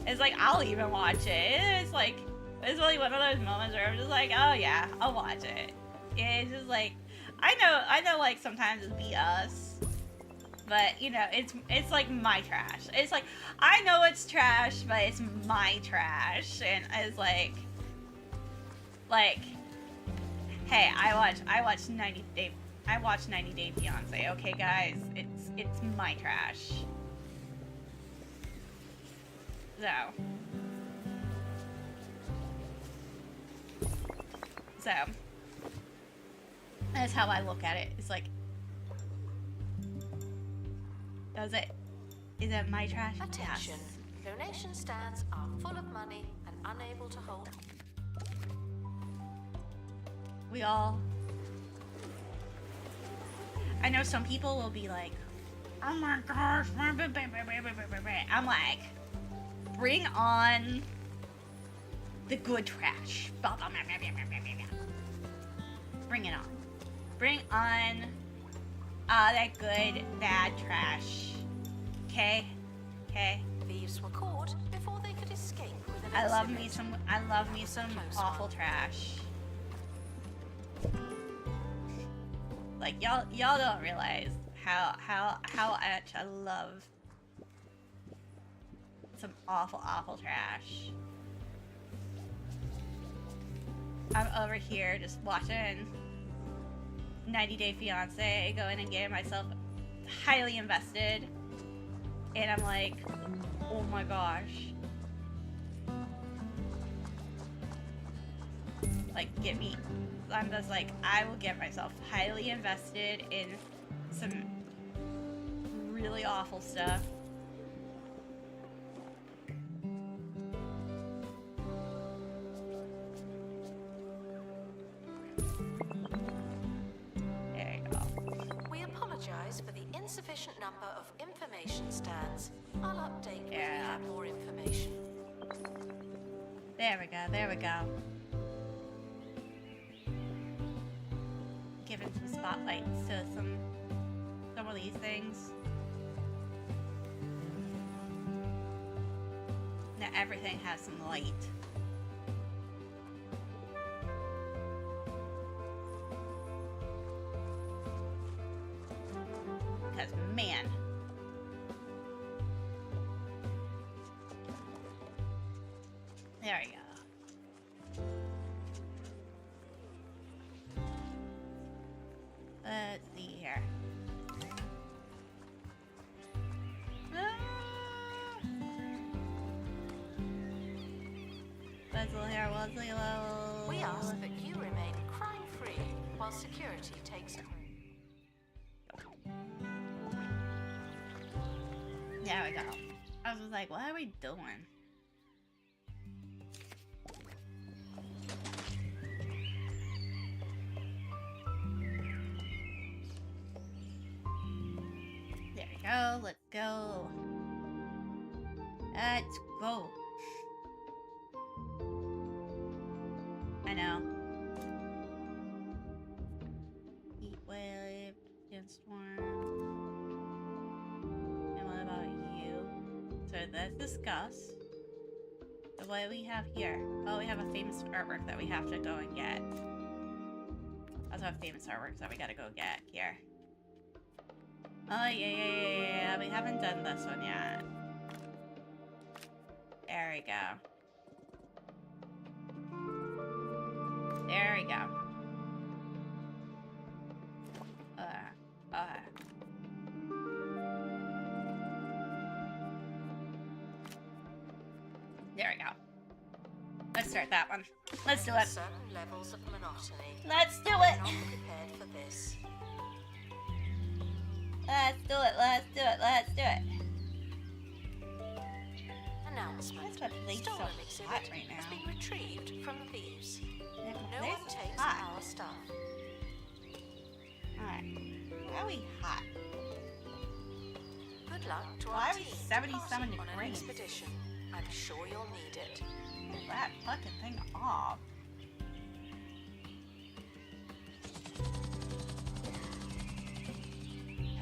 it's like I'll even watch it. It's like, it's really one of those moments where I'm just like, oh yeah, I'll watch it. It's just like, I know like sometimes it's BS, but you know, it's like my trash. It's like, I know it's trash, but it's my trash, and it's like, hey, I watched 90 Day Fiance. Okay, guys, it's my trash. So, So that's how I look at it. It's like, is it my trash? Attention. Yes. Donation stands are full of money and unable to hold. We all. I know some people will be like, oh my gosh. I'm like, bring on the good trash. Bring it on. Bring on all that good, bad trash. Okay? Okay? Thieves were caught before they could escape with an I love me exhibit. some awful trash. Like y'all don't realize how much I love some awful trash. I'm over here just watching 90 Day Fiance, going and getting myself highly invested, and I'm like, oh my gosh. Like, get me. I'm just like, I will get myself highly invested in some really awful stuff. There you go. We apologize for the insufficient number of information stands. I'll update when we have more information. There we go, there we go. Giving some spotlights to some of these things. Now everything has some light. Because man, there we go. Let's see here. We ask that you remain crime-free while security takes it. There we go. I was like, what are we doing? There we go. Let's go. Let's go. I know. Heat wave, storm. And what about you? So let's discuss what we have here. Oh, we have a famous artwork that we have to go and get. Also have famous artworks that we gotta go get here. Oh, yeah. We haven't done this one yet. There we go. There we go. There we go. Let's start that one. Let's do it. Certain levels of monotony. Let's do We're it. not prepared for this. Let's do it. Let's do it. Let's do it. Announcement. That's what place so Stolen hot exhibit right has now. been retrieved from the thieves. No This one is takes hot. our stuff. Alright. Why are we hot? Good luck to Why our are we team 77 embarking on an degrees? expedition. I'm sure you'll need it. Get that fucking thing off.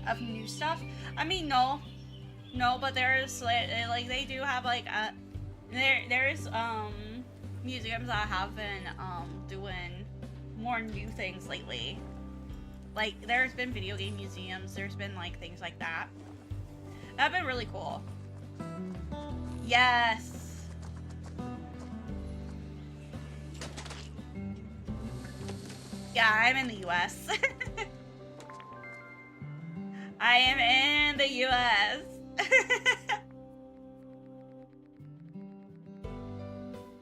Of new stuff? I mean, no, but there's like they do have like there's museums that have been doing more new things lately. Like there's been video game museums, there's been like things like that. That'd been really cool. Yes. Yeah, I'm in the US. I am in the US.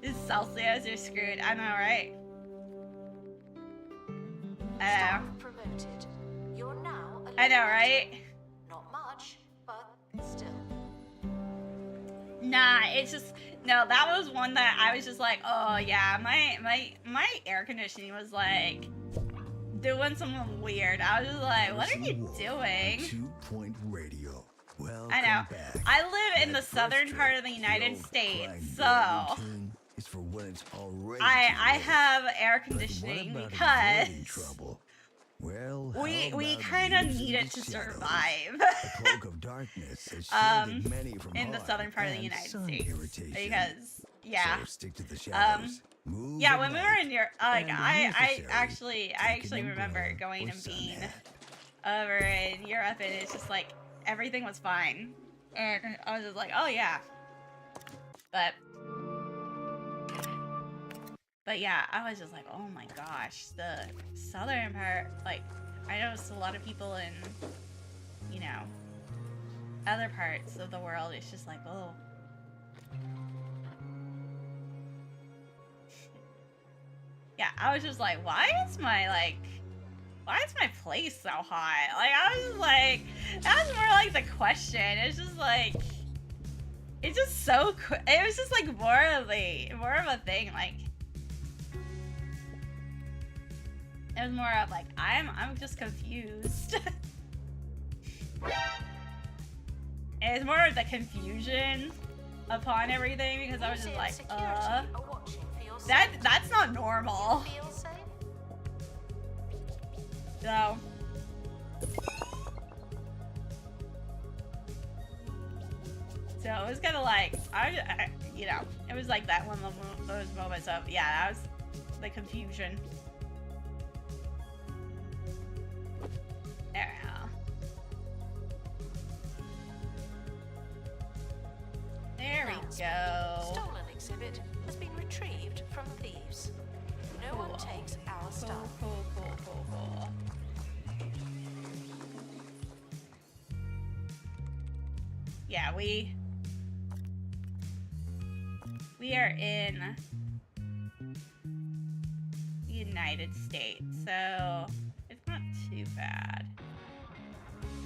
These Celsius are screwed. I know, right? Installed and promoted. You're now a I know, level right? 10. Not much, but still. Nah, it's just no. That was one that I was just like, oh yeah, my air conditioning was like doing something weird. I was just like, what are you doing? 2-point radio. Well, I know. back. I live in That the southern first part trick, of the United old States, grind so routine is for when it's already I too late. have air But what conditioning about because avoiding trouble? Well, we how kind about of using need it the to shadows? survive. The cloak of darkness has shielded many from in the harm southern part of the and United sun States, irritation. because yeah. So stick to the shadows. Move Yeah, at when we were night, in Europe, like and if I necessary, actually take an remember umbrella going or and sun being hat. over in Europe, and it's just like everything was fine, and I was just like, oh yeah, but yeah, I was just like, oh my gosh, the southern part, like I noticed a lot of people in, you know, other parts of the world, it's just like, oh. Yeah, I was just like, why is my place so hot? Like, I was just like, that was more like the question. It's just like, it's just so, it was just like more of a thing. Like, it was more of like, I'm just confused. And it's more of the confusion upon everything, because I was just like, that's not normal. Feel safe? So it was kind of like I you know, it was like that one of those moments of, yeah, that was the confusion. There we go. There we go. Stolen exhibit has been retrieved from thieves. No one takes our stuff. Cool. Yeah, we are in the United States, so it's not too bad.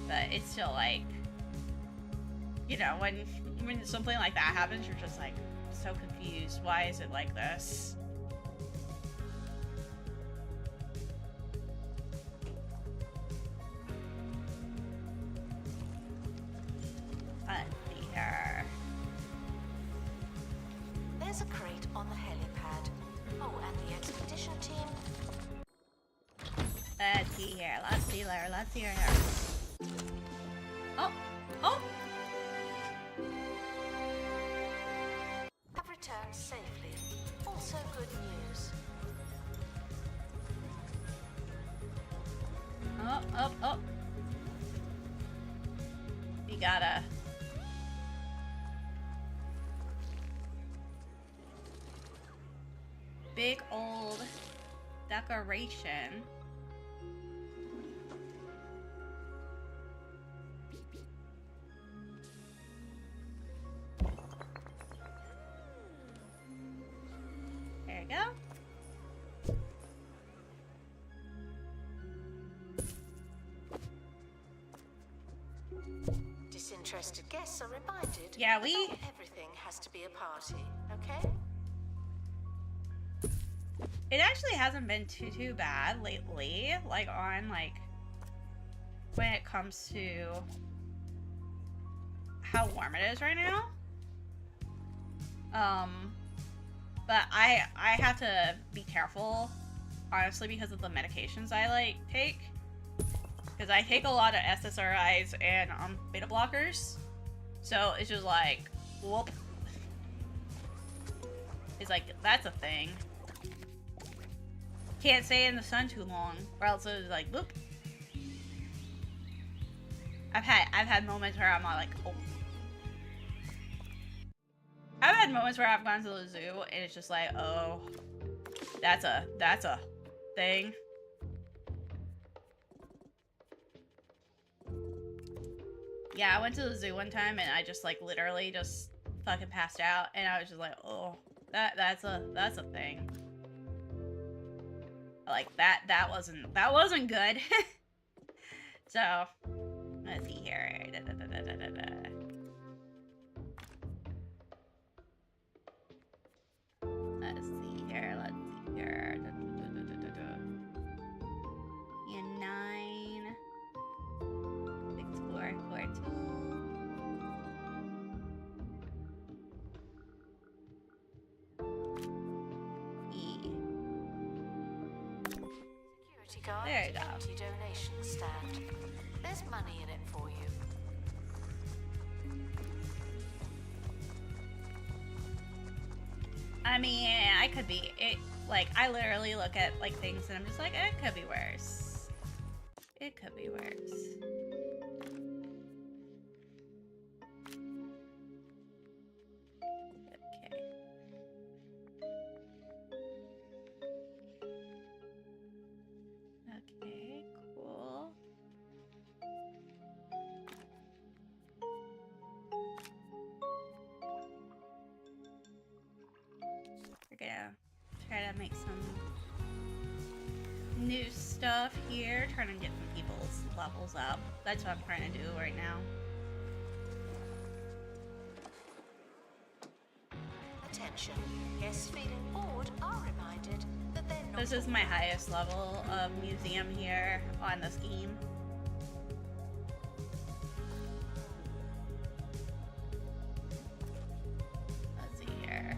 But it's still like, you know, when something like that happens, you're just like so confused. Why is it like this? There's a crate on the helipad. Oh, and the expedition team. Let's see here. Let's see here. Oh. Have returned safely. Also good news. Oh. We got a big old decoration. There you go. Disinterested guests are reminded Yeah, that not everything has to be a party, okay? It actually hasn't been too bad lately, like on like when it comes to how warm it is right now. But I have to be careful, honestly, because of the medications I like take. Because I take a lot of SSRIs and beta blockers, so it's just like, whoop. It's like, that's a thing. Can't stay in the sun too long, or else it's like, whoop. I've had moments where I'm like, oh. I've had moments where I've gone to the zoo and it's just like, oh, that's a thing. Yeah, I went to the zoo one time and I just like literally just fucking passed out, and I was just like, oh, that's a thing. Like that wasn't good. So let's see here. Let's see here. And 9. Explore 14. Security guard There you at go. an empty donation stand. There's money in it for you. I mean, I could be it. Like, I literally look at like things and I'm just like, it could be worse. It could be worse. Okay. Okay, cool. We're gonna try to make some new stuff here. Trying to get some people's levels up. That's what I'm trying to do right now. Attention. Guests feeling bored are reminded that they're not This is my alone. highest level of museum here on the scheme. Let's see here.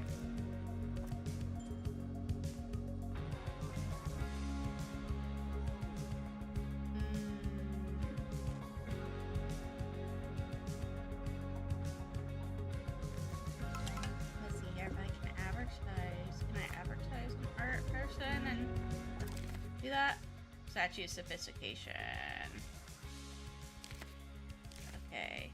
Let's see here if I can advertise. Can I advertise an art person and do that? Statue sophistication. Okay.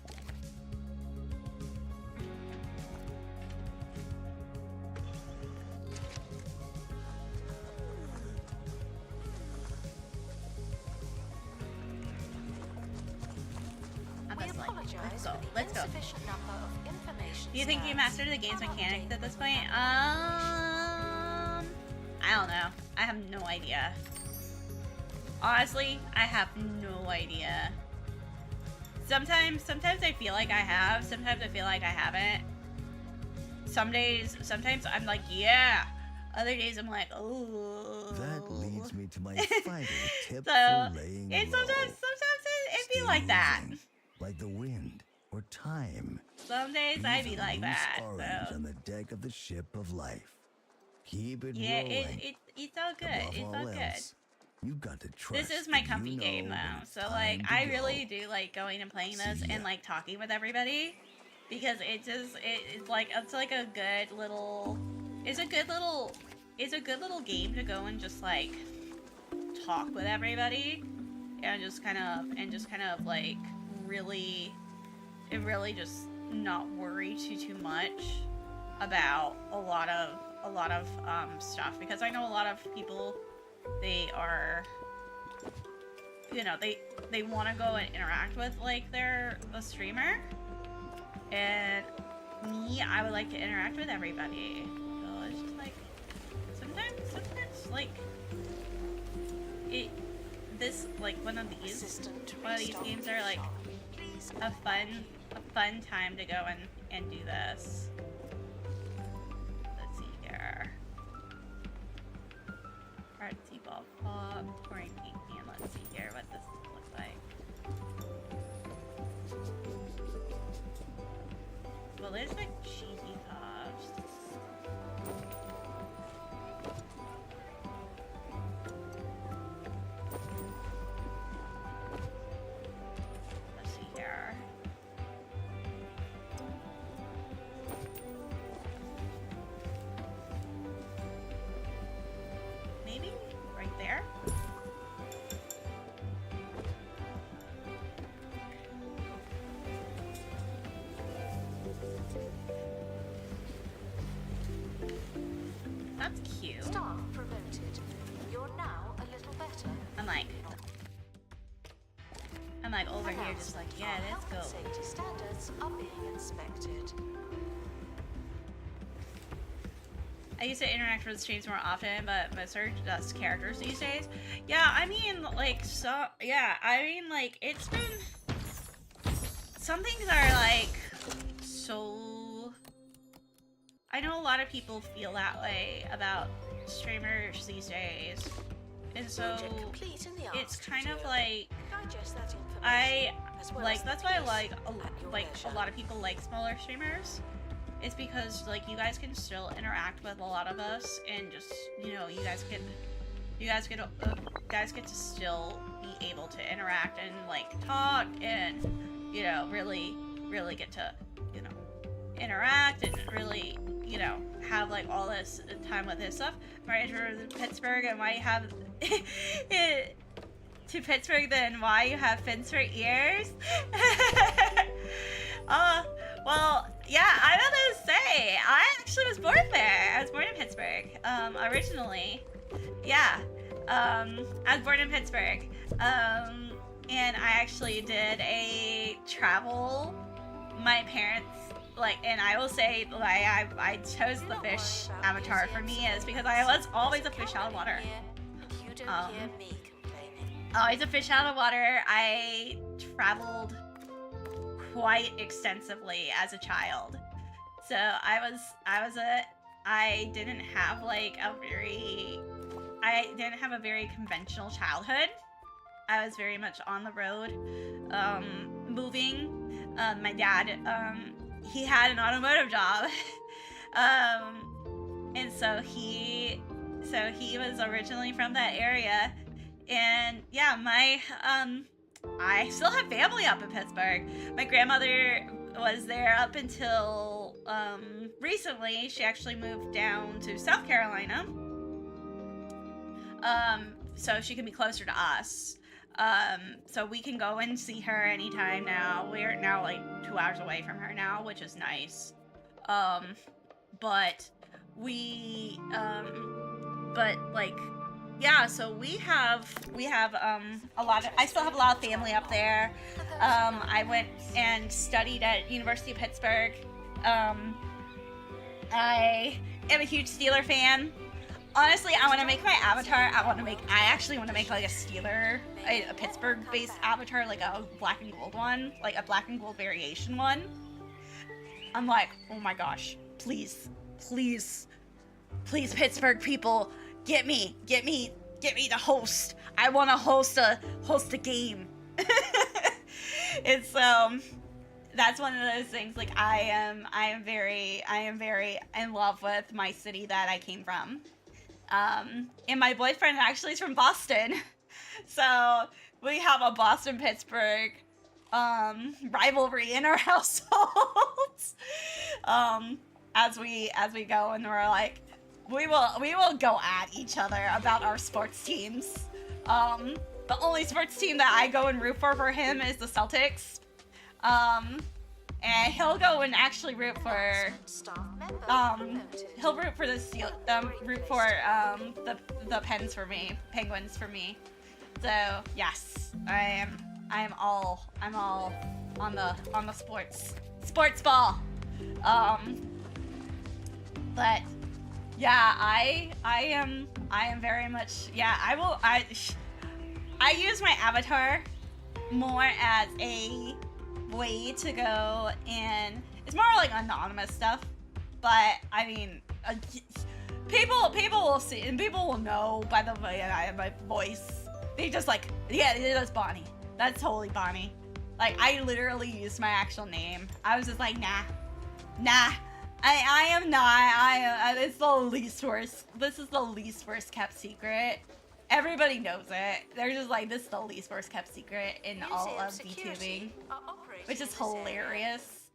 I'm We just like, apologize let's go. for the Let's go. insufficient number of information. Do you think you stands. mastered the game's Our mechanics at this update point? I don't know. I have no idea. Honestly, I have no idea. Sometimes I feel like I have. Sometimes I feel like I haven't. Sometimes I'm like, yeah. Other days I'm like, oh. That leads me to my final tip So, for laying and low. sometimes it be Stay like that. moving, like the wind or time. Some days I be Leave a like loose that. orange So. on the deck of the ship of life. Keep it Yeah, rolling. it's all good. Above It's all all good. else, you've got to trust. This is my that comfy you know game when though, it's so time like to I go. really do like going and playing this See and ya. like talking with everybody because it's like a good little it's a good little game to go and just like talk with everybody and just kind of like really just not worry too much about a lot of stuff because I know a lot of people they are they want to go and interact with like the streamer and me I would like to interact with everybody so it's just like sometimes like this like one of these Assistant to one of these restock games are like shop. Please a fun time to go and do this. Let's see here. Artsy ball pop, touring painting. Let's see here what this looks like. Well, there's like cheesy puffs. Let's see here. Maybe right there. That's cute. Staff promoted. You're now a little better. I'm like over here just like, yeah, Our let's health go. and safety standards are being inspected. I used to interact with streams more often, but most are just characters these days. Yeah, I mean, like, so, yeah, I mean, like, it's been, some things are, like, so, I know a lot of people feel that way about streamers these days, and so, it's kind of like, that's why I like a lot of people like smaller streamers. It's because, like, you guys can still interact with a lot of us, and just, you know, you guys get to still be able to interact and, like, talk and, you know, really get to, you know, interact and really, you know, have, like, all this time with this stuff. Right, to Pittsburgh, and why you have to Pittsburgh, then why you have fins for ears? Well, yeah, I was gonna say, I actually was born there. I was born in Pittsburgh, originally. Yeah, I was born in Pittsburgh, and I actually did a travel, my parents, like, and I will say, like, I chose the fish avatar for me is because I was always a fish out of water. Always a fish out of water. I traveled quite extensively as a child, so I didn't have a very conventional childhood. I was very much on the road, moving. My dad, he had an automotive job, and so he was originally from that area, and yeah, I still have family up in Pittsburgh. My grandmother was there up until recently. She actually moved down to South Carolina, so she can be closer to us. So we can go and see her anytime now. We're now like 2 hours away from her now, which is nice. But like, yeah, so we have a lot of, I still have a lot of family up there. I went and studied at University of Pittsburgh. I am a huge Steeler fan. Honestly, I want to make my avatar, I actually want to make like a Pittsburgh-based avatar, like a black and gold one, like a black and gold variation one. I'm like, oh my gosh, please, Pittsburgh people, get me to host. I want to host a game. It's that's one of those things. Like, I am very in love with my city that I came from. And my boyfriend actually is from Boston, so we have a Boston-Pittsburgh rivalry in our households. As we go, and we're like, we will go at each other about our sports teams. The only sports team that I go and root for him is the Celtics. And he'll go and actually root for he'll root for the Penguins for me. So yes, I am all on the sports ball. But yeah, I am very much, yeah, I use my avatar more as a way to go, and it's more like anonymous stuff, but I mean, people will see, and people will know by the way I have my voice. They just like, yeah, that's Bonnie. That's totally Bonnie. Like, I literally used my actual name. I was just like, nah. I am not. It's the least worst. This is the least worst kept secret. Everybody knows it. They're just like, this is the least worst kept secret in all of VTubing, which is hilarious.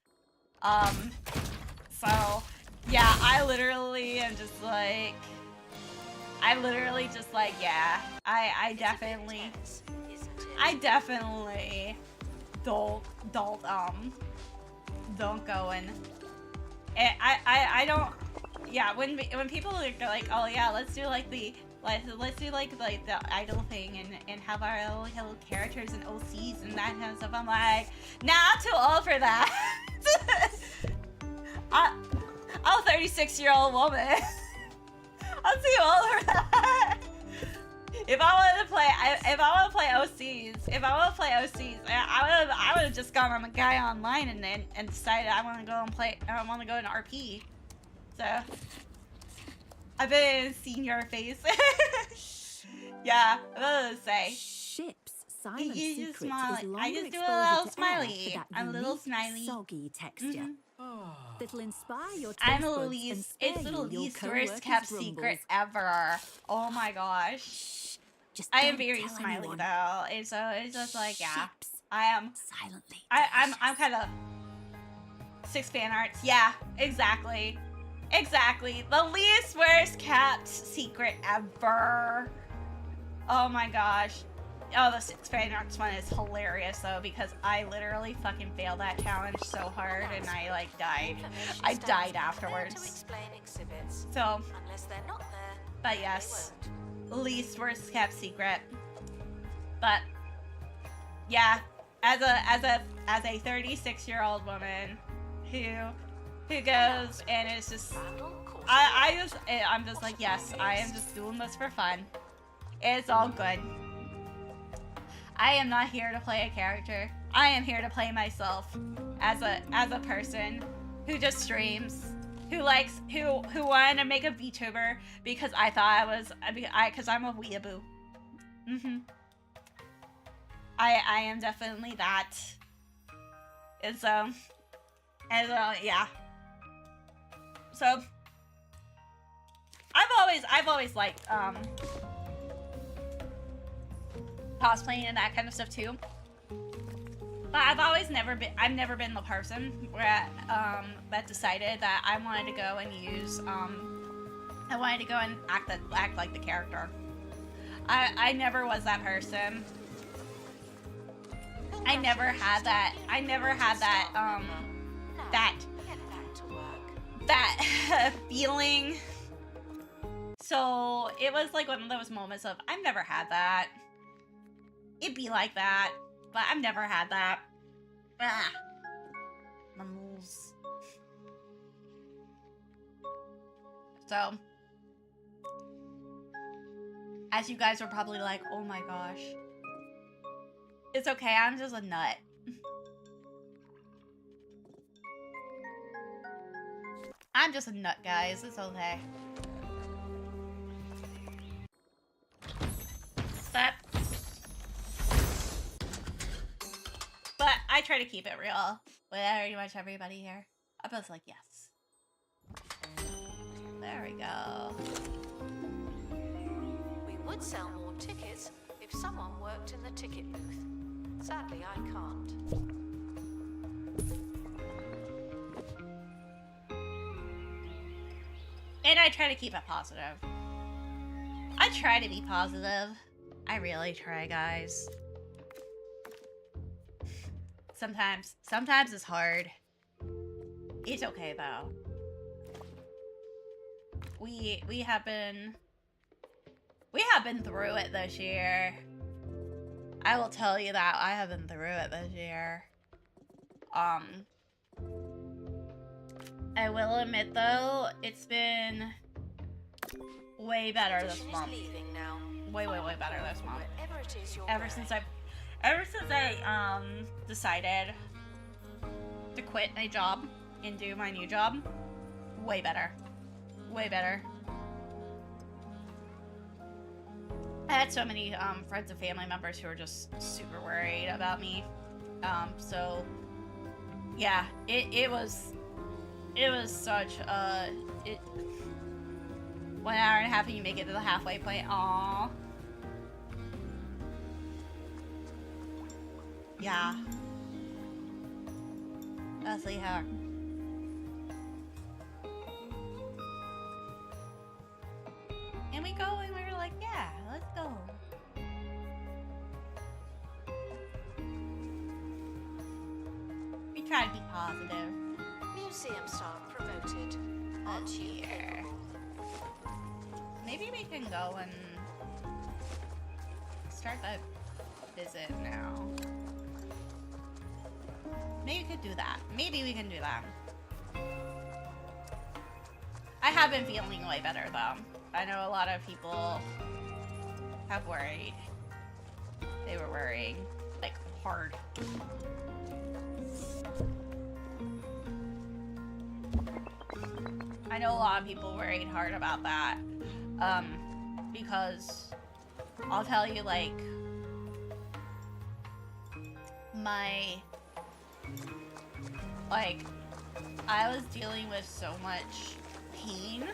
So yeah, I literally just like, yeah, I definitely don't go and I don't, yeah, when people are like, oh yeah, let's do like the idol thing and have our own little characters and OCs and that kind of stuff, I'm like, nah, I'm too old for that. I'm a 36-year-old woman. I'm too old for that. If I wanted to play, if I want to play OCs, I would have just gone on the guy online and decided I want to go and play. I want to go in RP. So I've been seeing your face. Yeah, I'm gonna say. Ships. Silent You secret just smile. is longer I just do a exposure little to air smiley. for that I'm a little unique, smiley. soggy texture. That'll inspire your taste I'm the buds and least. spare It's the you your least co-workers' worst kept grumbles. secret ever. Oh my gosh. Just I am don't very tell smiley anyone. though. And so it's just like, yeah. Ships. I am. Silently. I'm kind of 6 fan arts. Yeah, exactly. Exactly. The least worst kept secret ever. Oh my gosh. Oh, the 6 fan arts one is hilarious though because I literally fucking failed that challenge so hard and I like died. I died afterwards. To explain exhibits. So, Unless they're not there, but they yes, won't. least worst kept secret. But yeah, as a 36-year-old woman who goes and is just I'm just like, yes, I am just doing this for fun. It's all good. I am not here to play a character. I am here to play myself as a person who just streams, who wanted to make a VTuber because I thought because I'm a weeaboo. I am definitely that. And so yeah. So I've always liked cosplaying and that kind of stuff too. But I've never been the person where that decided that I wanted to go and use I wanted to go and act like the character. I never was that person. I never had that that feeling. So it was like one of those moments of I've never had that. It'd be like that, but I've never had that. Ah, my moles. So, as you guys are probably like, oh my gosh. It's okay, I'm just a nut. I'm just a nut, guys. It's okay. But I try to keep it real with pretty much everybody here. I'm both like, yes. There we go. We would sell more tickets if someone worked in the ticket booth. Sadly, I can't. And I try to keep it positive. I try to be positive. I really try, guys. Sometimes it's hard. It's okay though. We have been through it this year. I will tell you that I have been through it this year. I will admit though, it's been way better this month. Way better this month. Ever since I decided to quit my job and do my new job, way better. Way better. I had so many friends and family members who were just super worried about me. So yeah, it was such a 1 hour and a half and you make it to the halfway point. Aww. Yeah. That's like her. And we go and we were like, yeah, let's go. We try to be positive. Museum staff promoted. Oh dear. Maybe we can go and start that visit now. Maybe we could do that. Maybe we can do that. I have been feeling way better though. I know a lot of people have worried. They were worrying, like, hard. I know a lot of people worried hard about that. Because I'll tell you, like, I was dealing with so much pain,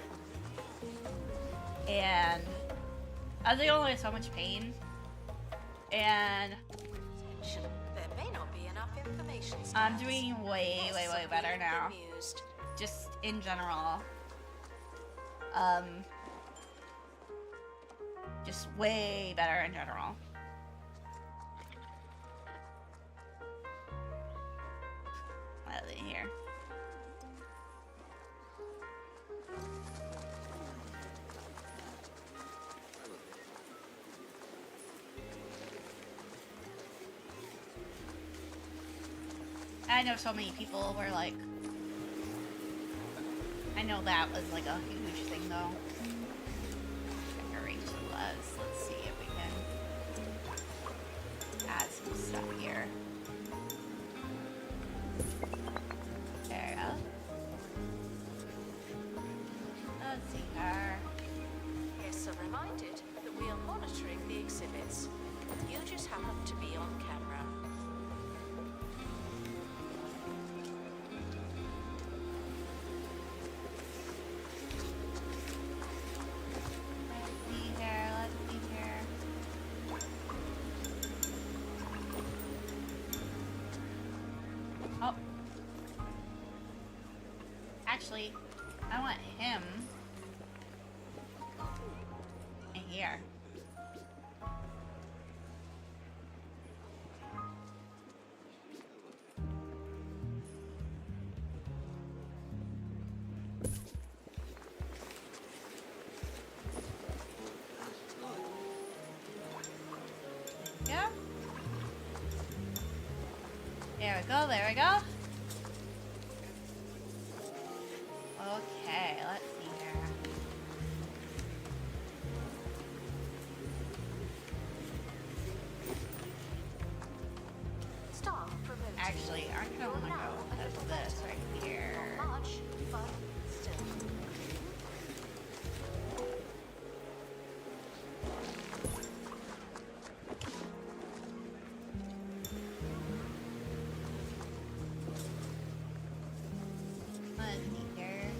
and I was dealing with so much pain, and There may not be enough information. I'm doing way better now. Amused. Just in general. Just way better in general. Let me here. I know so many people were like, I know that was like a huge thing though. Erase was. Let's see if we can add some stuff here. There we go. Let's see her. Guests are reminded that we are monitoring the exhibits. You just happen to be on camera. Let's see here. Oh. Actually, I want him in here. Yeah. There we go, there we go. Okay, let's see here. Start promoting. Actually, I'm gonna wanna go with this right here. Not much, but still. Let's see here.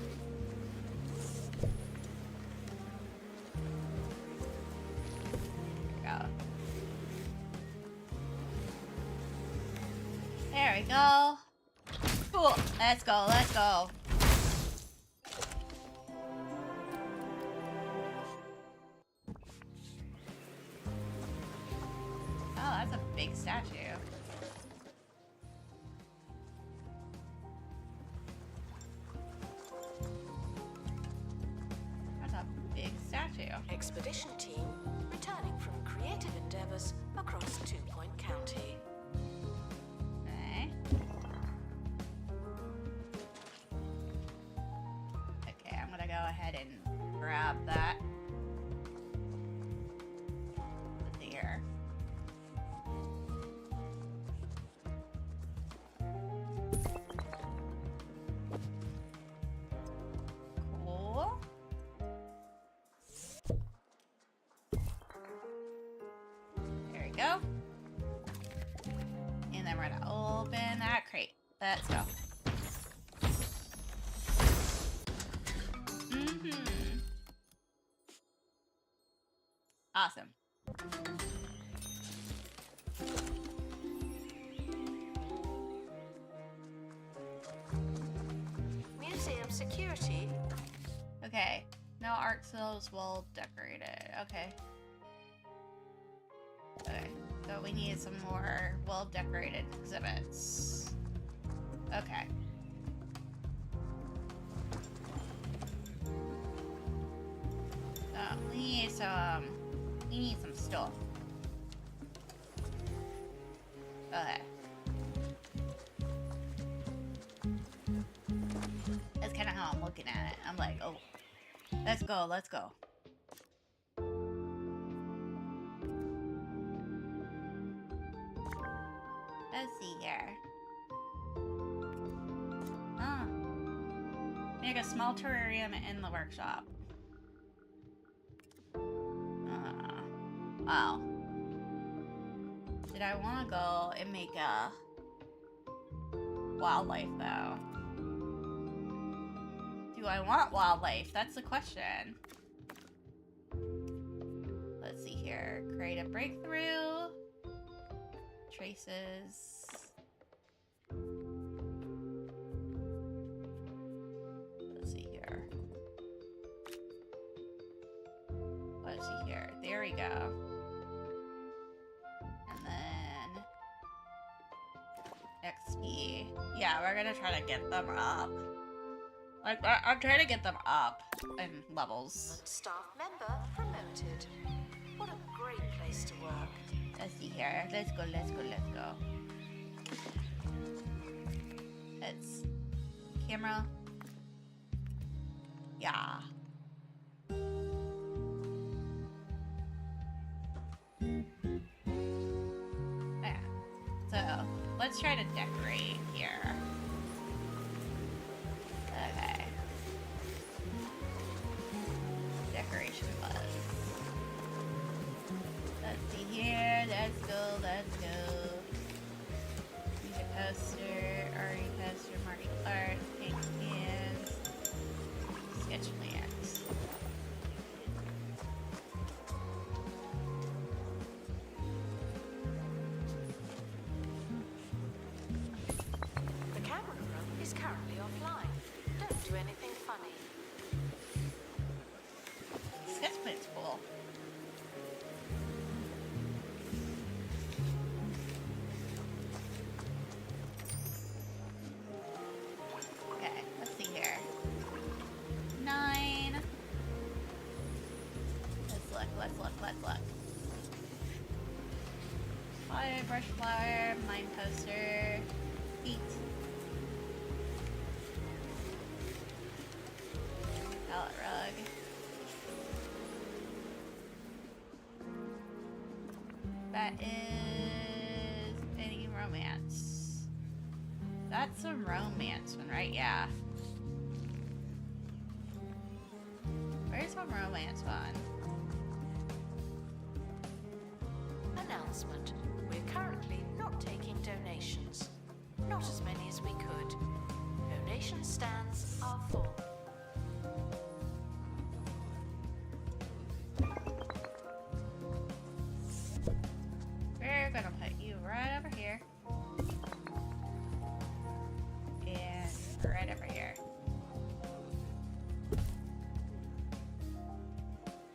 There we go. Cool. Let's go, let's go. Oh, that's a big statue. That's a big statue. Expedition team returning from creative endeavors across 2 Point County. Okay. Okay, I'm gonna go ahead and grab that. There. Cool. There we go. And then we're gonna open that crate. Let's go. Awesome. Museum security. Okay. No art sales well decorated. Okay. Okay. So we need some more well decorated exhibits. Okay. So we need some stuff. Okay. That's kind of how I'm looking at it. I'm like, oh, let's go, let's go. Let's see here. Ah. Make a small terrarium in the workshop. Wow. Did I want to go and make a wildlife though? Do I want wildlife? That's the question. Let's see here. Create a breakthrough. Traces. Let's see here. Let's see here. There we go. And then XP. Yeah, we're gonna try to get them up. Like, I'm trying to get them up in levels. Staff member promoted. What a great place to work. Let's see here. Let's go, let's go, let's go. Let's... Camera. Yeah. Yeah. So, let's try to decorate here. Okay. Decoration buzz. Let's see here. Let's go. Let's go. Music poster, Ari poster, marking art, paint cans, sketch plans. The camera room is currently offline. Don't do anything funny. Sketch plan's cool. Okay, let's see here. 9. Let's look, let's look, let's look. Fire, brush flower, mine poster, feet. Pallet rug. That is any romance. That's a romance one, right? Yeah. Where's some romance one? Announcement. We're currently not taking donations. Not as many as we could. Donation stands are full. We're gonna put you right over here. And right over here.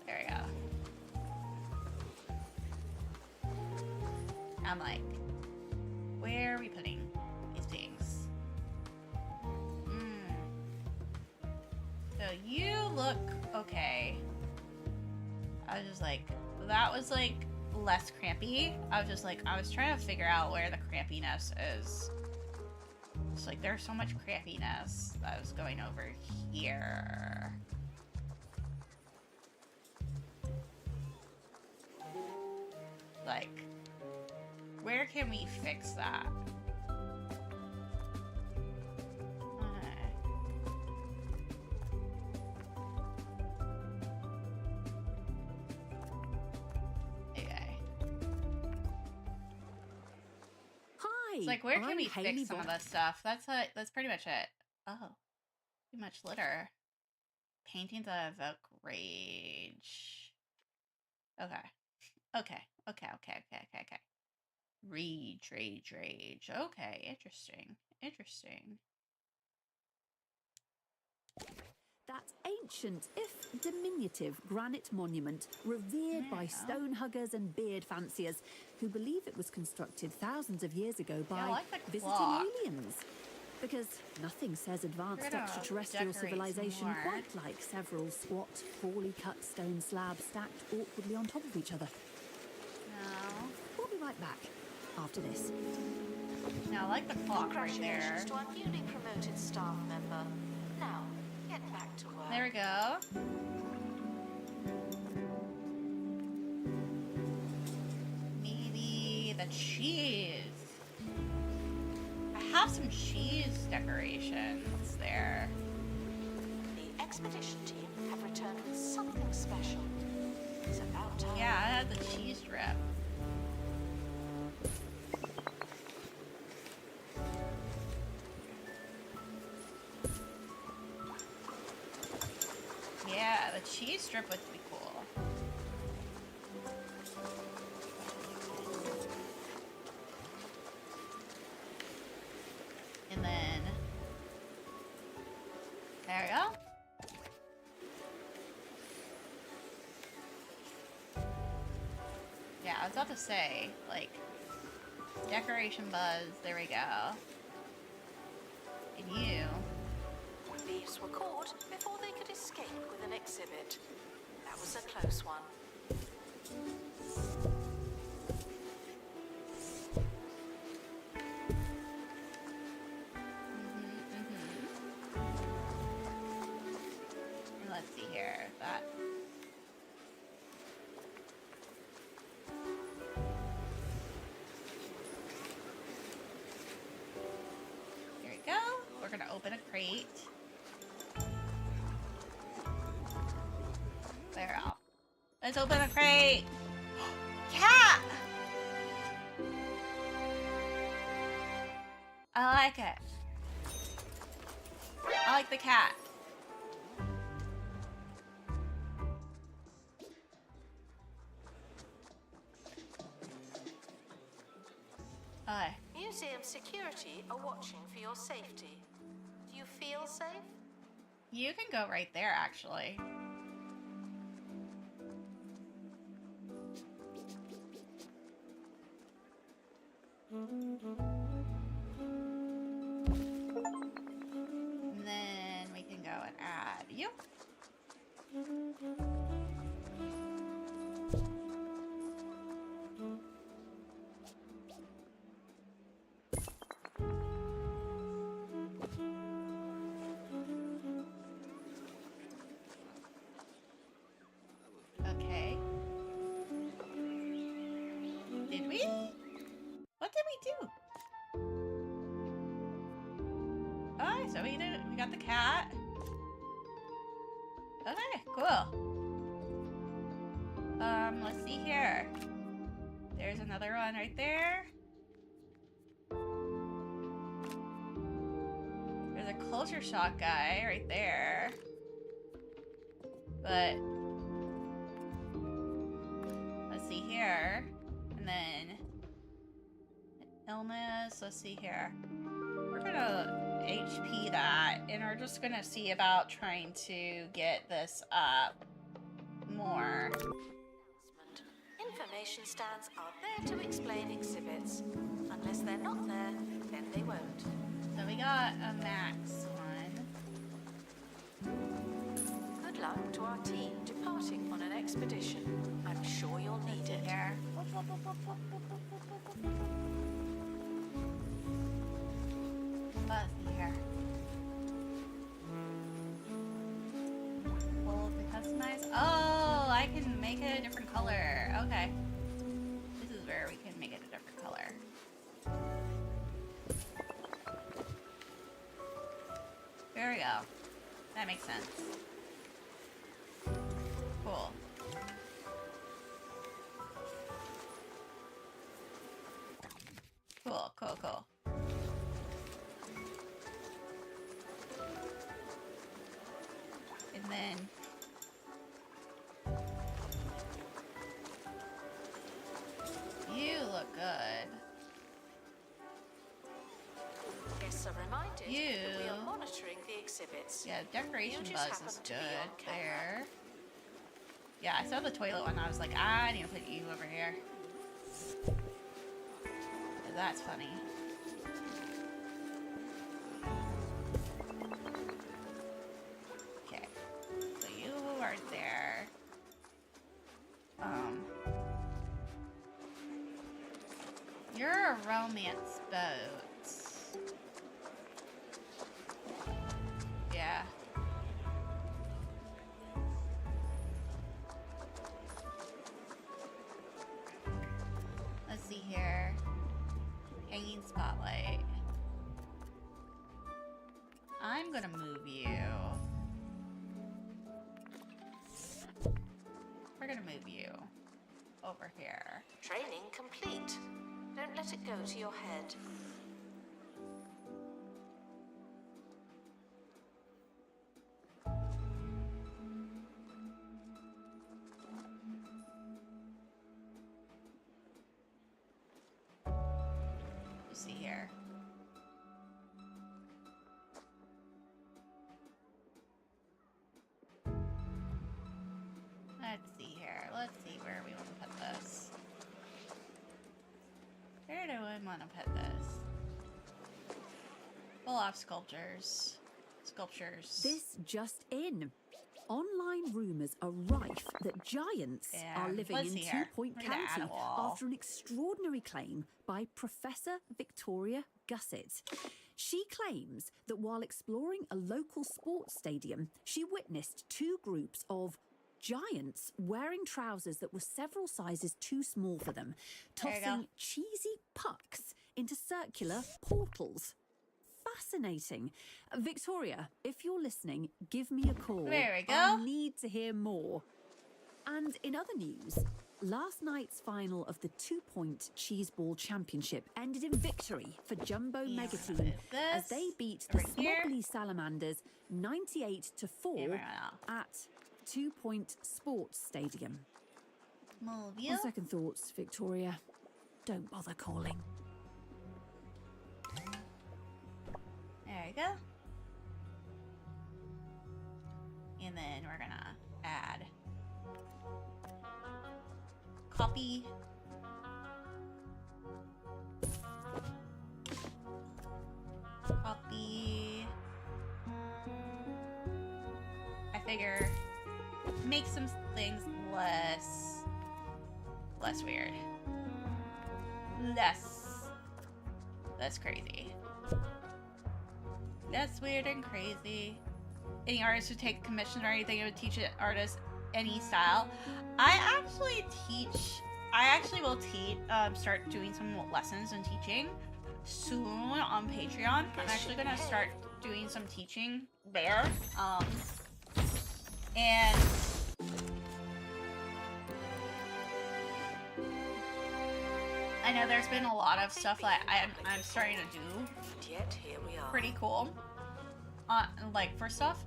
There we go. I'm like, where are we putting these things? So you look okay. I was just like, that was like less crampy. I was trying to figure out where the crampiness is. It's like there's so much crampiness that was going over here. Like, where can we fix that? It's like, where can we fix some of this stuff? That's pretty much it. Oh, too much litter. Paintings that evoke rage. Okay. Rage. Okay, interesting. That ancient, if diminutive, granite monument, revered by stone huggers and beard fanciers, who believe it was constructed thousands of years ago by visiting aliens. Because nothing says advanced extraterrestrial civilization quite like several squat, poorly cut stone slabs stacked awkwardly on top of each other. No. We'll be right back after this. Now, I like the clock right there. Congratulations to our newly promoted staff member. Now, get back to work. There we go. Maybe the cheese. have some cheese decorations there. The expedition team have returned with something special. It's about time. Yeah, I had the cheese strip. Yeah, the cheese strip would be cool. And then there we go. Yeah, I was about to say, like, decoration buzz, there we go. And you. Thieves were caught before they could escape with an exhibit. That was a close one. Let's see here. That. Here we go. We're gonna open a crate. There we go. Let's open a crate. Cat! I like it. I like the cat. Okay. Museum security are watching for your safety. Do you feel safe? You can go right there, actually. And then we can go and add you. Okay. Did we? What did we do? Alright, so we got the cat. Okay, cool. Let's see here. There's another one right there. There's a culture shock guy right there. But let's see here. And then illness, let's see here. We're gonna HP that, and we're just gonna see about trying to get this up more. Information stands are there to explain exhibits. Unless they're not there, then they won't. So we got a max one. Good luck to our team departing on an expedition. I'm sure you'll need it. Here. Let's see here. Hold to customize. Oh, I can make it a different color. Okay. This is where we can make it a different color. There we go. That makes sense. Cool. Cool, cool, cool. And then you look good. Guests are reminded You. that we are monitoring the exhibits. Yeah, decoration You just buzz happen is to be good on camera. there. Yeah, I saw the toilet one. I was like, I need to put you over here. That's funny. Okay, so you are there. You're a romance boat. Yeah. Let's see here. Hanging spotlight. I'm gonna move you. We're gonna move you over here. Training complete. Don't let it go to your head. Let's see here. Let's see here. Let's see where we want to put this. Where do I want to put this? Full off sculptures. This just in. Online rumours are rife that giants Yeah, are living let's in see here. 2-Point We're gonna add County a wall. after an extraordinary claim by Professor Victoria Gusset. She claims that while exploring a local sports stadium, she witnessed 2 groups of giants wearing trousers that were several sizes too small for them, There you go. tossing cheesy pucks into circular portals. Fascinating. Victoria, if you're listening, give me a call. There we go. I need to hear more. And in other news, last night's final of the 2-Point Cheeseball Championship ended in victory for Jumbo Yeah, Mega what Team is as this? they beat the Over here. Smoggly Salamanders 98-4 Here we are. at 2-Point Sports Stadium. Move you. On second thoughts, Victoria, don't bother calling. There you go. And then we're gonna add copy. Copy. I figure make some things less weird. Less crazy. That's weird and crazy. Any artist who take commission or anything, it would teach an artist any style. I actually will teach, start doing some lessons and teaching soon on Patreon. I'm actually gonna start doing some teaching there. And I know there's been a lot of stuff that I'm starting to do And yet here we are. pretty cool. Like, first off,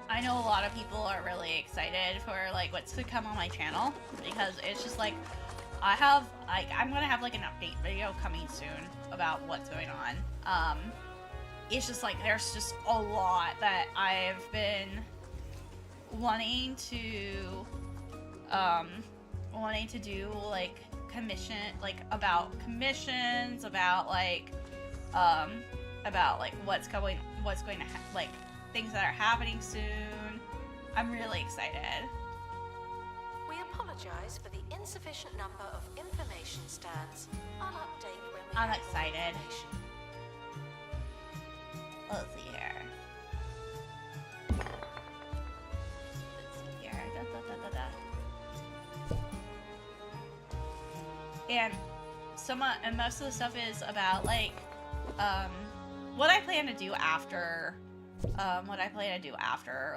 I know a lot of people are really excited for like what's to come on my channel because it's just like I'm gonna have like an update video coming soon about what's going on. It's just like there's just a lot that I've been wanting to do, like about commissions, about what's going to like things that are happening soon. I'm really excited. We apologize for the insufficient number of information stands. I'll update when we I'm have more excited. information. Let's see here. And and most of the stuff is about like what I plan to do after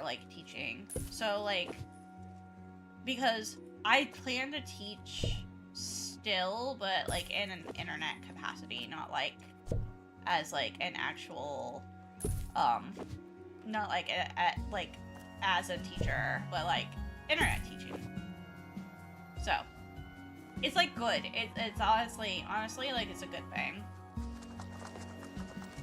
like teaching. So like, because I plan to teach still, but like in an internet capacity, not like as like an actual not like like as a teacher, but like internet teaching. So it's like good. It's honestly like it's a good thing.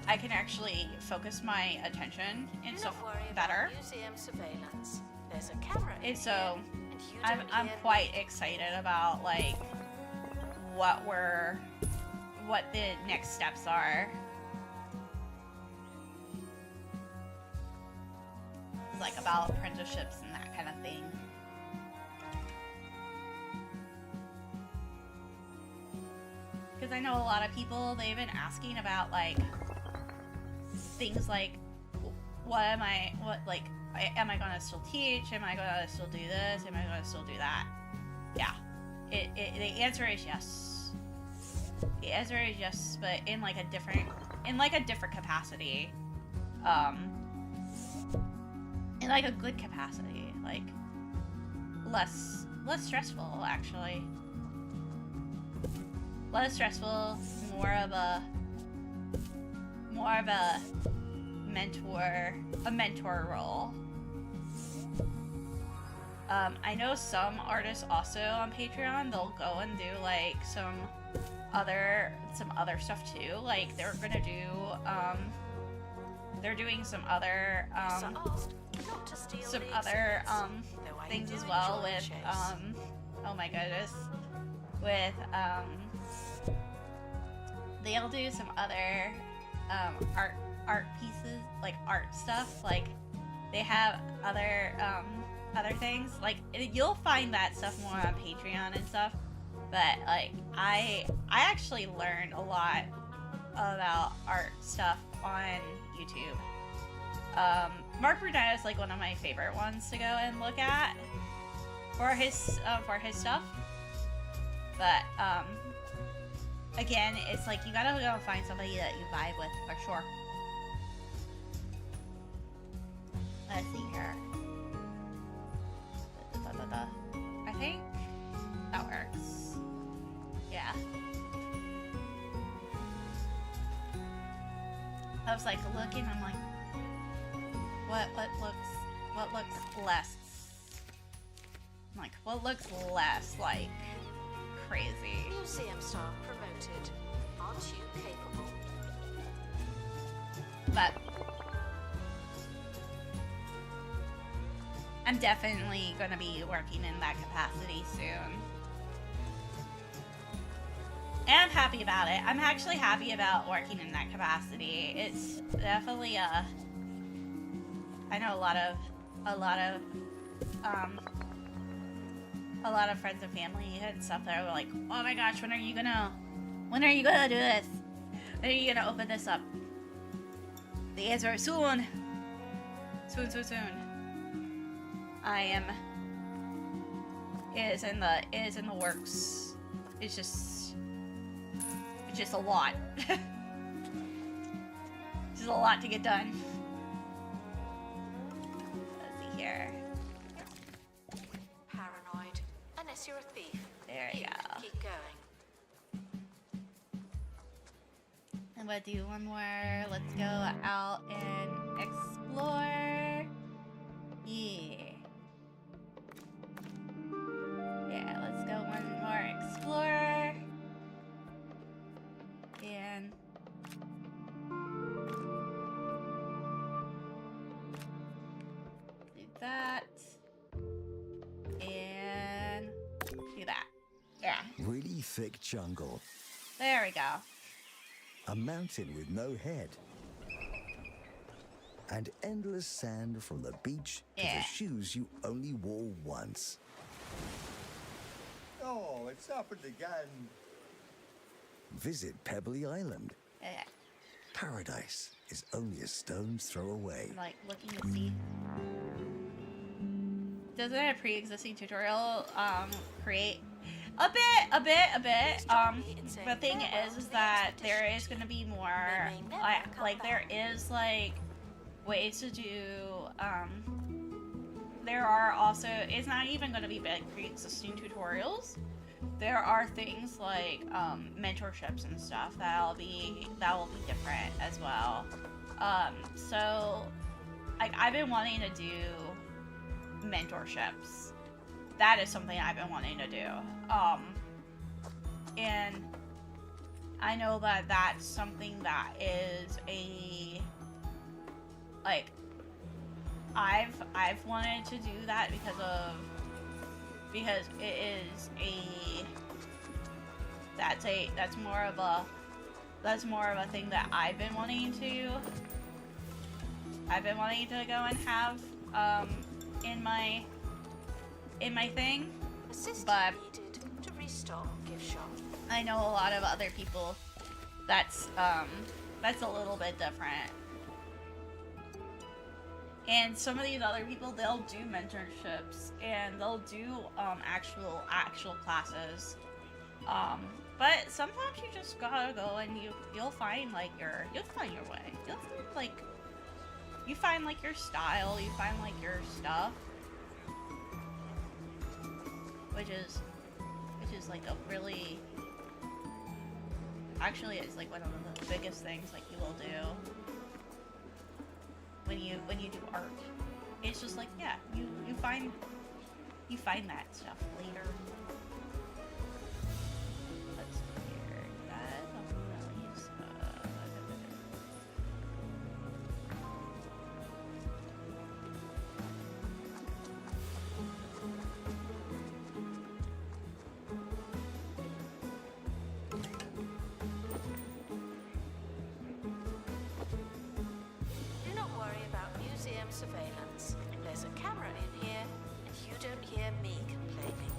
I can actually focus my attention and Do stuff not worry better. about museum surveillance. There's a camera in And so here, and you I'm don't hear quite me. excited about like what the next steps are. Like about apprenticeships and that kind of thing. Because I know a lot of people, they've been asking about like things like am I gonna still teach? Am I gonna still do this? Am I gonna still do that? Yeah. The answer is yes. The answer is yes, but in like a different in like a different capacity, in like a good capacity, like less stressful actually, less stressful, more of a mentor role. I know some artists also on Patreon, they'll go and do like some other stuff too. Like they're gonna do they're doing some other things as well with oh my goodness, with they'll do some other art pieces, like art stuff. Like they have other things. Like you'll find that stuff more on Patreon and stuff. But like I actually learned a lot about art stuff on YouTube. Mark Brunetta is like one of my favorite ones to go and look at for his stuff. But again, it's like you gotta go find somebody that you vibe with for sure. Let's see here. I think that works. Yeah. I was like looking, I'm like, what looks less, I'm like, what looks less like crazy? Museum staff promoted. Aren't you capable? But I'm definitely gonna be working in that capacity soon. And I'm happy about it. I'm actually happy about working in that capacity. It's definitely I know a lot of friends and family and stuff that are like, oh my gosh, when are you gonna do this? When are you gonna open this up? The answer is soon. Soon. It is in the works. It's just a lot. Just a lot to get done. Let's see here. Paranoid. Unless you're a thief. There you go. Keep going. I'm gonna do one more. Let's go out and explore. Yeah. Yeah, let's go one more explore. And do that. And do that. Yeah. Really thick jungle. There we go. A mountain with no head. And endless sand from the beach to Yeah. the shoes you only wore once. Oh, it's happened again. Visit Pebbly Island. Yeah. Paradise is only a stone's throw away. I'm like looking to see. Doesn't a pre-existing tutorial create a bit? The thing is that there is going to be more like there is like ways to do there are also, it's not even going to be big pre-existing tutorials. There are things like mentorships and stuff that will be different as well. So like I've been wanting to do mentorships. That is something I've been wanting to do. And I know that that's something that is I've wanted to do that because it is that's more of a thing that I've been wanting to go and have in my thing. Assistance But needed to restock gift shop. I know a lot of other people that's a little bit different. And some of these other people, they'll do mentorships and they'll do actual classes. But sometimes you just gotta go and you'll find like you'll find your way. You'll find like your style, you find like your stuff. Which is like a really, actually it's like one of the biggest things like you will do when you do art. It's just like, yeah, you find that stuff later. Let's see here. That really is, Do not worry about museum surveillance. There's a camera in here, and you don't hear me complaining.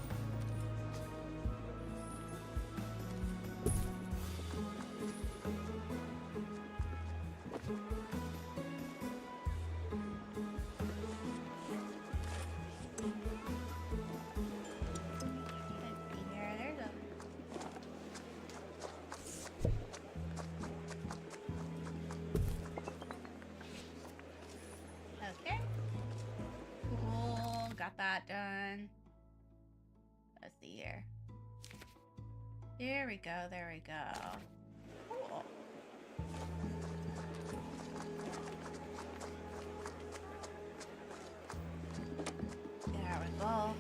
okay. Cool. Got that done. Let's see here. There we go. There we go. Cool. There we go.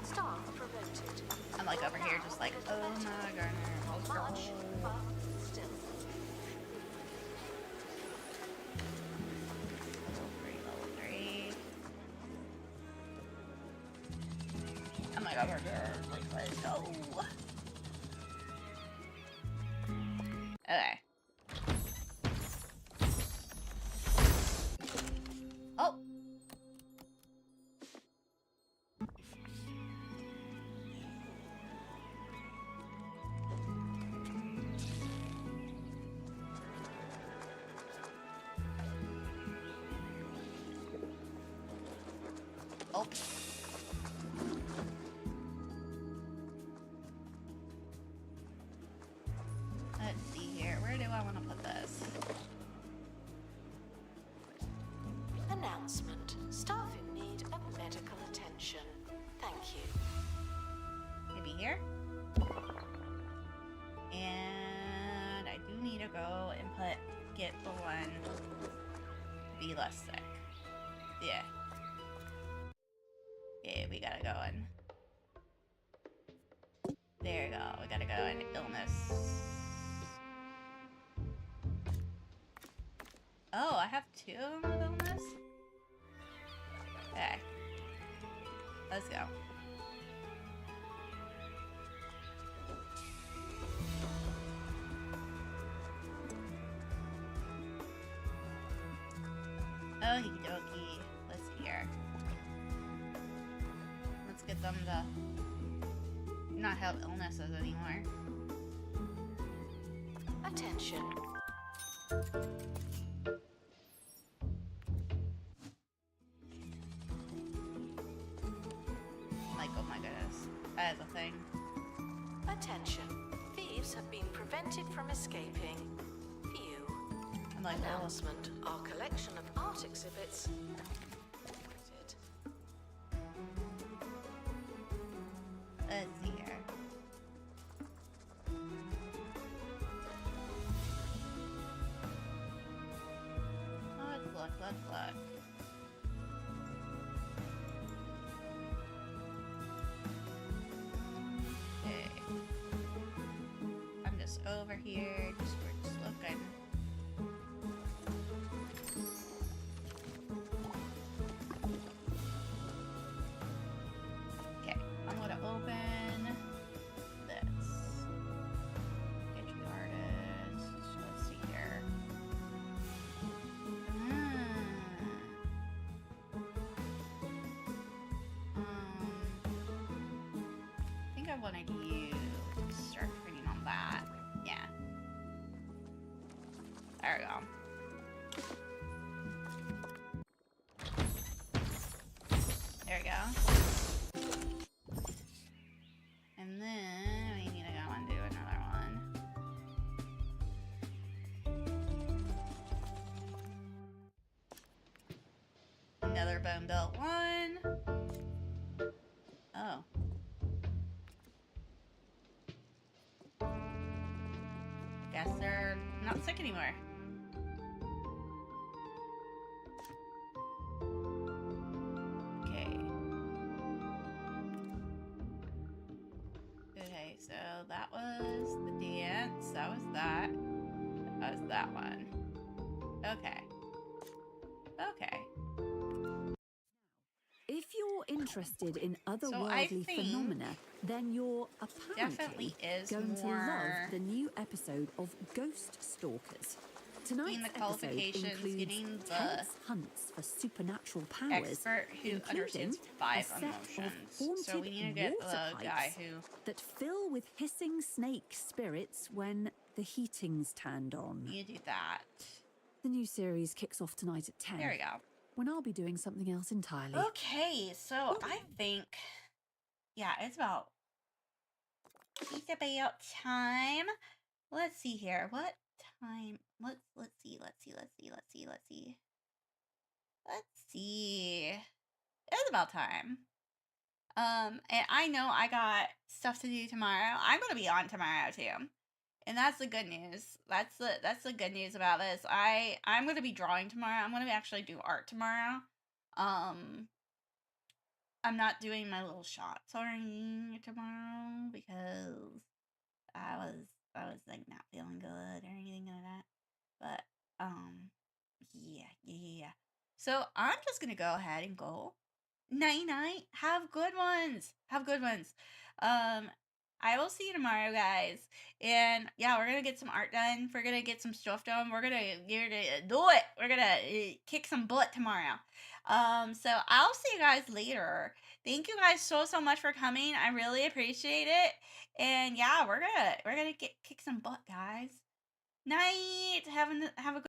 Staff promoted. I'm like over here just like, oh my goodness. Much, but still. Level 3. I'm like over here. Like, let's go. Okay. Oh. Oh. Let's see here. Where do I want to put this? Announcement. Staff in need of medical attention. Thank you. Maybe here? And I do need to go and get the one to be less sick. Yeah. Yeah, we gotta go in. There you go. We gotta go in illness. Oh, I have 2 with illness? Okay. Let's go. Okie dokie. Let's see here. Let's get them to not have illnesses anymore. Attention. Like, oh my goodness. That is a thing. Attention. Thieves have been prevented from escaping. Phew. I'm like, oh. Announcement. Our collection of art exhibits. Let's see here. Let's look. Okay. I'm just over here, we're just looking. Okay, I'm gonna open this. Get you artists. Let's see here. I think I wanted you to start printing on that. Yeah. There we go. There we go. another bone built one. Oh. Guess they're not sick anymore. Okay. Okay, so that was the dance. That was that. That was that one. Okay. Okay. If you're interested in otherworldly phenomena, then you're apparently is going to more love the new episode of Ghost Stalkers. Tonight's the episode qualifications, includes getting the tense hunts for supernatural powers, expert who including understands a 5 set emotions. of haunted So we need to get water the guy pipes who that fill with hissing snake spirits when the heating's turned on. need to do that. The new series kicks off tonight at 10. There we go. When I'll be doing something else entirely. Okay, so I think, yeah, it's about time. Let's see here. What time? Let's see. It's about time. And I know I got stuff to do tomorrow. I'm gonna be on tomorrow too. And that's the good news. That's the good news about this. I'm gonna be drawing tomorrow. I'm gonna actually do art tomorrow. I'm not doing my little shot sorting tomorrow because I was like not feeling good or anything like that. But yeah. So I'm just gonna go ahead and go. Night night. Have good ones. I will see you tomorrow, guys. And yeah, we're gonna get some art done. We're gonna get some stuff done. We're gonna do it. We're gonna kick some butt tomorrow. So I'll see you guys later. Thank you guys so much for coming. I really appreciate it. And yeah, we're gonna kick some butt, guys. Night. Have a good